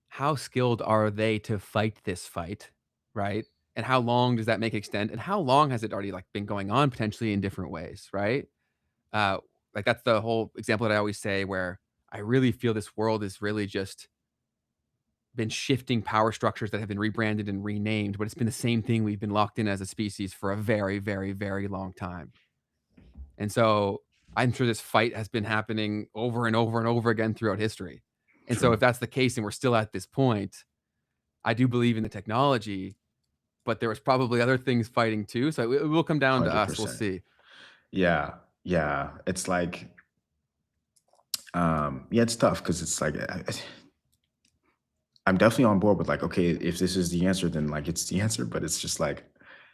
how skilled are they to fight this fight, right? And how long does that make extend? And how long has it already like been going on potentially in different ways, right? Uh, like that's the whole example that I always say where I really feel this world is really just been shifting power structures that have been rebranded and renamed, but it's been the same thing we've been locked in as a species for a very, very, very long time. And so I'm sure this fight has been happening over and over and over again throughout history. And so True. if that's the case and we're still at this point, I do believe in the technology, but there was probably other things fighting too. So it will come down to us. We'll 100%. see. Yeah, yeah. It's like, yeah, it's tough because it's like I'm definitely on board with like, okay, if this is the answer, then like it's the answer. But it's just like,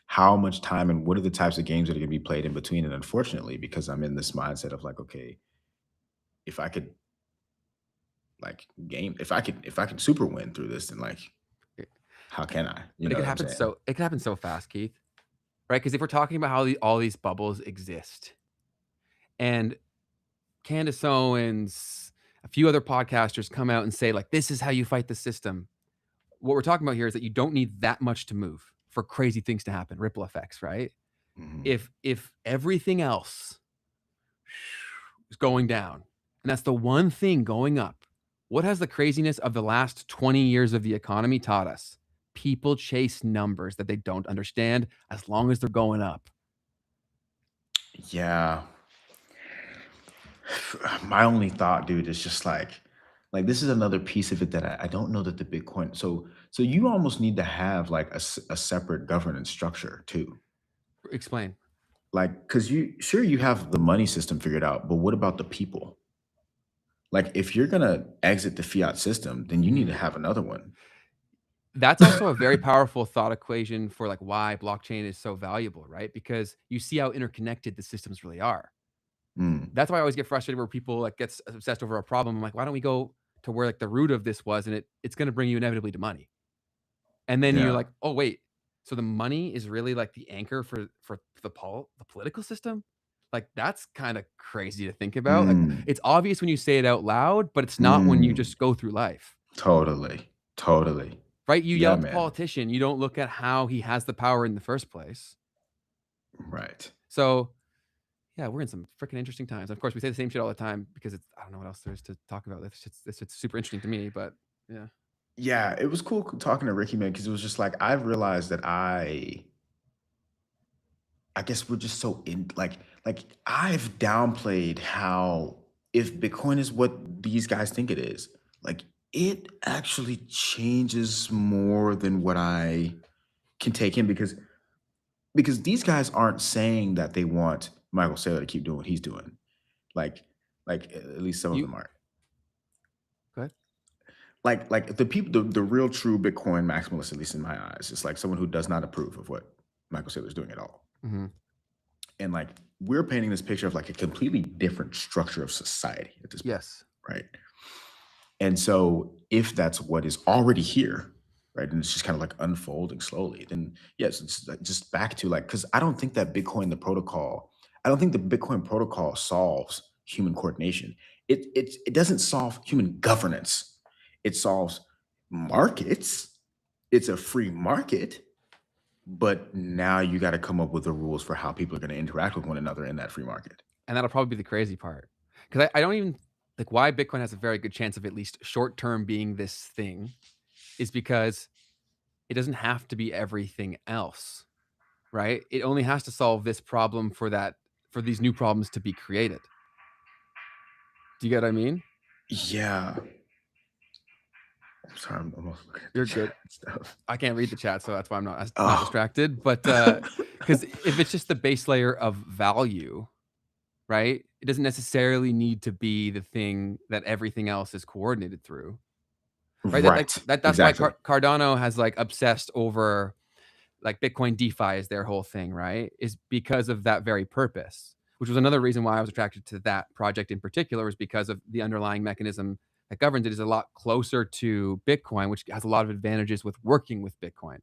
how much time and what are the types of games that are going to be played in between? And unfortunately, because I'm in this mindset of like, okay, if I could like if I could super win through this, then like, how can I? You know what I'm saying? It could happen so fast, Keith. Right? Because if we're talking about how all these bubbles exist, and Candace Owens, a few other podcasters come out and say, like, this is how you fight the system. What we're talking about here is that you don't need that much to move for crazy things to happen, ripple effects, right? Mhm. If everything else is going down, and that's the one thing going up, what has the craziness of the last 20 years of the economy taught us? People chase numbers that they don't understand as long as they're going up. Yeah. My only thought, dude, is just like this is another piece of it that I don't know that the Bitcoin. So you almost need to have like a separate governance structure too. Explain. Like, because you have the money system figured out, but what about the people? Like, if you're gonna exit the fiat system, then you need to have another one. That's also a very powerful thought equation for like why blockchain is so valuable, right? Because you see how interconnected the systems really are. Mm, That's why I always get frustrated where people like gets obsessed over a problem. I'm like, why don't we go to where like the root of this was, and it's going to bring you inevitably to money. And then you're yeah. like, oh wait, so the money is really like the anchor for the political system. Like that's kind of crazy to think about. Like Mm, it's obvious when you say it out loud, but it's not when you mm, just go through life. totally. Totally. Right? You yell Yeah, at the man. politician, you don't look at how he has the power in the first place. Right. So yeah, we're in some freaking interesting times. Of course, we say the same shit all the time because it's I don't know what else there is to talk about. It's super interesting to me, but yeah. Yeah, it was cool talking to Ricky, man, because it was just like I've realized that I guess we're just so in like I've downplayed how if Bitcoin is what these guys think it is, like it actually changes more than what I can take in because these guys aren't saying that they want Michael Saylor to keep doing what he's doing. Like like at least some of You them aren't. go ahead. Like the people the real true Bitcoin maximalists, at least in my eyes, is like someone who does not approve of what Michael Saylor is doing at all. Mm-hmm. And like we're painting this picture of like a completely different structure of society at this point, Yes. right? And so if that's what is already here, right, and it's just kind of like unfolding slowly, then yes, it's like just back to like because I don't think that Bitcoin the protocol, I don't think the Bitcoin protocol solves human coordination. It doesn't solve human governance. It solves markets. It's a free market, but now you got to come up with the rules for how people are going to interact with one another in that free market. And that'll probably be the crazy part. Because I don't even like why Bitcoin has a very good chance of at least short term being this thing is because it doesn't have to be everything else. Right? It only has to solve this problem for these new problems to be created. Do you get what I mean? Yeah. I'm sorry, I'm almost looking at the You're chat good. and stuff. I can't read the chat, so that's why I'm not Oh. distracted. But because if it's just the base layer of value, right? It doesn't necessarily need to be the thing that everything else is coordinated through, right? Right. That's why Exactly. Cardano has like obsessed over like Bitcoin DeFi is their whole thing, right? Is because of that very purpose, which was another reason why I was attracted to that project in particular, was because of the underlying mechanism that governs it is a lot closer to Bitcoin, which has a lot of advantages with working with Bitcoin.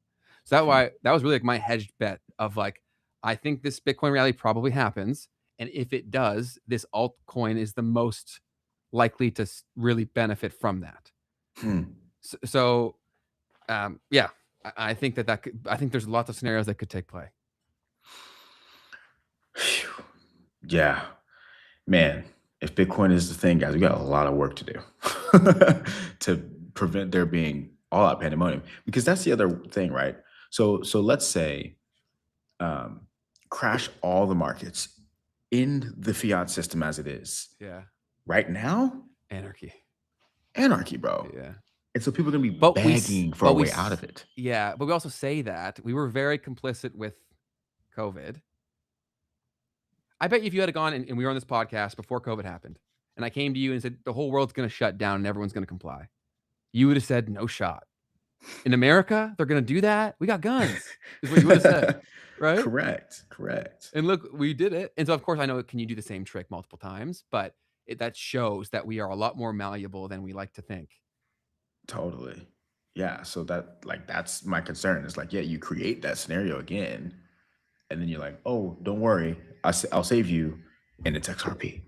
So that was really like my hedged bet of like, I think this Bitcoin rally probably happens. And if it does, this altcoin is the most likely to really benefit from that. Hmm. So yeah, I think that could, I think there's lots of scenarios that could take play. Phew. Yeah. Man, if Bitcoin is the thing, guys, we got a lot of work to do to prevent there being all out pandemonium. Because that's the other thing, right? So let's say crash all the markets in the fiat system as it is. Yeah. Right now, Anarchy, bro. yeah. And so people are gonna be But begging for a way out of it. Yeah, but we also say that we were very complicit with COVID. I bet you if you had gone and we were on this podcast before COVID happened, and I came to you and said the whole world's going to shut down and everyone's going to comply, you would have said no shot. In America, they're going to do that. We got guns, is what you would have said, right? Correct. And look, we did it. And so, of course, I know can you do the same trick multiple times, but that shows that we are a lot more malleable than we like to think. Totally. Yeah. So that's my concern. It's like, yeah, you create that scenario again, and then you're like, oh, don't worry, I'll save you, and it's XRP.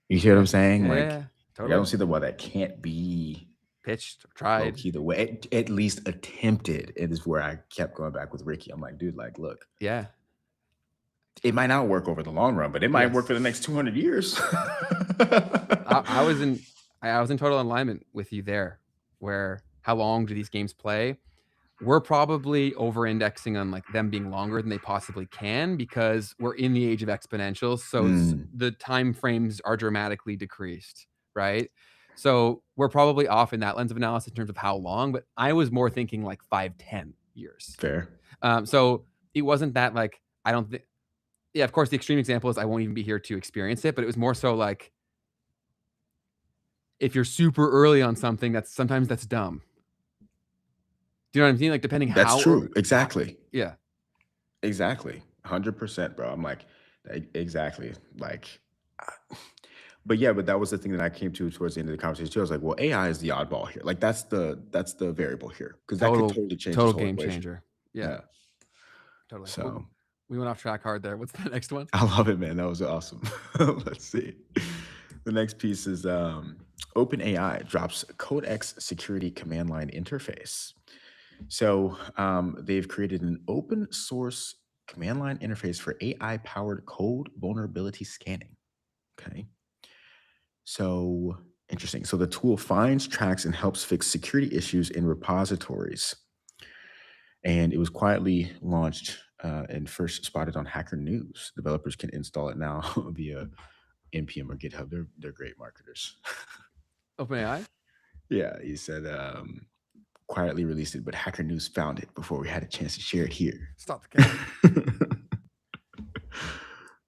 You hear what I'm saying? Yeah, Like, yeah, I totally. don't see why that can't be Pitched, tried. low-key the way, at least attempted. It is where I kept going back with Ricky. I'm like, dude, like, look, Yeah. it might not work over the long run, but it might work for the next 200 years. I was in total alignment with you there, where how long do these games play? We're probably over-indexing on like them being longer than they possibly can because we're in the age of exponentials. So the time frames are dramatically decreased, right? So we're probably off in that lens of analysis in terms of how long, but I was more thinking like 5-10 years. Fair. So it wasn't that like, I don't think, yeah, of course, the extreme example is I won't even be here to experience it, but it was more so like, if you're super early on something, that's dumb. Do you know what I'm saying? Like depending That's how true. Exactly. yeah. Exactly. 100%, bro. I'm like, exactly. Like, but yeah, but that was the thing that I came to towards the end of the conversation too. I was like, well, AI is the oddball here. Like that's the variable here because that could totally change this Total whole game equation. changer. Yeah. Totally. So we went off track hard there. What's the next one? I love it, man. That was awesome. Let's see. The next piece is OpenAI drops Codex security command line interface. So they've created an open source command line interface for AI powered code vulnerability scanning. Okay. So interesting. So the tool finds, tracks, and helps fix security issues in repositories. And it was quietly launched and first spotted on Hacker News. Developers can install it now via NPM or GitHub. They're great marketers. OpenAI? Yeah, he said quietly released it, but Hacker News found it before we had a chance to share it here. Stop the cap.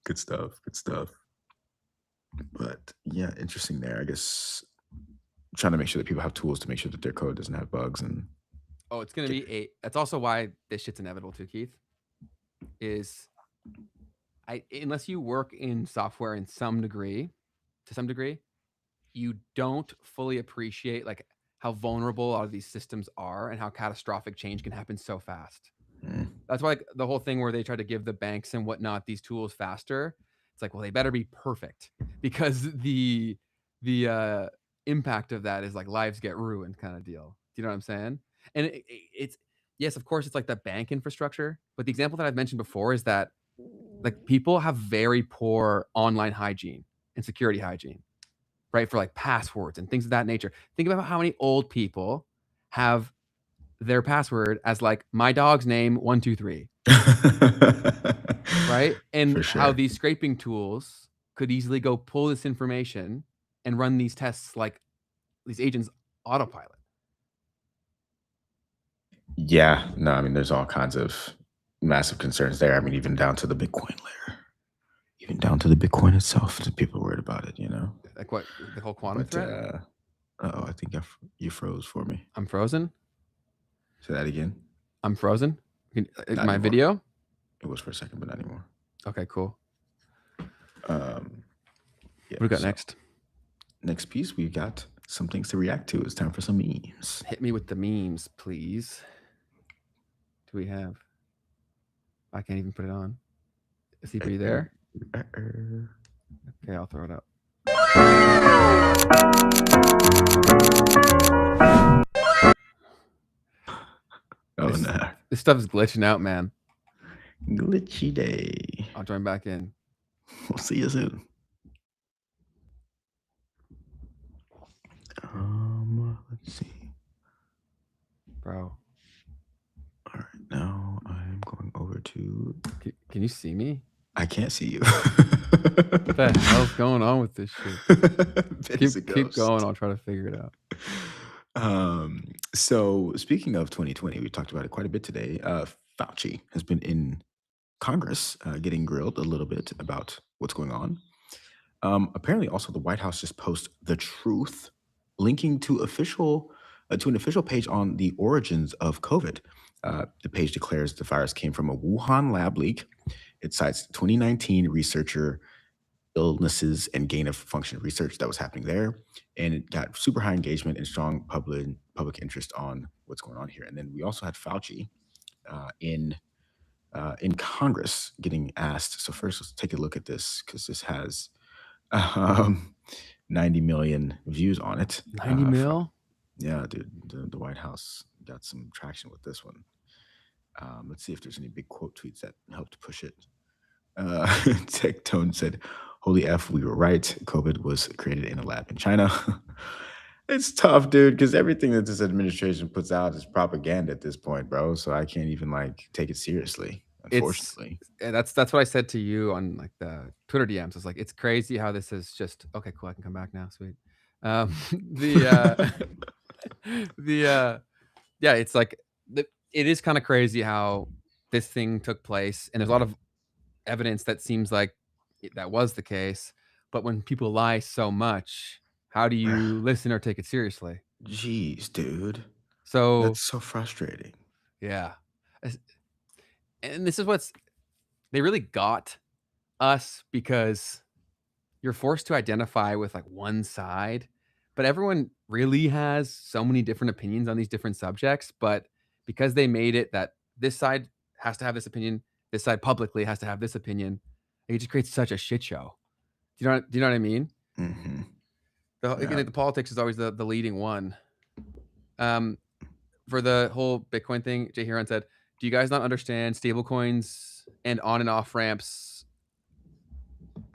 Good stuff. Good stuff. But yeah, interesting there. I guess trying to make sure that people have tools to make sure that their code doesn't have bugs. And it's gonna be that's also why this shit's inevitable too, Keith. Is unless you work in software to some degree, you don't fully appreciate like how vulnerable a lot of these systems are and how catastrophic change can happen so fast. That's why like, the whole thing where they try to give the banks and whatnot these tools faster. It's like, well, they better be perfect because the impact of that is like lives get ruined kind of deal. Do you know what I'm saying? And it's yes, of course, it's like the bank infrastructure. But the example that I've mentioned before is that like people have very poor online hygiene and security hygiene, right? For like passwords and things of that nature. Think about how many old people have their password as like my dog's name 123, right? And how these scraping tools could easily go pull this information and run these tests like these agents autopilot. Yeah, no, I mean, there's all kinds of massive concerns there. I mean, even down to the Bitcoin layer, even down to the Bitcoin itself. People are worried about it, you know? Like what, the whole quantum threat? I think you froze for me. I'm frozen? Say that again. I'm frozen? My video? It was for a second, but not anymore. Okay, cool. Yeah, what do we got next? Next piece, we've got some things to react to. It's time for some memes. Hit me with the memes, please. Do we have? I can't even put it on. Is he there? Okay, I'll throw it up. Oh no. This stuff is glitching out, man. Glitchy day. I'll join back in. We'll see you soon. Let's see. Bro. All right, now I'm going over to... Can you see me? I can't see you. What the hell's going on with this shit? Keep going. I'll try to figure it out. So speaking of 2020, we talked about it quite a bit today. Fauci has been in Congress getting grilled a little bit about what's going on. Apparently also the White House just posted the truth linking to an official page on the origins of COVID. The page declares the virus came from a Wuhan lab leak. It cites 2019 researcher illnesses and gain of function research that was happening there. And it got super high engagement and strong public interest on what's going on here. And then we also had Fauci in Congress getting asked. So first, let's take a look at this because this has 90 million views on it. 90 mil? Yeah, dude. The White House got some traction with this one. Let's see if there's any big quote tweets that helped push it. Tech Tone said, "Holy F, we were right. COVID was created in a lab in China." It's tough, dude, because everything that this administration puts out is propaganda at this point, bro. So I can't even take it seriously, unfortunately. That's what I said to you on like the Twitter DMs. It's like, it's crazy how this is just okay, cool. I can come back now. Sweet. Yeah, it's like it is kind of crazy how this thing took place, and there's a lot of evidence that seems like that was the case. But when people lie so much, how do you listen or take it seriously? Jeez, dude. So That's so frustrating. yeah, and this is they really got us because you're forced to identify with like one side, but everyone really has so many different opinions on these different subjects. But because they made it that this side has to have this opinion, this side publicly has to have this opinion, it just creates such a shit show. Do you know what I mean? Mm-hmm. The politics is always the leading one. For the whole Bitcoin thing, Jay Huron said, "Do you guys not understand stablecoins and on and off ramps?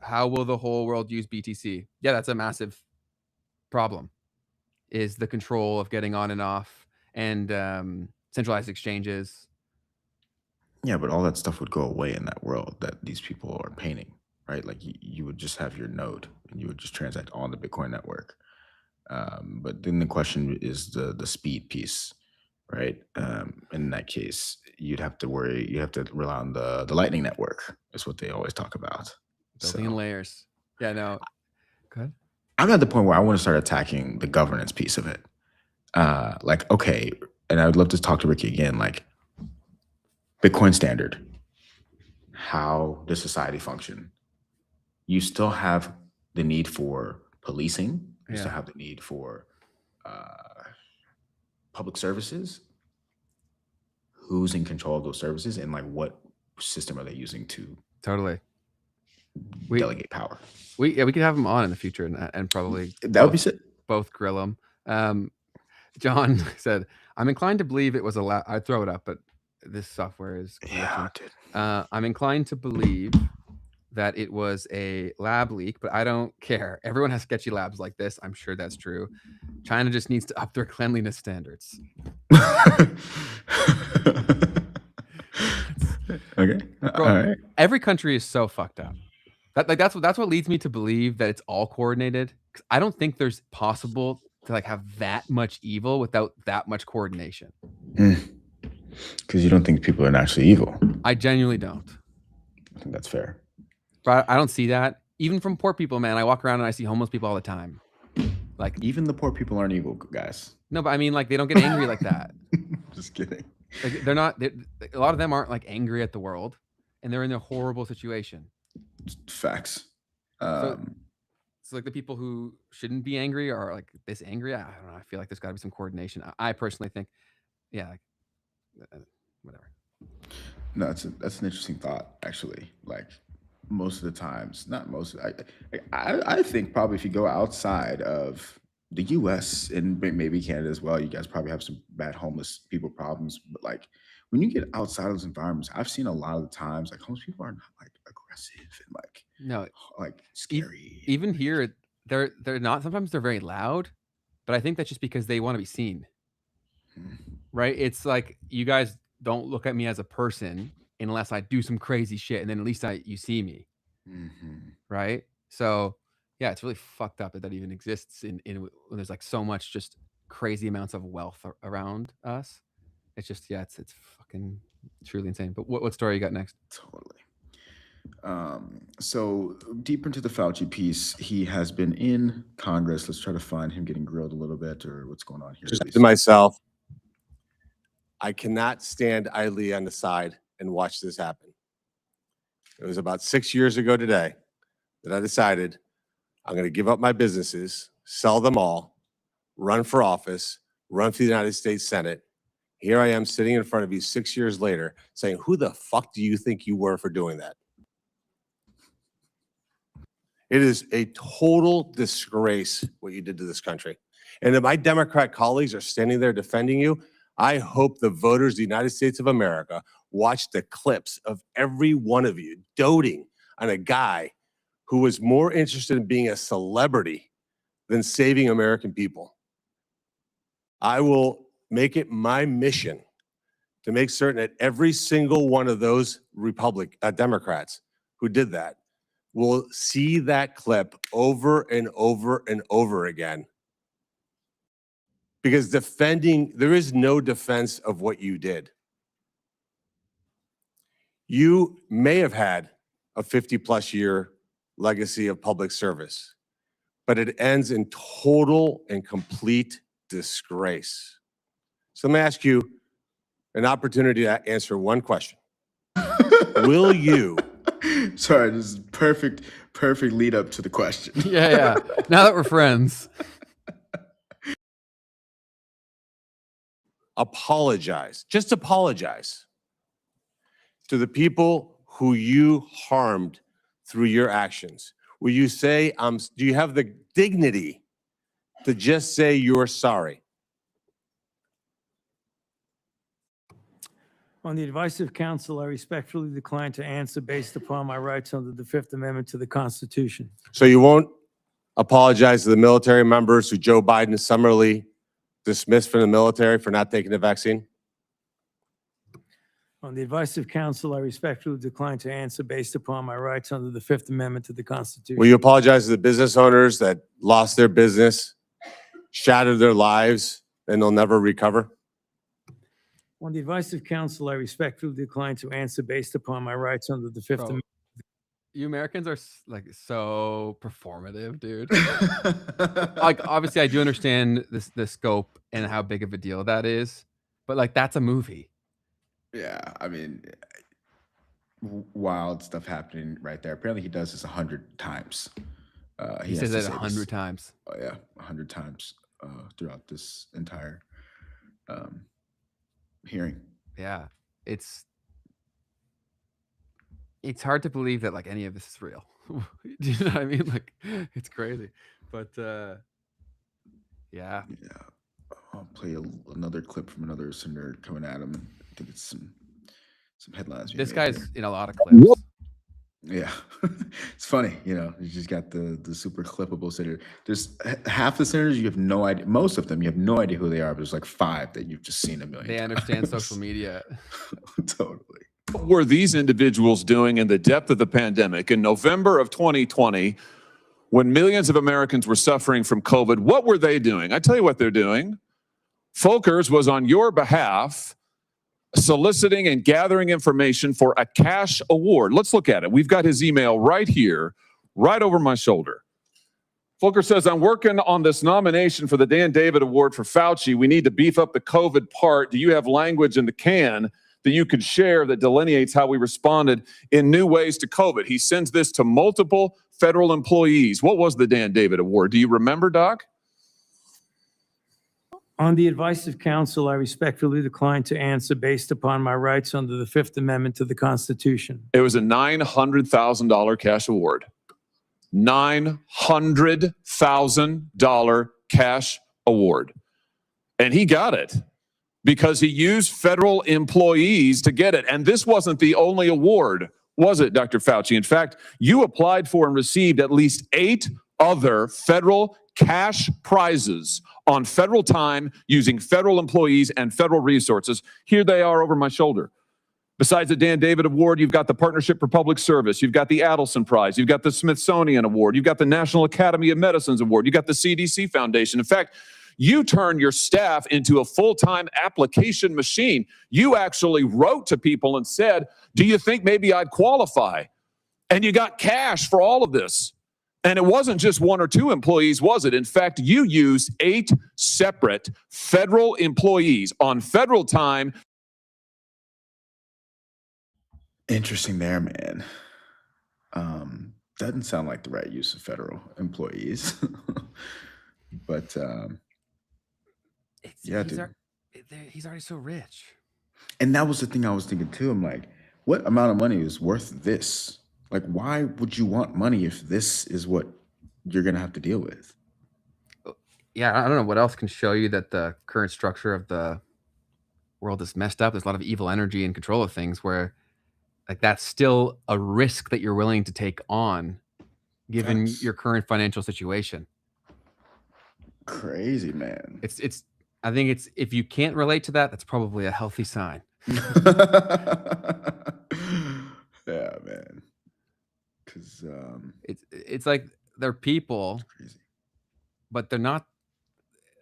How will the whole world use BTC?" Yeah, that's a massive problem. Is the control of getting on and off and centralized exchanges. Yeah, but all that stuff would go away in that world that these people are painting, right? Like you would just have your node and you would just transact on the Bitcoin network. But then the question is the speed piece, right? In that case, you have to rely on the Lightning Network, is what they always talk about. Building in layers. Yeah, no. Go ahead. I'm at the point where I want to start attacking the governance piece of it. Like, okay, and I would love to talk to Ricky again, like Bitcoin standard. How does society function? You still have the need for policing. You still have the need for public services. Who's in control of those services, and like what system are they using to Totally delegate power? We could have them on in the future and probably that would be sick. Both grill them. John said, "I'm inclined to believe it was a lab." I'd throw it up, but this software is glitching. Dude. I'm inclined to believe that it was a lab leak, but I don't care. Everyone has sketchy labs like this. I'm sure that's true. China just needs to up their cleanliness standards. Okay. Bro, all right. Every country is so fucked up. That's what leads me to believe that it's all coordinated. 'Cause I don't think there's possible to like have that much evil without that much coordination. Because you don't think people are naturally evil. I genuinely don't. I think that's fair. But I don't see that. Even from poor people, man. I walk around and I see homeless people all the time. Like, even the poor people aren't evil, guys. No, but I mean, like, they don't get angry like that. Just kidding. Like, they're not. A lot of them aren't like angry at the world, and they're in a horrible situation. Facts. So like the people who shouldn't be angry are like this angry. I don't know. I feel like there's got to be some coordination. I personally think, yeah, like, whatever. No, that's an interesting thought, actually. Like, most of the times, not most. I think probably if you go outside of the U.S. and maybe Canada as well, you guys probably have some bad homeless people problems. But like when you get outside of those environments, I've seen a lot of the times like homeless people are not like aggressive and like scary. Even here, they're not. Sometimes they're very loud, but I think that's just because they want to be seen. Right? It's like, you guys don't look at me as a person unless I do some crazy shit, and then at least you see me. Right? So yeah, it's really fucked up that that even exists in when there's like so much just crazy amounts of wealth around us. It's just, yeah, it's fucking truly insane. But what story you got next? Totally. So deep into the Fauci piece, he has been in Congress. Let's try to find him getting grilled a little bit, or what's going on here. Just to myself, I cannot stand idly on the side and watch this happen. It was about 6 years ago today that I decided I'm going to give up my businesses, sell them all, run for office, run for the United States Senate. Here I am sitting in front of you 6 years later saying, who the fuck do you think you were for doing that? It is a total disgrace what you did to this country. And if my Democrat colleagues are standing there defending you, I hope the voters of the United States of America watch the clips of every one of you doting on a guy who was more interested in being a celebrity than saving American people. I will make it my mission to make certain that every single one of those Democrats who did that will see that clip over and over and over again. Because there is no defense of what you did. You may have had a 50-plus year legacy of public service, but it ends in total and complete disgrace. So let me ask you an opportunity to answer one question. Will you? Sorry, this is perfect lead up to the question. Yeah. Now that we're friends. Apologize, just apologize to the people who you harmed through your actions? Will you say, do you have the dignity to just say you're sorry? On the advice of counsel, I respectfully decline to answer based upon my rights under the Fifth Amendment to the Constitution. So you won't apologize to the military members who Joe Biden summarily dismissed from the military for not taking the vaccine? On the advice of counsel, I respectfully decline to answer based upon my rights under the Fifth Amendment to the Constitution. Will you apologize to the business owners that lost their business, shattered their lives, and they'll never recover? On the advice of counsel, I respectfully decline to answer based upon my rights under the Fifth Amendment. You Americans are like so performative, dude. Like, obviously, I do understand the scope and how big of a deal that is, but like, that's a movie. Yeah, I mean, wild stuff happening right there. Apparently, he does this 100 times. He says it 100 times. Oh yeah, 100 times throughout this entire hearing. Yeah, it's hard to believe that like any of this is real. Do you know what I mean? Like, it's crazy, but yeah. I'll play another clip from another senator coming at him. I think it's some headlines. This guy's in a lot of clips. Yeah, it's funny, you just got the super clippable senator. There's half the senators you have no idea. Most of them you have no idea who they are. But there's like 5 that you've just seen a million. They understand social media. Totally. What were these individuals doing in the depth of the pandemic in November of 2020, when millions of Americans were suffering from COVID? What were they doing? I tell you what they're doing. Folkers was on your behalf soliciting and gathering information for a cash award. Let's look at it. We've got his email right here, right over my shoulder. Volker says, I'm working on this nomination for the Dan David Award for Fauci. We need to beef up the COVID part. Do you have language in the can that you could share that delineates how we responded in new ways to COVID? He sends this to multiple federal employees. What was the Dan David Award? Do you remember, Doc? On the advice of counsel, I respectfully decline to answer based upon my rights under the Fifth Amendment to the Constitution. It was a $900,000 cash award. $900,000 cash award. And he got it because he used federal employees to get it. And this wasn't the only award, was it, Dr. Fauci? In fact, you applied for and received at least 8 other federal cash prizes on federal time using federal employees and federal resources. Here they are over my shoulder. Besides the Dan David Award, you've got the Partnership for Public Service, you've got the Adelson Prize, you've got the Smithsonian Award, you've got the National Academy of Medicine's Award, you've got the CDC Foundation. In fact, you turned your staff into a full-time application machine. You actually wrote to people and said, do you think maybe I'd qualify? And you got cash for all of this. And it wasn't just 1 or 2 employees, was it? In fact, you used 8 separate federal employees on federal time. Interesting there, man. Doesn't sound like the right use of federal employees. But yeah, dude. He's already so rich. And that was the thing I was thinking too. I'm like, what amount of money is worth this? Like, why would you want money if this is what you're going to have to deal with? Yeah, I don't know what else can show you that the current structure of the world is messed up. There's a lot of evil energy and control of things where like that's still a risk that you're willing to take on given your current financial situation. Crazy, man. I think it's if you can't relate to that, that's probably a healthy sign. Yeah, man. Because it's like they're people, but we're not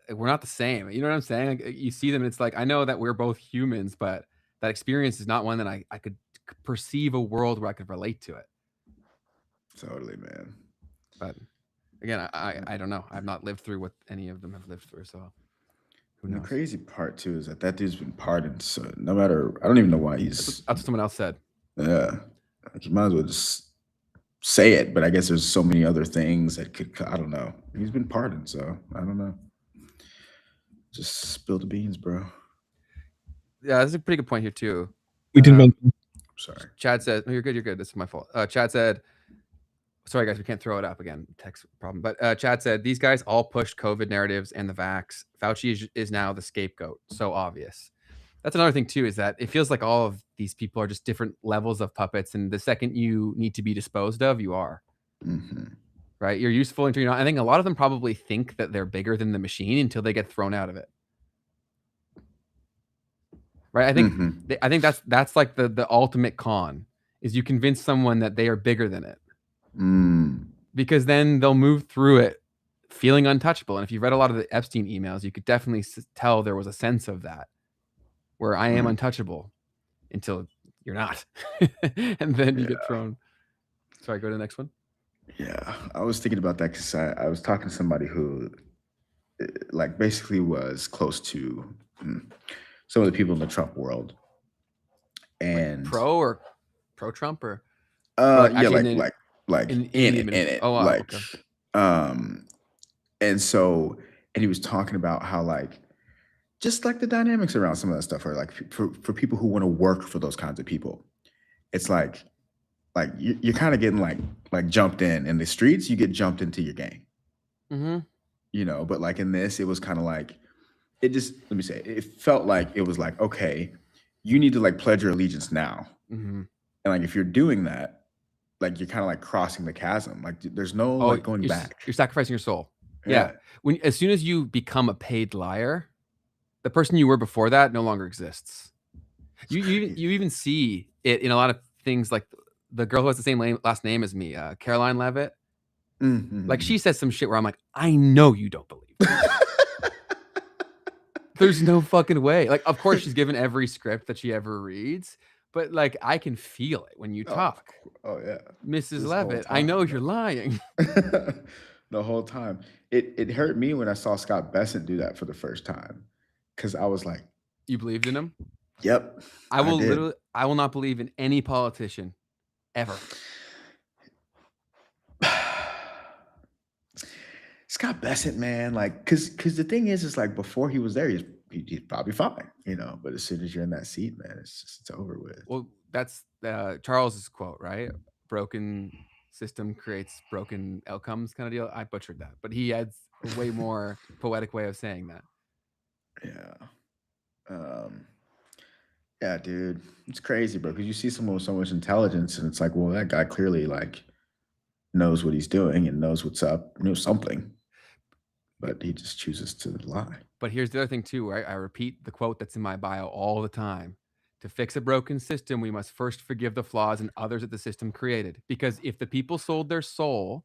the same. You know what I'm saying? Like, you see them, and it's like I know that we're both humans, but that experience is not one that I could perceive a world where I could relate to it. Totally, man. But again, I don't know. I've not lived through what any of them have lived through, so who And the knows? crazy part too is that dude's been pardoned. So no matter, I don't even know why That's what someone else said. Yeah, like you might as well just say it. But I guess there's so many other things that could. I don't know. He's been pardoned, so I don't know. Just spill the beans, bro. Yeah, that's a pretty good point here too. We didn't. Sorry. Chad said, "No, you're good. You're good. This is my fault." Chad said, "Sorry guys, we can't throw it up again. Text problem." But Chad said, "These guys all pushed COVID narratives and the vax. Fauci is now the scapegoat. So obvious." That's another thing too, is that it feels like all of these people are just different levels of puppets, and the second you need to be disposed of, you are. Right? You're useful until you're not. I think a lot of them probably think that they're bigger than the machine until they get thrown out of it. Right? I think that's like the ultimate con, is you convince someone that they are bigger than it. Because then they'll move through it feeling untouchable. And if you've read a lot of the Epstein emails, you could definitely tell there was a sense of that, where I am untouchable until you're not. And then you get thrown. Sorry, go to the next one. Yeah, I was thinking about that because I was talking to somebody who like basically was close to some of the people in the Trump world. And like pro Trump or yeah, like in it. Oh, wow, like okay. And he was talking about how like just like the dynamics around some of that stuff are like for people who want to work for those kinds of people, it's like you're kind of getting like jumped in the streets, you get jumped into your gang. You know, but like in this, it was kind of like, it just, let me say, it felt like it was like, okay, you need to like pledge your allegiance now. And like, if you're doing that, like you're kind of like crossing the chasm. Like there's no like going back. You're sacrificing your soul. Yeah. As soon as you become a paid liar, the person you were before that no longer exists. You even see it in a lot of things, like the girl who has the same last name as me, Caroline Levitt. Like she says some shit where I'm like, I know you don't believe this. There's no fucking way. Like, of course she's given every script that she ever reads, but like I can feel it when you talk. Oh yeah, Mrs. Levitt, I know you're lying. The whole time. It hurt me when I saw Scott Bessent do that for the first time, because I was like, you believed in him? Yep. I will not believe in any politician ever. Scott Bessent, man, like, cause the thing is like before he was there, he's probably fine, you know. But as soon as you're in that seat, man, it's over with. Well, that's Charles's quote, right? Broken system creates broken outcomes, kind of deal. I butchered that, but he adds a way more poetic way of saying that. Yeah, dude, it's crazy, bro. Because you see someone with so much intelligence, and it's like, well, that guy clearly like knows what he's doing and knows what's up, knows something, but he just chooses to lie. But here's the other thing too, where I repeat the quote that's in my bio all the time. To fix a broken system, we must first forgive the flaws in others that the system created. Because if the people sold their soul,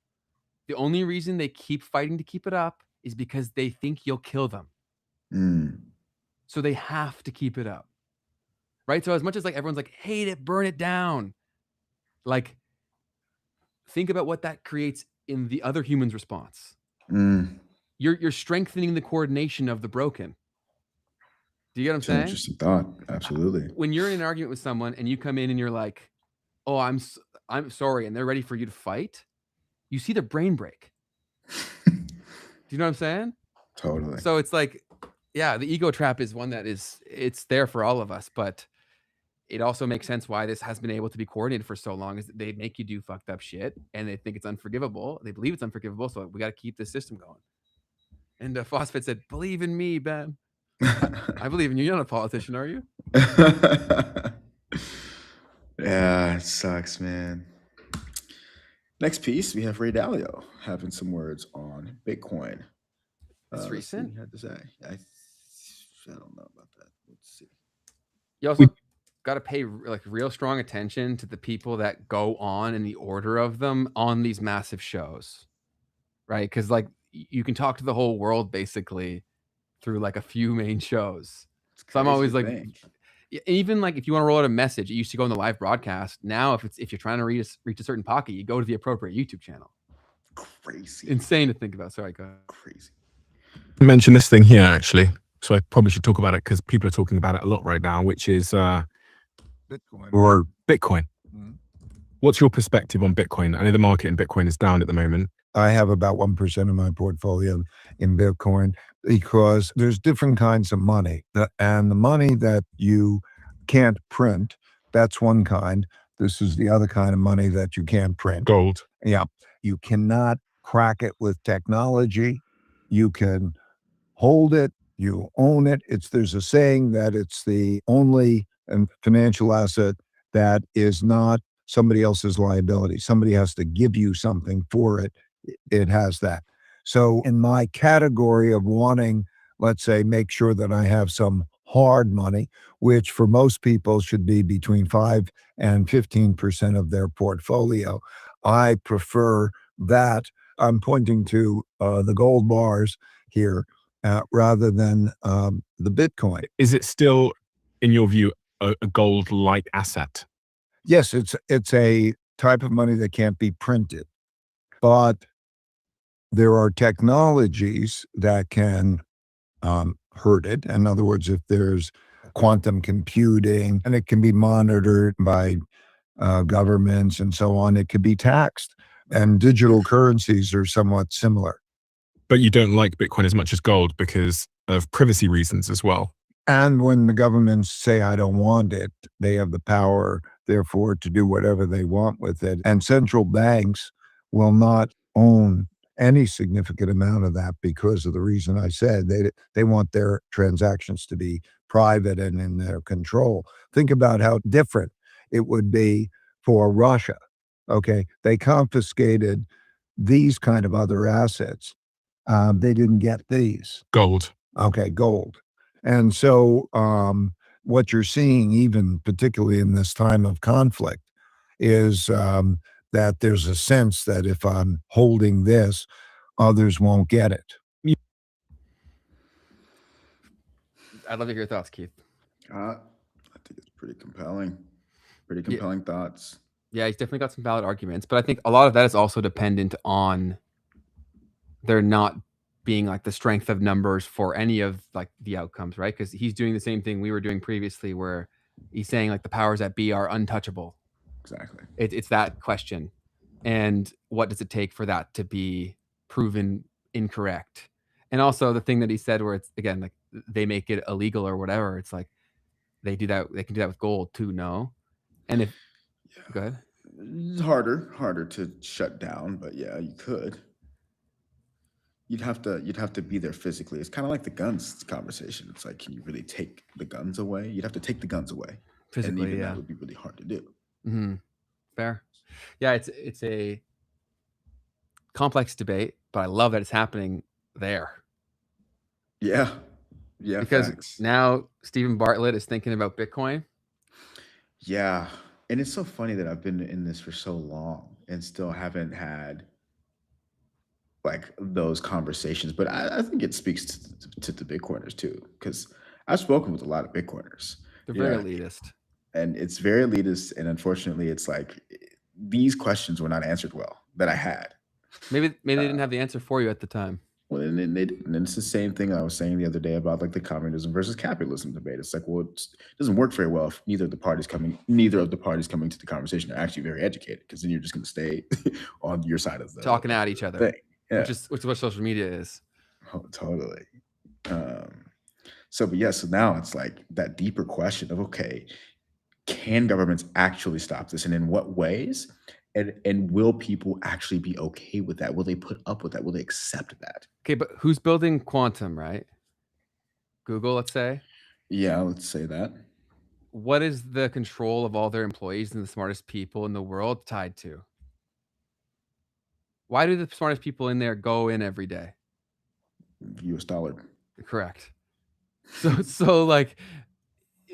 the only reason they keep fighting to keep it up is because they think you'll kill them. So they have to keep it up. Right? So as much as like everyone's like, hate it, burn it down. Like, think about what that creates in the other human's response. You're strengthening the coordination of the broken. Do you get what I'm saying? Interesting thought. Absolutely. When you're in an argument with someone and you come in and you're like, "Oh, I'm sorry," and they're ready for you to fight, you see the brain break. Do you know what I'm saying? Totally. So it's like, yeah, the ego trap is one that it's there for all of us, but it also makes sense why this has been able to be coordinated for so long, is that they make you do fucked up shit and they think it's unforgivable. They believe it's unforgivable, so we got to keep this system going. And Phosphate said, "Believe in me, Ben." I believe in you. You're not a politician, are you? Yeah, it sucks, man. Next piece, we have Ray Dalio having some words on Bitcoin. It's recent. Had to say, I don't know about that. Let's see. You also got to pay like real strong attention to the people that go on in the order of them on these massive shows, right? Because like you can talk to the whole world basically through like a few main shows. So I'm always like, even like if you want to roll out a message, it used to go in the live broadcast. Now, if you're trying to reach a certain pocket, you go to the appropriate YouTube channel. Crazy. Insane to think about. Sorry, go ahead. Crazy. Mention this thing here actually, so I probably should talk about it because people are talking about it a lot right now, which is Bitcoin or Bitcoin. What's your perspective on Bitcoin? I know the market in Bitcoin is down at the moment. I have about 1% of my portfolio in Bitcoin because there's different kinds of money. And the money that you can't print, that's one kind. This is the other kind of money that you can't print. Gold. Yeah. You cannot crack it with technology. You can hold it, you own it. There's a saying that it's the only financial asset that is not somebody else's liability. Somebody has to give you something for it. It has that. So in my category of wanting, let's say, make sure that I have some hard money, which for most people should be between 5 and 15% of their portfolio, I prefer that. I'm pointing to the gold bars here rather than the Bitcoin. Is it still, in your view, a gold-like asset? Yes, it's a type of money that can't be printed, but there are technologies that can hurt it. In other words, if there's quantum computing and it can be monitored by governments and so on, it could be taxed. And digital currencies are somewhat similar. But you don't like Bitcoin as much as gold because of privacy reasons as well. And when the governments say, I don't want it, they have the power, therefore, to do whatever they want with it. And central banks will not own any significant amount of that because of the reason I said. They want their transactions to be private and in their control. Think about how different it would be for Russia. Okay, they confiscated these kind of other assets. They didn't get these. Gold. Okay, gold. And so what you're seeing, even particularly in this time of conflict, is that there's a sense that if I'm holding this, others won't get it. I'd love to hear your thoughts, Keith. I think it's pretty compelling. Pretty compelling thoughts. Yeah, he's definitely got some valid arguments, but I think a lot of that is also dependent on there not being like the strength of numbers for any of like the outcomes, right? Because he's doing the same thing we were doing previously, where he's saying like the powers that be are untouchable. Exactly. It's that question, and what does it take for that to be proven incorrect? And also the thing that he said, where it's again like they make it illegal or whatever. It's like they do that. They can do that with gold too. No, and if go ahead. It's harder to shut down, but yeah, you could. You'd have to be there physically. It's kind of like the guns conversation. It's like, can you really take the guns away? You'd have to take the guns away. Physically, and even yeah. that would be really hard to do. Mm-hmm. Fair. Yeah, it's a complex debate, but I love that it's happening there. Yeah. Yeah. Because facts. now Stephen Bartlett is thinking about Bitcoin. Yeah. And it's so funny that I've been in this for so long and still haven't had like those conversations. But I think it speaks to the Bitcoiners too, because I've spoken with a lot of Bitcoiners. They're very elitist. And it's very elitist. And unfortunately, it's like these questions were not answered well that I had. Maybe they didn't have the answer for you at the time. Well, and they didn't. And it's the same thing I was saying the other day about like the communism versus capitalism debate. It's like, well, it doesn't work very well if neither of the parties coming to the conversation are actually very educated, because then you're just going to stay on your side of the talking at each other, thing. Yeah. which is what social media is. Oh, totally. So now it's like that deeper question of, okay, can governments actually stop this, and in what ways? And will people actually be okay with that? Will they put up with that? Will they accept that? Okay, but who's building quantum, right? Google, let's say. Yeah, let's say that. What is the control of all their employees and the smartest people in the world tied to? Why do the smartest people in there go in every day? US dollar. Correct. So like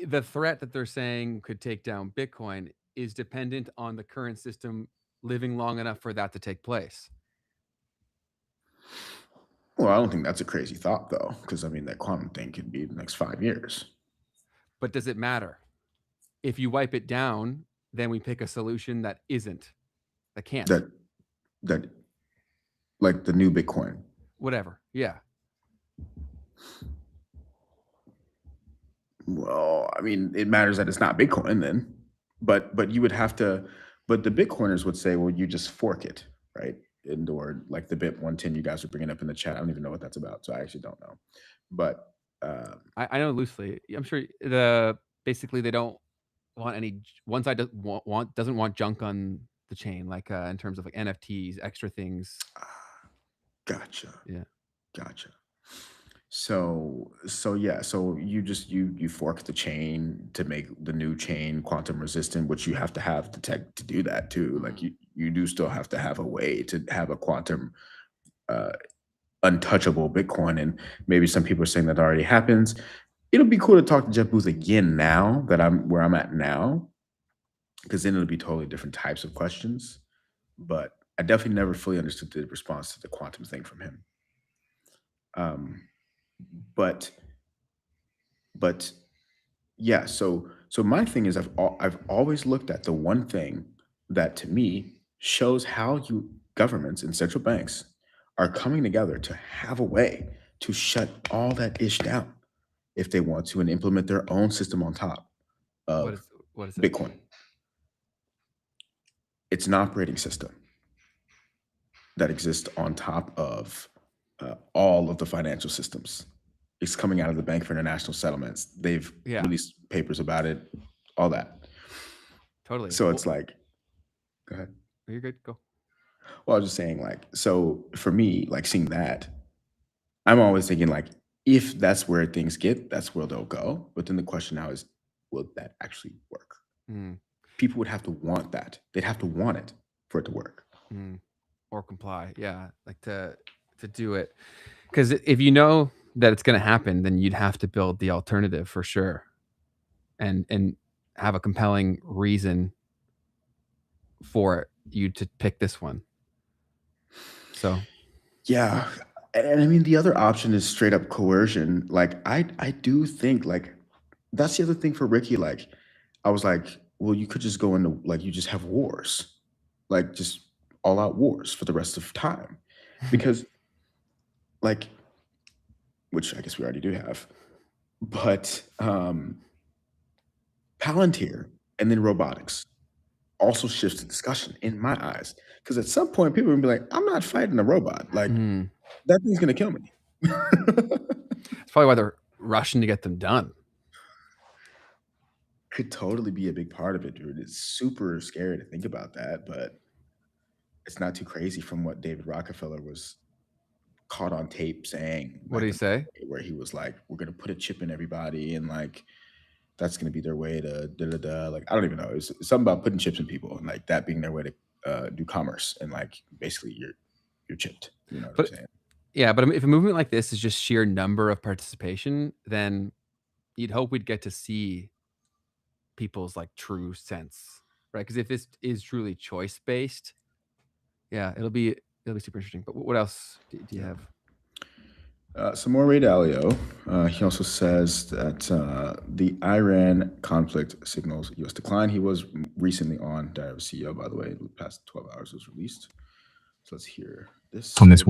the threat that they're saying could take down Bitcoin is dependent on the current system living long enough for that to take place. Well, I don't think that's a crazy thought, though, because I mean, that quantum thing could be the next 5 years. But does it matter? If you wipe it down, then we pick a solution that can't. That like the new Bitcoin. Whatever. Yeah. Well, I mean, it matters that it's not Bitcoin then, but you would have to, but the Bitcoiners would say, well, you just fork it, right? Or like the Bit 110 you guys are bringing up in the chat. I don't even know what that's about, so I actually don't know. But I know loosely. I'm sure basically they don't want any one side doesn't want junk on the chain, like in terms of like NFTs, extra things. Gotcha. Yeah. Gotcha. So yeah, so you fork the chain to make the new chain quantum resistant, which you have to have the tech to do that too. Like you do still have to have a way to have a quantum untouchable Bitcoin. And maybe some people are saying that already happens. It'll be cool to talk to Jeff Booth again now that I'm where I'm at now, because then it'll be totally different types of questions. But I definitely never fully understood the response to the quantum thing from him. But yeah, so my thing is I've always looked at the one thing that to me shows how governments and central banks are coming together to have a way to shut all that ish down if they want to and implement their own system on top of what is it? Bitcoin. It's an operating system that exists on top of all of the financial systems. It's coming out of the Bank for International Settlements. They've released papers about it, all that. Totally. So it's like, go ahead. You're good. Go. Well, I was just saying, like, so for me, like seeing that, I'm always thinking like, if that's where things get, that's where they'll go. But then the question now is, will that actually work? People would have to want that. They'd have to want it for it to work. Or comply. Yeah. Like to do it. Because if you know that it's going to happen, then you'd have to build the alternative for sure. And have a compelling reason for you to pick this one. So. Yeah. And I mean, the other option is straight up coercion. Like, I do think, like, that's the other thing for Ricky. Like, I was like, well, you could just go into, like, you just have wars. Like, just all out wars for the rest of time. Because, like, which I guess we already do have. But Palantir and then robotics also shifts the discussion in my eyes. Because at some point, people are going to be like, I'm not fighting a robot. Like, that thing's going to kill me. That's probably why they're rushing to get them done. Could totally be a big part of it, dude. It's super scary to think about that, but it's not too crazy from what David Rockefeller was caught on tape saying. What did he say? Where he was like, we're going to put a chip in everybody and like, that's going to be their way to da-da-da. Like, I don't even know. It's something about putting chips in people and like that being their way to do commerce. And like, basically you're chipped. You know what I'm saying? Yeah, but if a movement like this is just sheer number of participation, then you'd hope we'd get to see people's like true sense, right? Because if this is truly choice based, yeah, it'll be super interesting. But what else do you have? Some more Ray Dalio. He also says that the Iran conflict signals U.S. decline. He was recently on Dalio CEO, by the way. The past 12 hours was released. So let's hear this. On this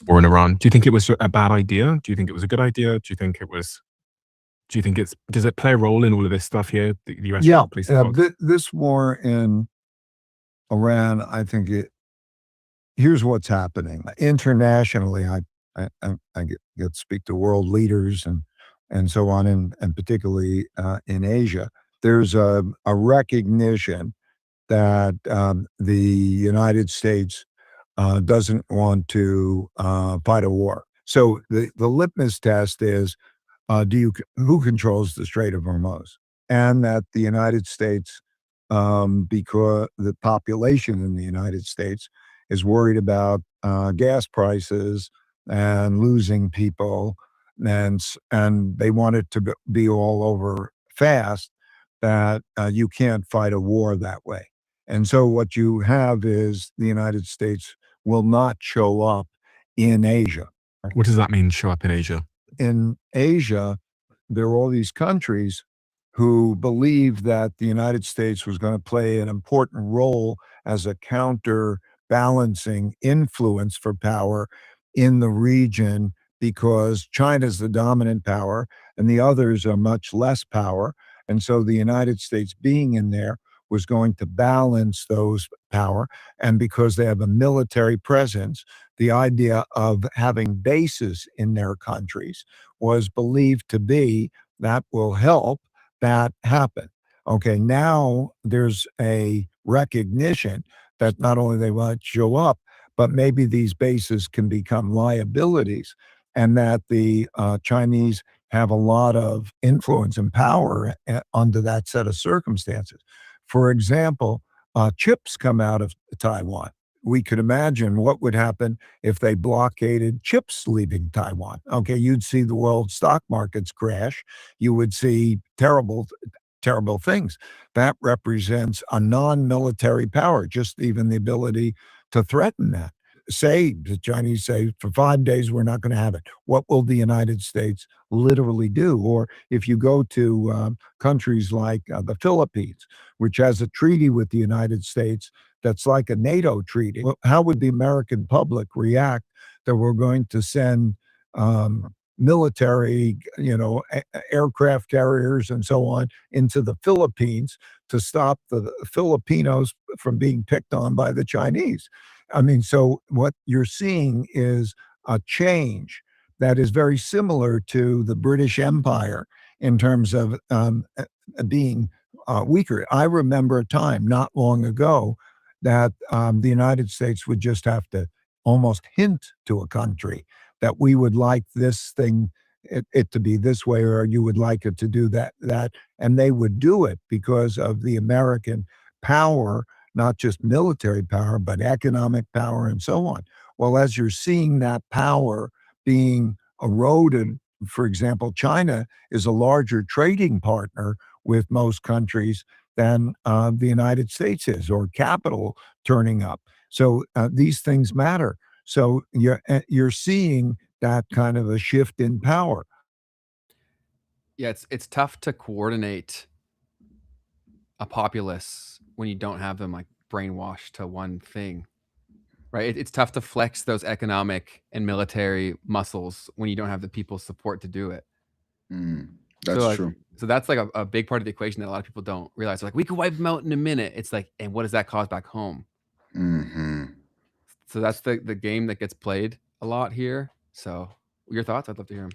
war in Iran, do you think it was a bad idea? Do you think it was a good idea? Do you think does it play a role in all of this stuff here? The US police this war in Iran, I think here's what's happening. Internationally, I get to speak to world leaders and so on, and particularly in Asia. There's a recognition that the United States doesn't want to fight a war. So the litmus test is, who controls the Strait of Hormuz? And that the United States, because the population in the United States is worried about gas prices and losing people, and they want it to be all over fast, that you can't fight a war that way. And so what you have is the United States will not show up in Asia. What does that mean, show up in Asia? In Asia, there are all these countries who believe that the United States was going to play an important role as a counter balancing influence for power in the region because China's the dominant power and the others are much less power. And so the United States being in there was going to balance those power. And because they have a military presence, the idea of having bases in their countries was believed to be that will help that happen. Okay, now there's a recognition that not only they want to show up, but maybe these bases can become liabilities, and that the Chinese have a lot of influence and power under that set of circumstances. For example, chips come out of Taiwan. We could imagine what would happen if they blockaded chips leaving Taiwan. Okay, you'd see the world stock markets crash. You would see terrible things. That represents a non-military power, just even the ability to threaten that. Say, the Chinese say, for 5 days, we're not going to have it. What will the United States literally do? Or if you go to countries like the Philippines, which has a treaty with the United States that's like a NATO treaty, how would the American public react that we're going to send military, aircraft carriers and so on into the Philippines to stop the Filipinos from being picked on by the Chinese? I mean, so what you're seeing is a change that is very similar to the British Empire in terms of being weaker. I remember a time not long ago that the United States would just have to almost hint to a country that we would like this thing, it to be this way, or you would like it to do that, and they would do it because of the American power, not just military power, but economic power and so on. Well, as you're seeing that power being eroded, for example, China is a larger trading partner with most countries than the United States is, or capital turning up. So these things matter. So you're seeing that kind of a shift in power. Yeah, it's tough to coordinate a populace when you don't have them like brainwashed to one thing, right? It's tough to flex those economic and military muscles when you don't have the people's support to do it. That's true. So that's like a big part of the equation that a lot of people don't realize. They're like, we could wipe them out in a minute. It's like, and what does that cause back home? So that's the game that gets played a lot here. So your thoughts? I'd love to hear them.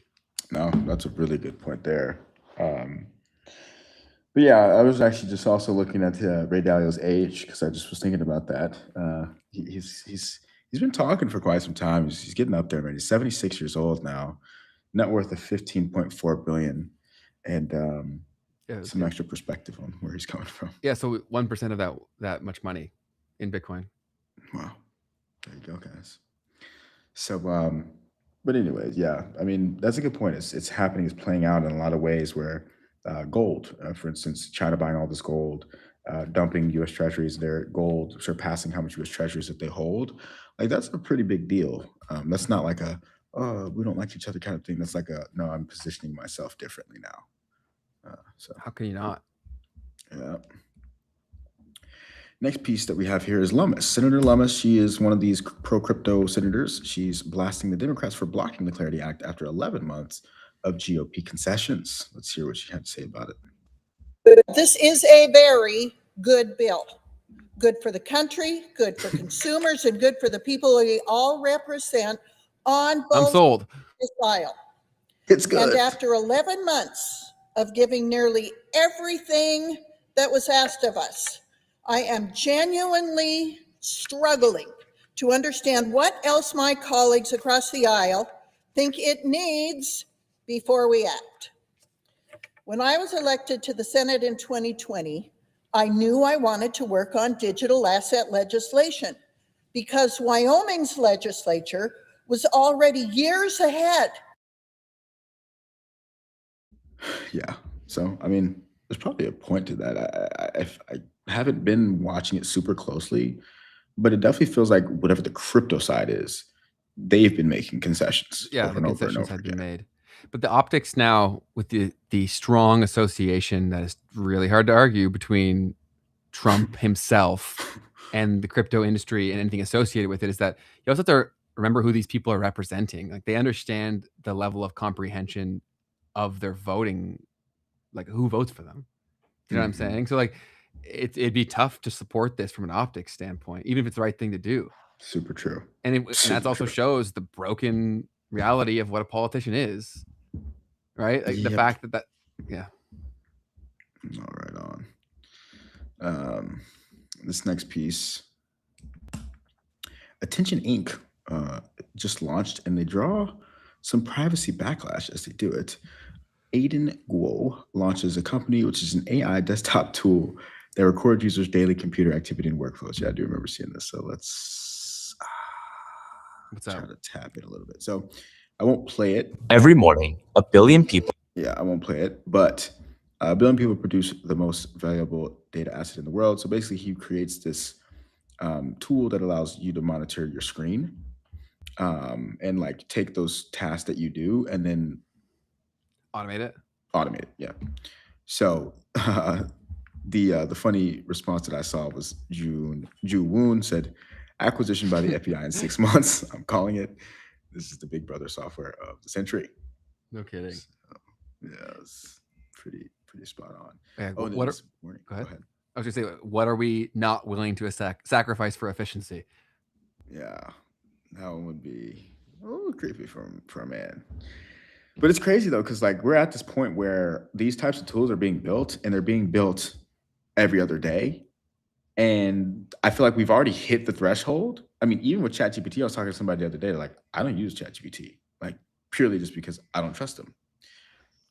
No, that's a really good point there. But yeah, I was actually just also looking at Ray Dalio's age because I just was thinking about that. He's been talking for quite some time. He's getting up there, man. He's 76 years old now, net worth of 15.4 billion, and some extra perspective on where he's coming from. Yeah, so 1% of that much money in Bitcoin. Wow, there you go, guys. So, but anyways, yeah, I mean that's a good point. It's happening. It's playing out in a lot of ways where. Gold, for instance, China buying all this gold, dumping U.S. Treasuries, their gold surpassing how much U.S. Treasuries that they hold. Like that's a pretty big deal. That's not like we don't like each other kind of thing. That's like no, I'm positioning myself differently now. So how can you not? Yeah. Next piece that we have here is Lummis. Senator Lummis, she is one of these pro-crypto senators. She's blasting the Democrats for blocking the Clarity Act after 11 months of GOP concessions. Let's hear what she had to say about it. This is a very good bill. Good for the country, good for consumers, and good for the people we all represent on both sides of this aisle. It's good. And after 11 months of giving nearly everything that was asked of us, I am genuinely struggling to understand what else my colleagues across the aisle think it needs before we act. When I was elected to the Senate in 2020, I knew I wanted to work on digital asset legislation because Wyoming's legislature was already years ahead. Yeah, so I mean, there's probably a point to that. I haven't been watching it super closely, but it definitely feels like whatever the crypto side is, they've been making concessions. Yeah, the concessions had been made. But the optics now with the strong association that is really hard to argue between Trump himself and the crypto industry and anything associated with it is that you also have to remember who these people are representing. Like they understand the level of comprehension of their voting, like who votes for them. You know what I'm saying? So like it'd be tough to support this from an optics standpoint, even if it's the right thing to do. Super true. And that also shows the broken reality of what a politician is, right? Like the fact that yeah. All right on. This next piece, Attention Inc. Just launched, and they draw some privacy backlash as they do it. Aiden Guo launches a company which is an AI desktop tool that records users' daily computer activity and workflows. Yeah, I do remember seeing this. So let's try to tap it a little bit. So I won't play it. Every morning, a billion people. Yeah, I won't play it, but a billion people produce the most valuable data asset in the world. So basically, he creates this tool that allows you to monitor your screen and like take those tasks that you do and then automate it. Yeah. So the funny response that I saw was Ju Woon said, acquisition by the FBI in 6 months. I'm calling it. This is the Big Brother software of the century. No kidding. So, yeah, it's pretty spot on. Yeah, Go ahead. I was gonna say, what are we not willing to sacrifice for efficiency? Yeah, that one would be a little creepy for a man. But it's crazy though, because like we're at this point where these types of tools are being built, and they're being built every other day. And I feel like we've already hit the threshold. I mean, even with ChatGPT, I was talking to somebody the other day, like, I don't use ChatGPT, like purely just because I don't trust them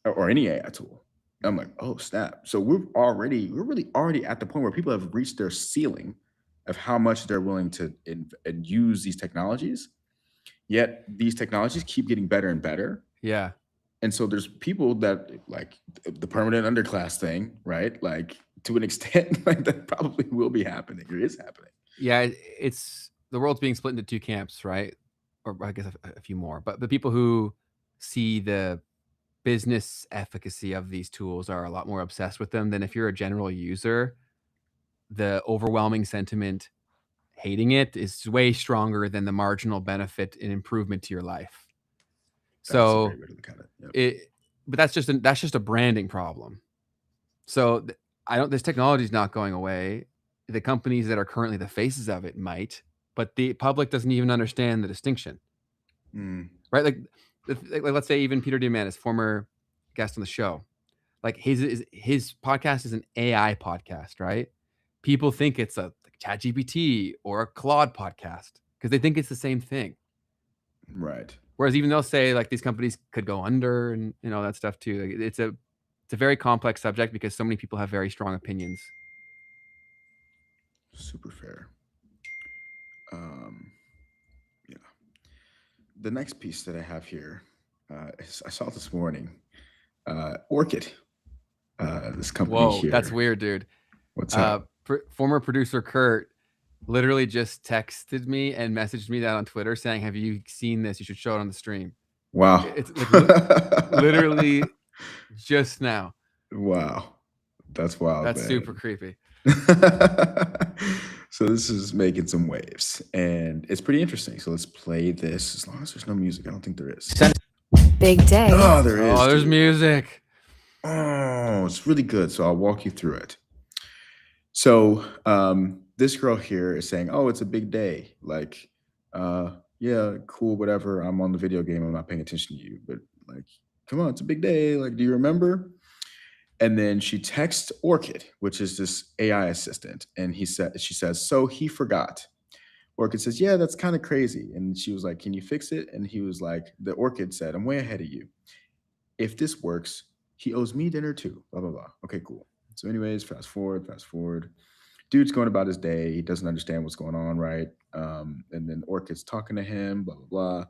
or any AI tool. And I'm like, oh snap. So we're really already at the point where people have reached their ceiling of how much they're willing to use these technologies. Yet these technologies keep getting better and better. Yeah. And so there's people that like the permanent underclass thing, right? Like to an extent, like that probably will be happening or is happening. Yeah, it's the world's being split into two camps, right? Or I guess a few more. But the people who see the business efficacy of these tools are a lot more obsessed with them than if you're a general user. The overwhelming sentiment hating it is way stronger than the marginal benefit and improvement to your life. So but that's just a branding problem. So this technology is not going away. The companies that are currently the faces of it might, but the public doesn't even understand the distinction. Right? Like let's say even Peter Diamandis, former guest on the show, like his podcast is an AI podcast, right? People think it's a ChatGPT or a Claude podcast because they think it's the same thing. Right. Whereas even they'll say like these companies could go under and that stuff too. Like, it's a very complex subject because so many people have very strong opinions. Super fair. Yeah. The next piece that I have here, I saw this morning. Orchid. This company here. That's weird, dude. What's up? Former producer Kurt literally just texted me and messaged me that on Twitter saying, have you seen this? You should show it on the stream. Wow. It's like literally just now. Wow. That's wild. That's man. Super creepy. So this is making some waves and it's pretty interesting. So let's play this as long as there's no music. I don't think there is. Big day. Oh, there is. Oh, there's music. Oh, it's really good. So I'll walk you through it. So this girl here is saying, oh, it's a big day. Like, yeah, cool, whatever. I'm on the video game. I'm not paying attention to you. But like, come on, it's a big day. Like, do you remember? And then she texts Orchid, which is this AI assistant. And she says, so he forgot. Orchid says, yeah, that's kind of crazy. And she was like, can you fix it? And he was like, the Orchid said, I'm way ahead of you. If this works, he owes me dinner too, blah, blah, blah. Okay, cool. So anyways, fast forward. Dude's going about his day. He doesn't understand what's going on, right? And then Orchid's talking to him, blah, blah, blah.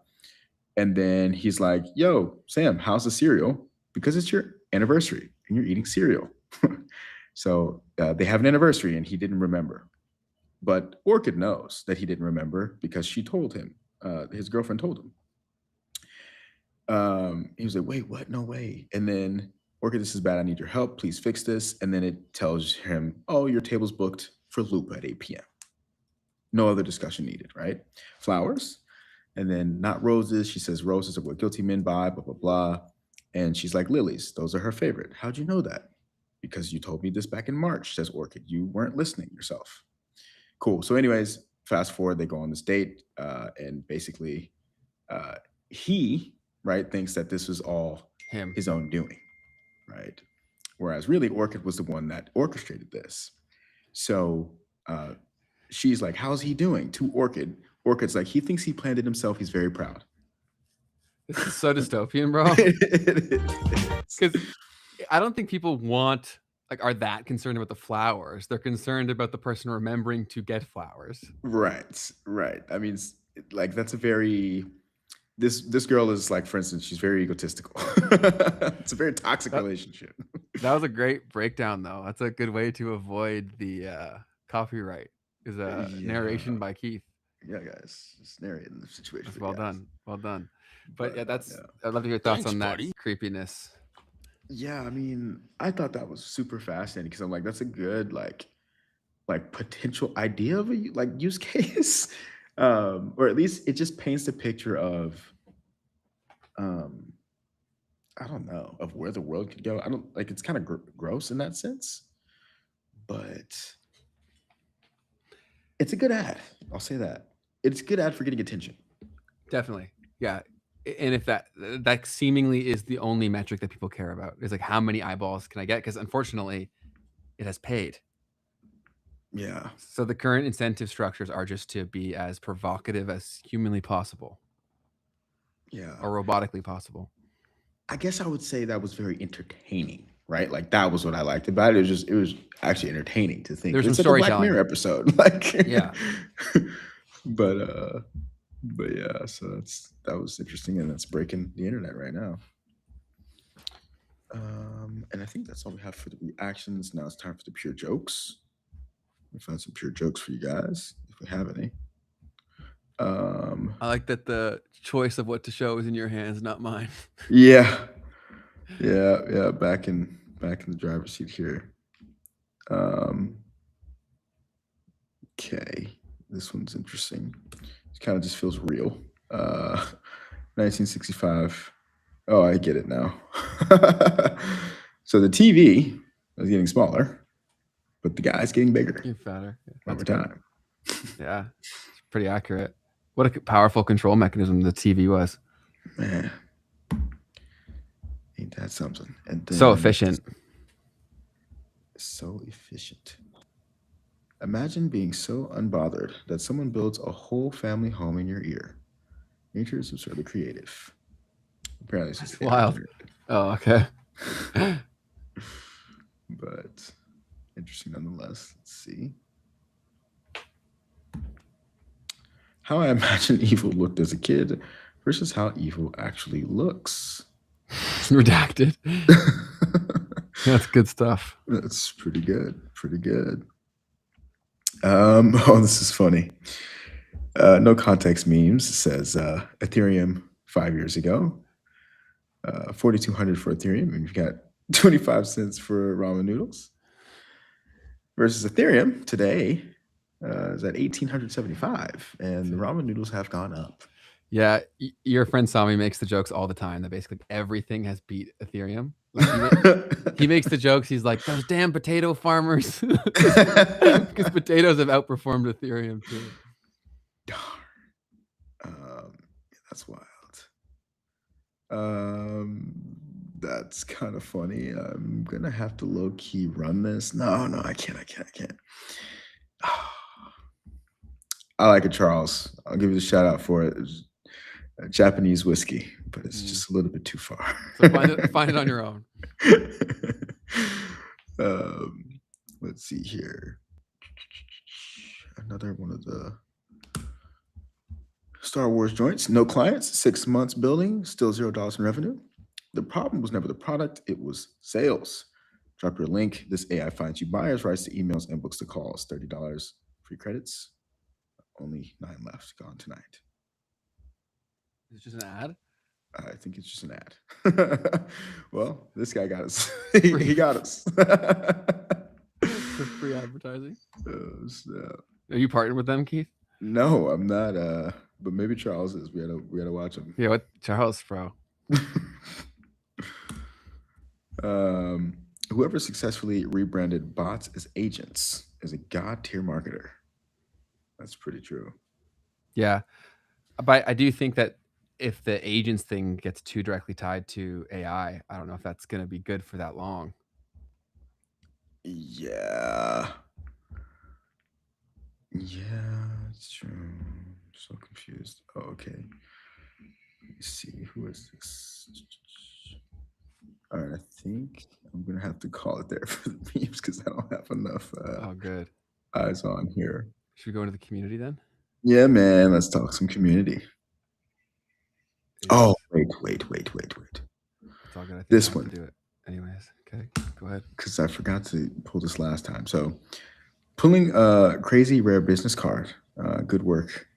And then he's like, yo, Sam, how's the cereal? Because it's your anniversary and you're eating cereal. So they have an anniversary and he didn't remember. But Orchid knows that he didn't remember because she told him, his girlfriend told him. He was like, wait, what? No way. And then Orchid, this is bad. I need your help. Please fix this. And then it tells him, oh, your table's booked for Loop at 8 p.m. No other discussion needed, right? Flowers. And then not roses. She says roses are what guilty men buy, blah, blah, blah. And she's like, lilies, those are her favorite. How'd you know that? Because you told me this back in March, says Orchid. You weren't listening yourself. Cool. So anyways, fast forward, they go on this date. And basically he, right, thinks that this was all his own doing, right? Whereas really Orchid was the one that orchestrated this. So she's like, how's he doing? To Orchid. Orchid's like, he thinks he planned it himself. He's very proud. This is so dystopian, bro. Because I don't think people are that concerned about the flowers. They're concerned about the person remembering to get flowers. Right. I mean, like that's a very this girl is like, for instance, she's very egotistical. It's a very toxic relationship. That was a great breakdown, though. That's a good way to avoid the copyright. Is a narration by Keith. Yeah, guys, just narrating the situation. That's well done. But yeah, I'd love to hear your thoughts on that creepiness. Yeah, I mean, I thought that was super fascinating because I'm like, that's a good like potential idea of a use case, or at least it just paints the picture of, I don't know, of where the world could go. I don't like it's kind of gross in that sense, but it's a good ad. I'll say that. It's a good ad for getting attention. Definitely. Yeah. And if that seemingly is the only metric that people care about, is like how many eyeballs can I get? Because unfortunately, it has paid. Yeah. So the current incentive structures are just to be as provocative as humanly possible. Yeah. Or robotically possible. I guess I would say that was very entertaining, right? Like that was what I liked about it. It was actually entertaining to think. There's it's some like a Black storytelling. Mirror episode. Like yeah. But yeah, so that was interesting, and that's breaking the internet right now. And I think that's all we have for the reactions. Now it's time for the pure jokes. We found some pure jokes for you guys, if we have any. I like that the choice of what to show is in your hands, not mine. Yeah. Back in the driver's seat here. Okay, this one's interesting. It kind of just feels real. 1965. Oh, I get it now. So the TV is getting smaller, but the guy's getting bigger. Getting fatter. Over time. Yeah, it's pretty accurate. What a powerful control mechanism the TV was. Man, ain't that something? And then, so efficient. So efficient. Imagine being so unbothered that someone builds a whole family home in your ear. Nature is absurdly creative. Apparently, it's just wild. Oh, okay. But interesting nonetheless. Let's see. How I imagine evil looked as a kid versus how evil actually looks. Redacted. That's good stuff. That's pretty good. Oh, this is funny. No context memes says Ethereum 5 years ago, 4,200 for Ethereum, and you've got 25 cents for ramen noodles. Versus Ethereum today is at 1,875, and the ramen noodles have gone up. Yeah, your friend Sami makes the jokes all the time that basically everything has beat Ethereum. Like he makes the jokes. He's like, those damn potato farmers, because potatoes have outperformed Ethereum too. That's wild. That's kind of funny. I'm gonna have to low key run this. No, I can't. I like it, Charles. I'll give you the shout out for it. It's a Japanese whiskey, but it's just a little bit too far. So find it on your own. Let's see here. Another one of the Star Wars joints. No clients, 6 months building, still $0 in revenue. The problem was never the product, it was sales. Drop your link. This AI finds you buyers, writes the emails, and books the calls. $30 free credits. Only 9 left. Gone tonight. Is it just an ad? I think it's just an ad. Well, this guy got us. he got us. For free advertising. Snap. Are you partnered with them, Keith? No, I'm not. But maybe Charles is. We gotta watch him. Yeah, what Charles, bro? Whoever successfully rebranded bots as agents is a god tier marketer. That's pretty true. Yeah, but I do think that if the agents thing gets too directly tied to AI, I don't know if that's going to be good for that long. Yeah. Yeah, it's true. I'm so confused. Oh, okay. Let me see. Who is this? All right, I think I'm gonna have to call it there for the memes because I don't have enough Oh, good. eyes on here. Should we go into the community then? Yeah, man. Let's talk some community. Oh, wait. It's all good. I think This I have one. to do it anyways. Okay, go ahead. Because I forgot to pull this last time. So, pulling a crazy rare business card. Good work.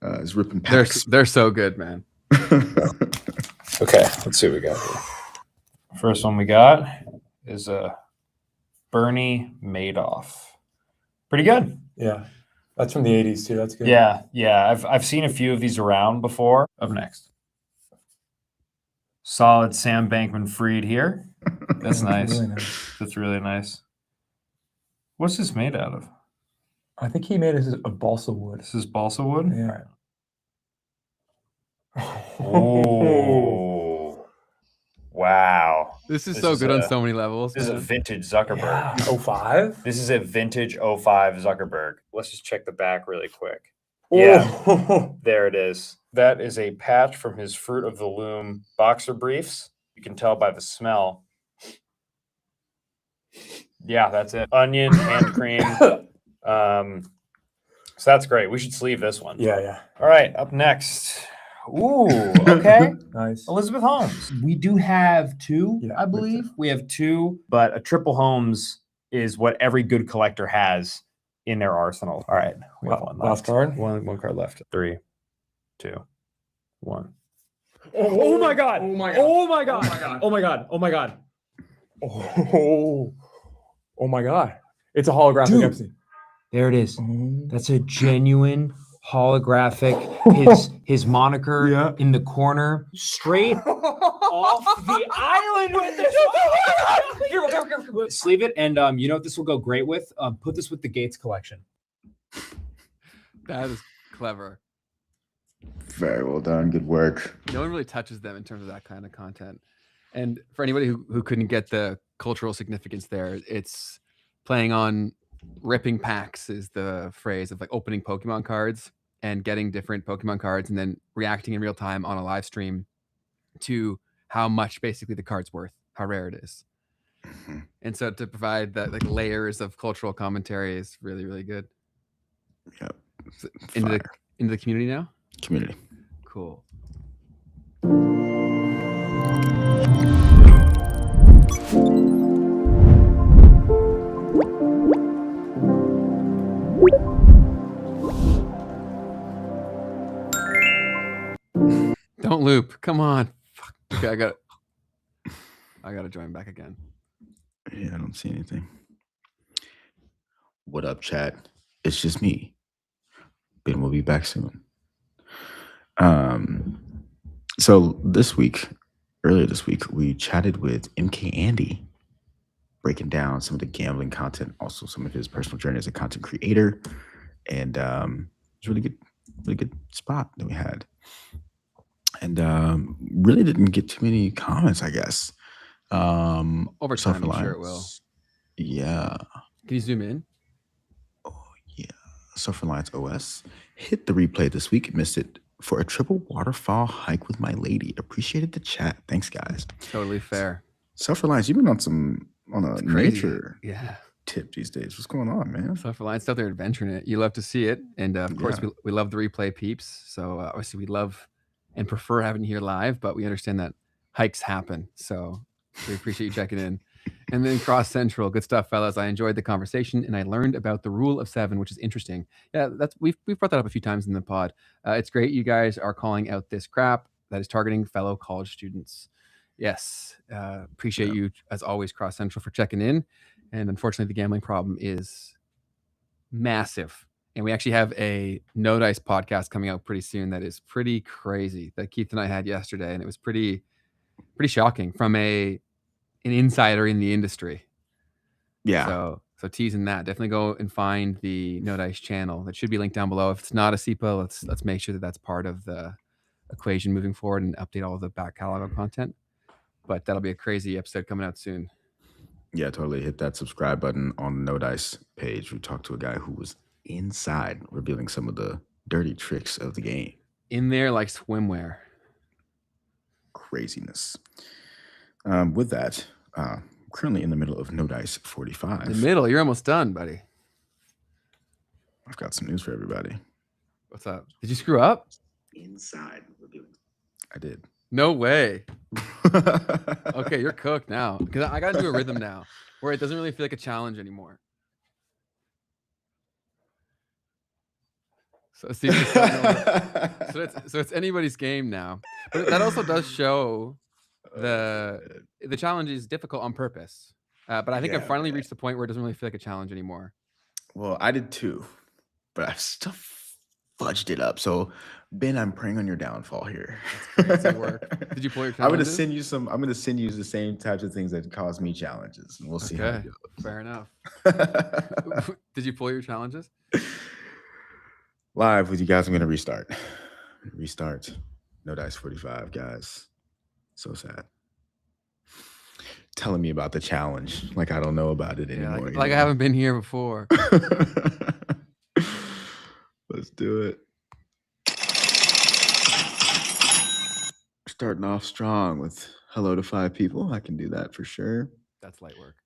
Is ripping packs. They're so good, man. Okay, let's see what we got here. First one we got is Bernie Madoff. Pretty good. Yeah, that's from the 80s too. That's good. Yeah. I've seen a few of these around before. Up next, solid Sam Bankman-Fried here. That's nice. Really nice. That's really nice. What's this made out of? I think he made it of balsa wood. This is balsa wood. Yeah. Oh, wow. This is so good on so many levels. This is a vintage Zuckerberg. Yeah. 05? This is a vintage 05 Zuckerberg. Let's just check the back really quick. Oh. Yeah, there it is. That is a patch from his Fruit of the Loom boxer briefs. You can tell by the smell. Yeah, that's it. Onion, hand cream. So that's great. We should sleeve this one. Yeah. All right, up next. Ooh, okay. Nice. Elizabeth Holmes. We do have two, I believe. We have two, but a triple Holmes is what every good collector has in their arsenal. All right. We have one left. Last card? One card left. 3, 2, 1. Oh my god. Oh my god. Oh my god. Oh my god. Oh my god. Oh my god. It's a holographic Dude. Epstein. There it is. That's a genuine holographic. His moniker in the corner, straight off the island with this. Here. Sleeve it, and you know what this will go great with? Put this with the Gates collection. That is clever. Very well done. Good work. No one really touches them in terms of that kind of content. And for anybody who couldn't get the cultural significance there, it's playing on ripping packs is the phrase of like opening Pokemon cards and getting different Pokemon cards and then reacting in real time on a live stream to how much basically the card's worth, how rare it is. And so to provide that like layers of cultural commentary is really, really good. Yep. So into the community now? Community. Cool. Don't loop. Come on. Fuck. Okay, I gotta join back again. Yeah, I don't see anything. What up, chat? It's just me. Ben will be back soon. So earlier this week, we chatted with MK Andy, breaking down some of the gambling content, also some of his personal journey as a content creator, and it's really good spot that we had, and really didn't get too many comments, I guess. Over time, I'm sure it will. Yeah. Can you zoom in? Oh yeah. Self-Reliance OS hit the replay this week. Missed it for a triple waterfall hike with my lady. Appreciated the chat. Thanks, guys. Totally fair. Self-Reliance, you've been on a nature yeah tip these days. What's going on, man? Self-Reliance out there adventuring it. You love to see it, and of course we love the replay peeps. So obviously we love and prefer having you here live, but we understand that hikes happen. So we appreciate you checking in. And then Cross Central, good stuff, fellas. I enjoyed the conversation, and I learned about the rule of 7, which is interesting. Yeah, we've brought that up a few times in the pod. It's great you guys are calling out this crap that is targeting fellow college students. Yes, appreciate you as always, Cross Central, for checking in. And unfortunately, the gambling problem is massive And we actually have a No Dice podcast coming out pretty soon that is pretty crazy that Keith and I had yesterday, and it was pretty shocking from an insider in the industry. Yeah. So teasing that. Definitely go and find the No Dice channel. That should be linked down below. If it's not a SEPA, let's make sure that that's part of the equation moving forward and update all of the back catalog of content. But that'll be a crazy episode coming out soon. Yeah, totally. Hit that subscribe button on the No Dice page. We talked to a guy who was inside, revealing some of the dirty tricks of the game. In there like swimwear. Craziness. With that, currently in the middle of No Dice 45. The middle, you're almost done, buddy. I've got some news for everybody. What's up? Did you screw up? Inside revealing. I did. No way. Okay, you're cooked now. Because I got to do a rhythm now where it doesn't really feel like a challenge anymore. So, see, so it's anybody's game now. But that also does show the challenge is difficult on purpose. But I think I've finally reached the point where it doesn't really feel like a challenge anymore. Well, I did too, but I've still fudged it up. So, Ben, I'm praying on your downfall here. That's crazy work. Did you pull your challenges? I'm gonna send you the same types of things that cause me challenges, and we'll see how it goes. Fair enough. Did you pull your challenges? Live with you guys. I'm gonna restart. No Dice 45, guys. So sad. Telling me about the challenge like I don't know about it anymore. Like I haven't been here before. Let's do it. Starting off strong with hello to 5 people. I can do that for sure. That's light work.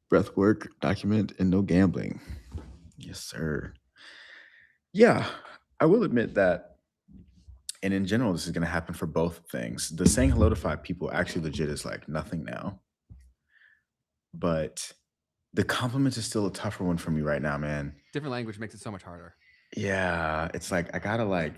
Breath work, document, and no gambling. Yes, sir. Yeah, I will admit that, and in general, this is going to happen for both things. The saying hello to 5 people actually legit is like nothing now. But the compliments is still a tougher one for me right now, man. Different language makes it so much harder. Yeah, it's like I gotta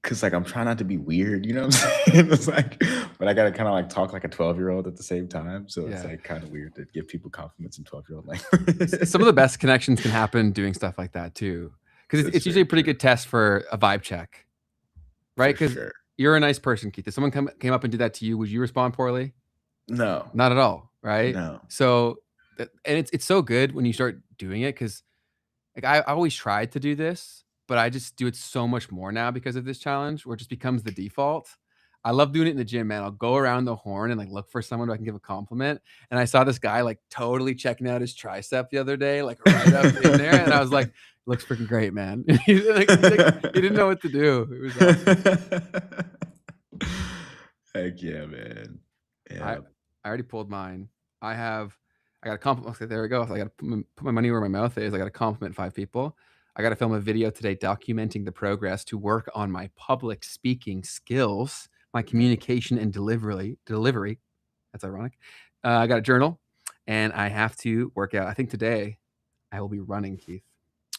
because I'm trying not to be weird, you know what I'm saying? It's like, but I gotta kind of talk like a 12-year-old at the same time. So it's like kind of weird to give people compliments in 12-year-old language. Some of the best connections can happen doing stuff like that too, because it's usually a pretty good test for a vibe check, right? Because you're a nice person, Keith. If someone came up and did that to you, would you respond poorly? No, not at all, right? No. So, and it's so good when you start doing it because, like, I always tried to do this, but I just do it so much more now because of this challenge, where it just becomes the default. I love doing it in the gym, man. I'll go around the horn and look for someone who I can give a compliment. And I saw this guy totally checking out his tricep the other day, right up in there, and I was like, "Looks freaking great, man." he didn't know what to do. It was awesome. Heck yeah, man. Yeah. I already pulled mine. I got a compliment. Okay, there we go. I got to put my money where my mouth is. I got to compliment 5 people. I got to film a video today documenting the progress to work on my public speaking skills, my communication and delivery. That's ironic. I got a journal, and I have to work out. I think today I will be running, Keith.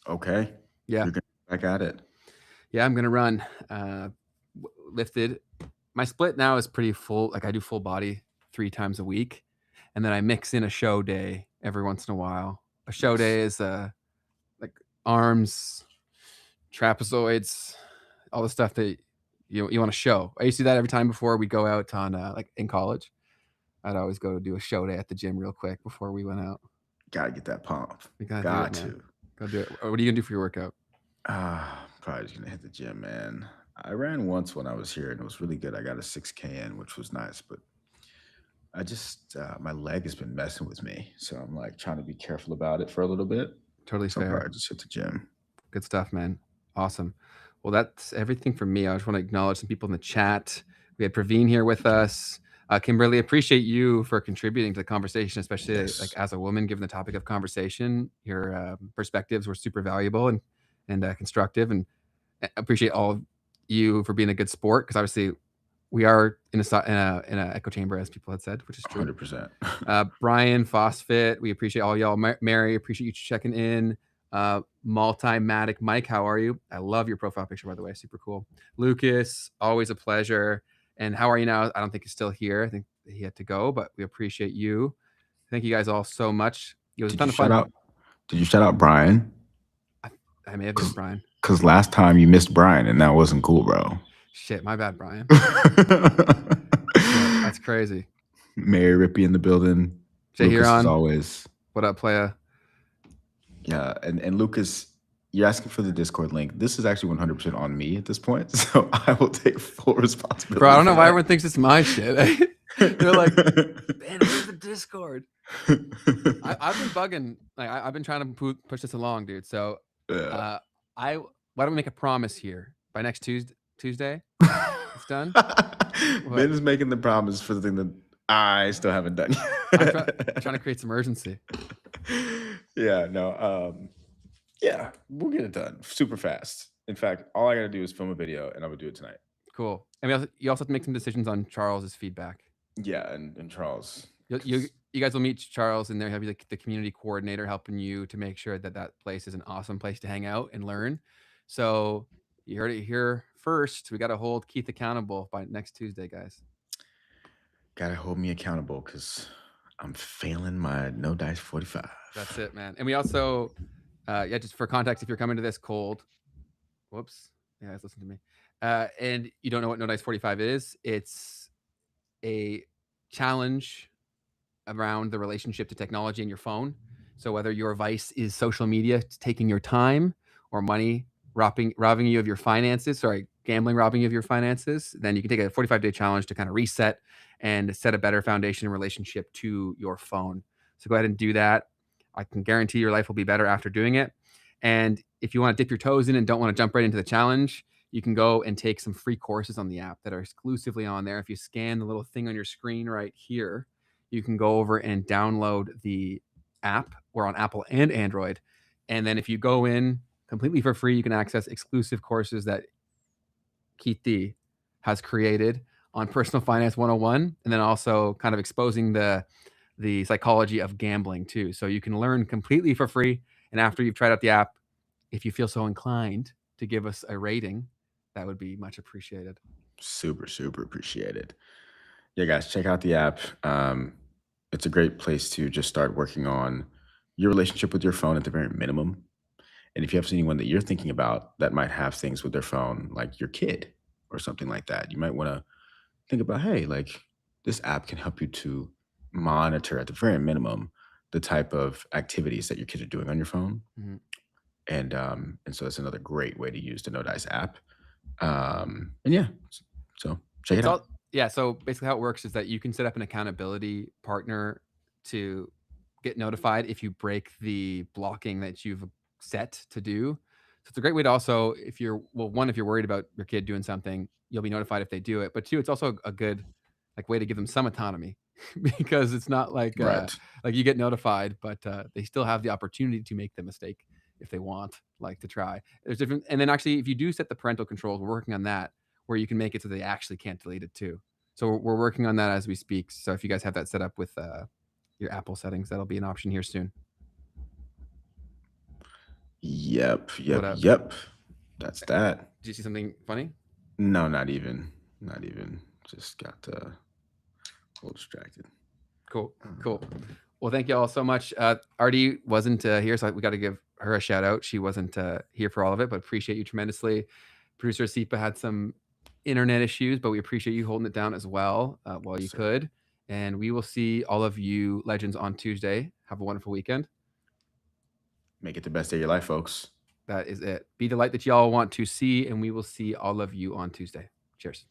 Okay. Yeah. You're back at it. Yeah, I'm going to run. Lifted. My split now is pretty full. I do full body 3 times a week. And then I mix in a show day every once in a while. A show day is arms, trapezoids, all the stuff that you want to show. I used to do that every time before we go out on in college. I'd always go do a show day at the gym real quick before we went out. Gotta get that pump. Got to. Gotta do it. What are you gonna do for your workout? Probably just gonna hit the gym, man. I ran once when I was here and it was really good. I got a 6K in, which was nice, but I just my leg has been messing with me, so I'm trying to be careful about it for a little bit. Totally so fair. I just hit the gym. Good stuff, man. Awesome. Well, that's everything from me. I just want to acknowledge some people in the chat. We had Praveen here with us. Kimberly, appreciate you for contributing to the conversation, especially as a woman, given the topic of conversation. Your perspectives were super valuable and constructive, and I appreciate all of you for being a good sport, because obviously we are in a echo chamber, as people had said, which is true. 100%. Brian, Phosphit, we appreciate all y'all. Mary, appreciate you checking in. Multimatic Mike, how are you? I love your profile picture, by the way. Super cool. Lucas, always a pleasure. And how are you now? I don't think he's still here. I think he had to go, but we appreciate you. Thank you guys all so much. It was a ton of fun. Did you shout out Brian? I may have missed Brian. Because last time you missed Brian, and that wasn't cool, bro. Shit, my bad, Brian. Yeah, that's crazy. Mary Rippey in the building. Jay Lucas, Huron. as always. What up, playa? Yeah, and Lucas, you're asking for the Discord link. This is actually 100% on me at this point, so I will take full responsibility. Bro, I don't know why everyone thinks it's my shit. They're like, man, where's the Discord? I've been bugging. Like, I've been trying to push this along, dude. So, why don't we make a promise here? By next Tuesday, it's done. Ben is making the promise for the thing that I still haven't done yet. I'm trying to create some urgency. Yeah, no. Yeah, we'll get it done super fast. In fact, all I got to do is film a video, and I would do it tonight. Cool. And you also have to make some decisions on Charles's feedback. Yeah, and Charles. You guys will meet Charles, and there he'll be like the community coordinator helping you to make sure that place is an awesome place to hang out and learn. So you heard it here first. We got to hold Keith accountable by next Tuesday, guys. Got to hold me accountable because I'm failing my no dice 45. That's it, man. And we also, just for context, if you're coming to this cold, whoops, yeah, guys, listen to me. And you don't know what No Dice 45 is, it's a challenge around the relationship to technology and your phone. So whether your vice is social media taking your time or money robbing you of your finances, gambling robbing you of your finances, then you can take a 45-day challenge to kind of reset and set a better foundation in relationship to your phone. So go ahead and do that. I can guarantee your life will be better after doing it. And if you want to dip your toes in and don't want to jump right into the challenge, you can go and take some free courses on the app that are exclusively on there. If you scan the little thing on your screen right here, you can go over and download the app. We're on Apple and Android. And then if you go in completely for free, you can access exclusive courses that Keith D has created on Personal Finance 101, and then also kind of exposing the psychology of gambling too. So you can learn completely for free. And after you've tried out the app, if you feel so inclined to give us a rating, that would be much appreciated. Super, super appreciated. Yeah, guys, check out the app. It's a great place to just start working on your relationship with your phone at the very minimum. And if you have anyone that you're thinking about that might have things with their phone, like your kid or something like that, you might want to think about, hey, like this app can help you to monitor at the very minimum the type of activities that your kids are doing on your phone. Mm-hmm. And so that's another great way to use the No Dice app. And yeah, so check it out. So basically how it works is that you can set up an accountability partner to get notified if you break the blocking that you've set to do. So it's a great way to also, if you're worried about your kid doing something, you'll be notified if they do it. But two, it's also a good way to give them some autonomy because it's not like you get notified, but they still have the opportunity to make the mistake if they want, to try. There's different, and then actually, if you do set the parental controls, we're working on that where you can make it so they actually can't delete it too. So we're working on that as we speak. So if you guys have that set up with your Apple settings, that'll be an option here soon. Yep. That's that. Did you see something funny? No, not even. Just got a little distracted. Cool. Well, thank you all so much. Artie wasn't here, so we got to give her a shout out. She wasn't here for all of it, but appreciate you tremendously. Producer Sipa had some internet issues, but we appreciate you holding it down as well while you could. And we will see all of you legends on Tuesday. Have a wonderful weekend. Make it the best day of your life, folks. That is it. Be the light that y'all want to see, and we will see all of you on Tuesday. Cheers.